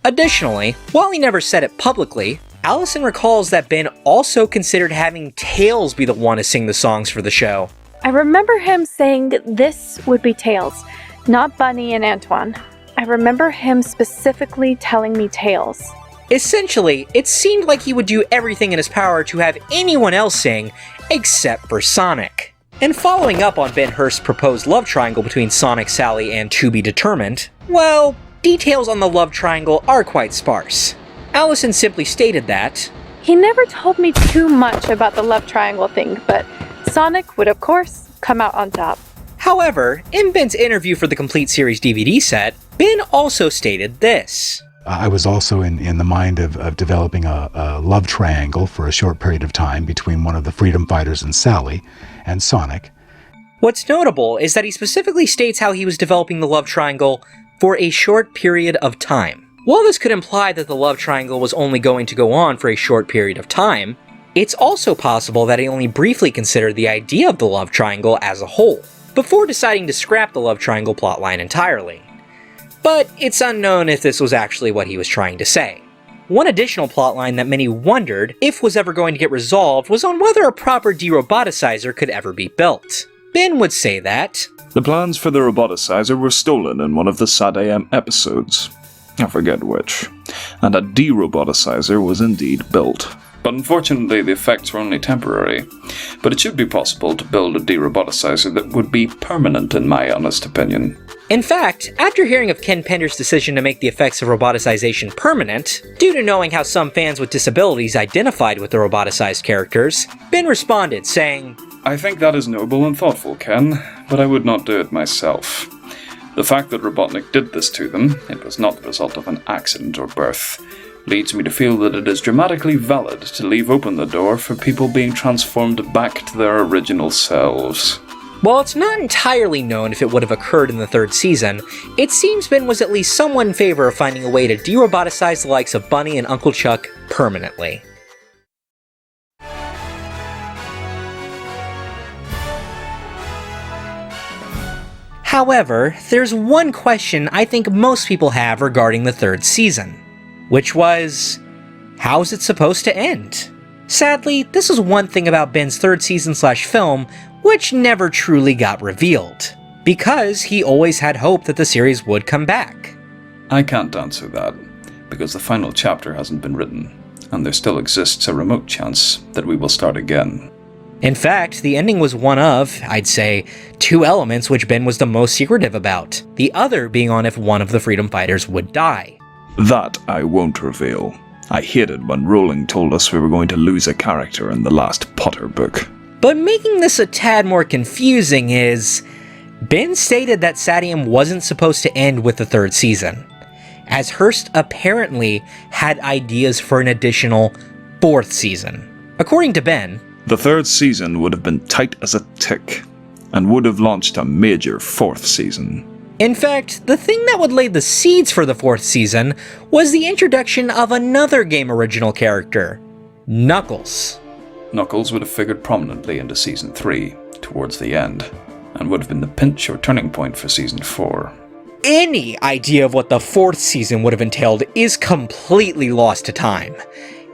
Additionally, while he never said it publicly, Allison recalls that Ben also considered having Tails be the one to sing the songs for the show. I remember him saying this would be Tails, not Bunny and Antoine. I remember him specifically telling me Tails. Essentially, it seemed like he would do everything in his power to have anyone else sing, except for Sonic. And following up on Ben Hurst's proposed love triangle between Sonic, Sally, and To Be Determined, well, details on the love triangle are quite sparse. Allison simply stated that, He never told me too much about the love triangle thing, but Sonic would of course come out on top. However, in Ben's interview for the complete series DVD set, Ben also stated this. I was also in the mind of developing a love triangle for a short period of time between one of the freedom fighters and Sally and Sonic. What's notable is that he specifically states how he was developing the love triangle for a short period of time. While this could imply that the love triangle was only going to go on for a short period of time, it's also possible that he only briefly considered the idea of the love triangle as a whole, before deciding to scrap the love triangle plotline entirely. But it's unknown if this was actually what he was trying to say. One additional plotline that many wondered if was ever going to get resolved was on whether a proper de-roboticizer could ever be built. Ben would say that the plans for the roboticizer were stolen in one of the SatAM episodes. I forget which. And a de-roboticizer was indeed built. But unfortunately, the effects were only temporary. But it should be possible to build a de-roboticizer that would be permanent, in my honest opinion. In fact, after hearing of Ken Pender's decision to make the effects of roboticization permanent, due to knowing how some fans with disabilities identified with the roboticized characters, Ben responded, saying, I think that is noble and thoughtful, Ken, but I would not do it myself. The fact that Robotnik did this to them, it was not the result of an accident or birth, leads me to feel that it is dramatically valid to leave open the door for people being transformed back to their original selves. While it's not entirely known if it would have occurred in the third season, it seems Ben was at least somewhat in favor of finding a way to de-roboticize the likes of Bunny and Uncle Chuck permanently. However, there's one question I think most people have regarding the third season, which was, how's it supposed to end? Sadly, this is one thing about Ben's third season/film which never truly got revealed, because he always had hope that the series would come back. I can't answer that, because the final chapter hasn't been written, and there still exists a remote chance that we will start again. In fact, the ending was one of, I'd say, two elements which Ben was the most secretive about, the other being on if one of the freedom fighters would die. That I won't reveal. I hated when Rowling told us we were going to lose a character in the last Potter book. But making this a tad more confusing is, Ben stated that SatAM wasn't supposed to end with the third season, as Hurst apparently had ideas for an additional fourth season. According to Ben, the third season would have been tight as a tick, and would have launched a major fourth season. In fact, the thing that would lay the seeds for the fourth season was the introduction of another game original character, Knuckles. Knuckles would have figured prominently into Season 3, towards the end, and would have been the pinch or turning point for Season 4. Any idea of what the fourth season would have entailed is completely lost to time.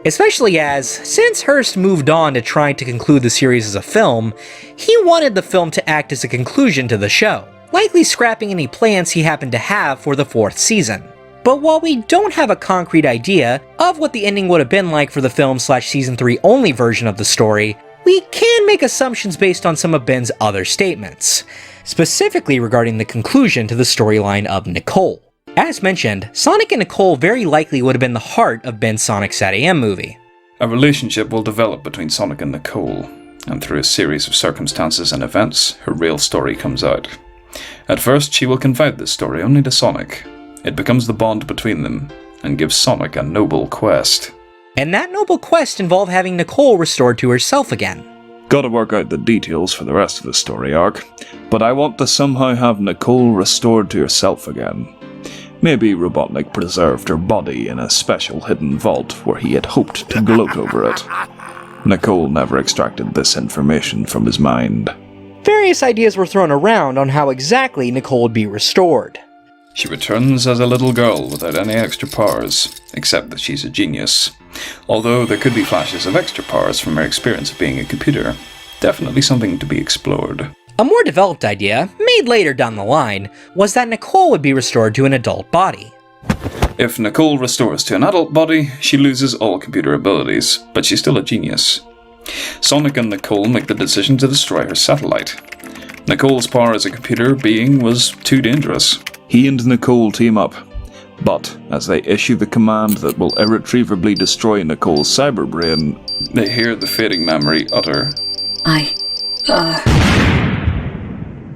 Especially as, since Hurst moved on to trying to conclude the series as a film, he wanted the film to act as a conclusion to the show, likely scrapping any plans he happened to have for the fourth season. But while we don't have a concrete idea of what the ending would have been like for the film/Season 3 only version of the story, we can make assumptions based on some of Ben's other statements, specifically regarding the conclusion to the storyline of Nicole. As mentioned, Sonic and Nicole very likely would have been the heart of Ben's Sonic SatAM movie. A relationship will develop between Sonic and Nicole, and through a series of circumstances and events, her real story comes out. At first, she will confide this story only to Sonic. It becomes the bond between them, and gives Sonic a noble quest. And that noble quest involved having Nicole restored to herself again. Gotta work out the details for the rest of the story arc, but I want to somehow have Nicole restored to herself again. Maybe Robotnik preserved her body in a special hidden vault where he had hoped to gloat over it. Nicole never extracted this information from his mind. Various ideas were thrown around on how exactly Nicole would be restored. She returns as a little girl without any extra powers, except that she's a genius. Although there could be flashes of extra powers from her experience of being a computer. Definitely something to be explored. A more developed idea, made later down the line, was that Nicole would be restored to an adult body. If Nicole restores to an adult body, she loses all computer abilities, but she's still a genius. Sonic and Nicole make the decision to destroy her satellite. Nicole's power as a computer being was too dangerous. He and Nicole team up, but as they issue the command that will irretrievably destroy Nicole's cyberbrain, they hear the fading memory utter,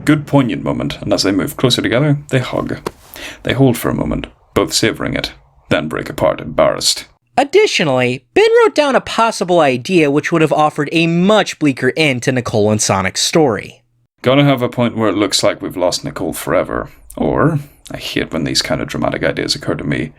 Good poignant moment, and as they move closer together, they hug. They hold for a moment, both savoring it, then break apart embarrassed. Additionally, Ben wrote down a possible idea which would have offered a much bleaker end to Nicole and Sonic's story. Gotta have a point where it looks like we've lost Nicole forever. Or, I hate when these kind of dramatic ideas occur to me,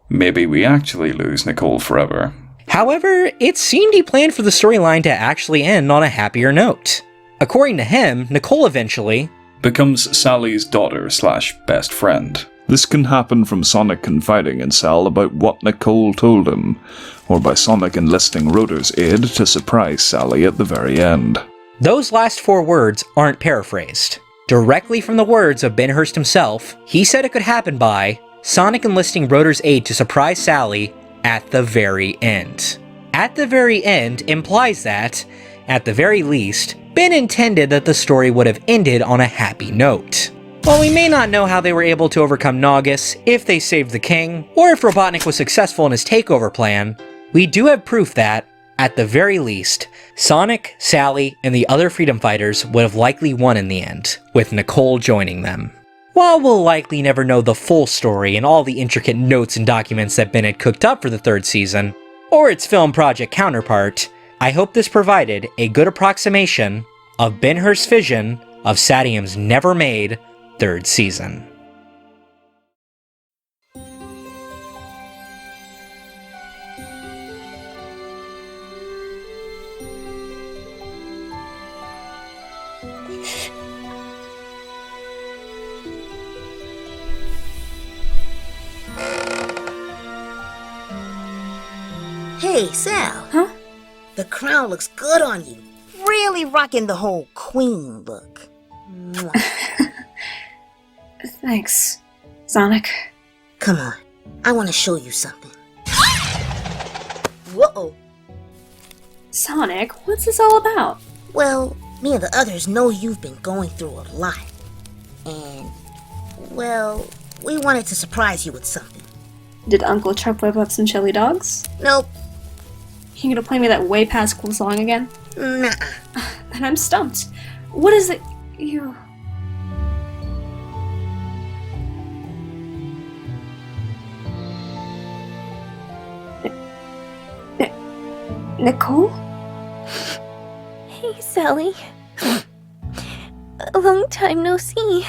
maybe we actually lose Nicole forever. However, it seemed he planned for the storyline to actually end on a happier note. According to him, Nicole eventually becomes Sally's daughter/best friend. This can happen from Sonic confiding in Sal about what Nicole told him, or by Sonic enlisting Rotor's aid to surprise Sally at the very end. Those last 4 words aren't paraphrased. Directly from the words of Ben Hurst himself, he said it could happen by Sonic enlisting Rotor's aid to surprise Sally at the very end. At the very end implies that, at the very least, Ben intended that the story would have ended on a happy note. While we may not know how they were able to overcome Naugus, if they saved the king, or if Robotnik was successful in his takeover plan, we do have proof that, at the very least, Sonic, Sally, and the other freedom fighters would have likely won in the end, with Nicole joining them. While we'll likely never know the full story and all the intricate notes and documents that Ben had cooked up for the 3rd season, or its film project counterpart, I hope this provided a good approximation of Ben Hurst's vision of SatAM's never-made 3rd season. Hey, Sal. Huh? The crown looks good on you. Really rocking the whole queen look. Thanks, Sonic. Come on. I want to show you something. Whoa. Sonic, what's this all about? Well, me and the others know you've been going through a lot. And, well, we wanted to surprise you with something. Did Uncle Chuck whip up some chili dogs? Nope. You gonna play me that way past cool song again? Nah. And I'm stumped. What is it you... Nicole? Hey, Sally. A long time no see.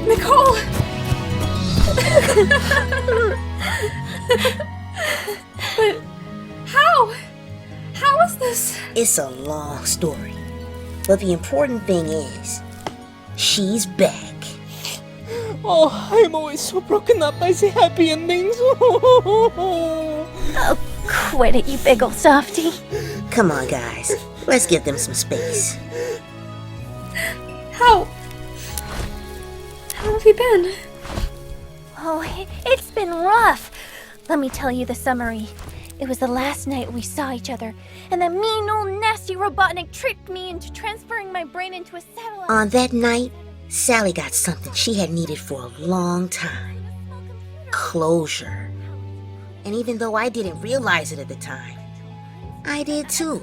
Nicole! But how? How is this? It's a long story. But the important thing is, she's back. Oh, I'm always so broken up by the happy endings. Oh, quit it, you big ol' softy. Come on, guys. Let's give them some space. How have you been? Oh, it's been rough. Let me tell you the summary. It was the last night we saw each other, and that mean old nasty Robotnik tricked me into transferring my brain into a satellite. On that night, Sally got something she had needed for a long time. Closure. And even though I didn't realize it at the time, I did too.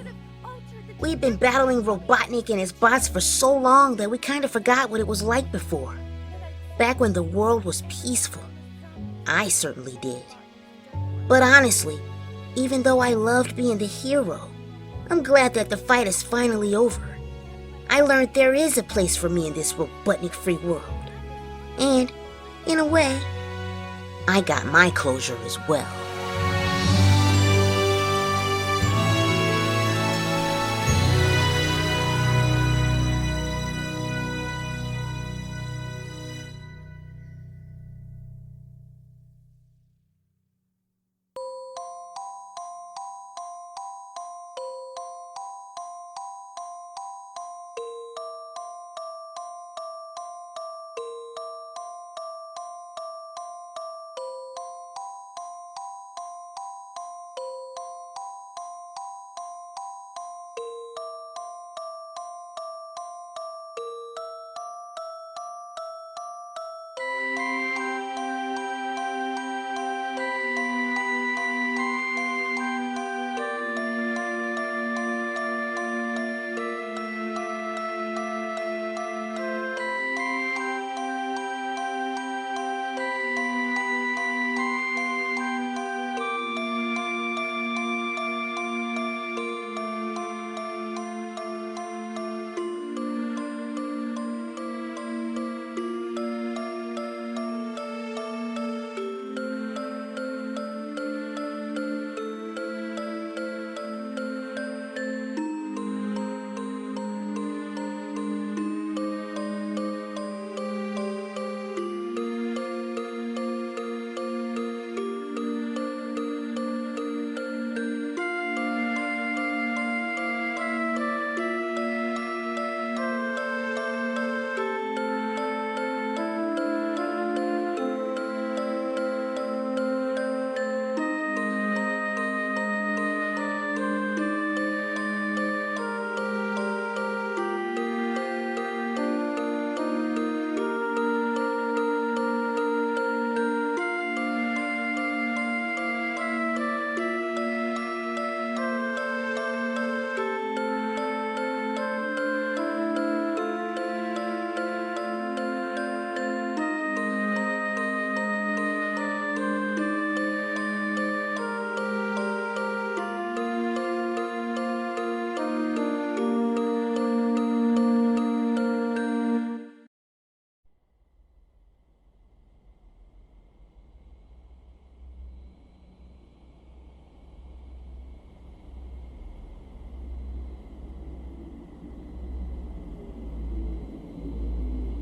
We'd been battling Robotnik and his bots for so long that we kind of forgot what it was like before. Back when the world was peaceful. I certainly did. But honestly, even though I loved being the hero, I'm glad that the fight is finally over. I learned there is a place for me in this Robotnik-free world. And, in a way, I got my closure as well.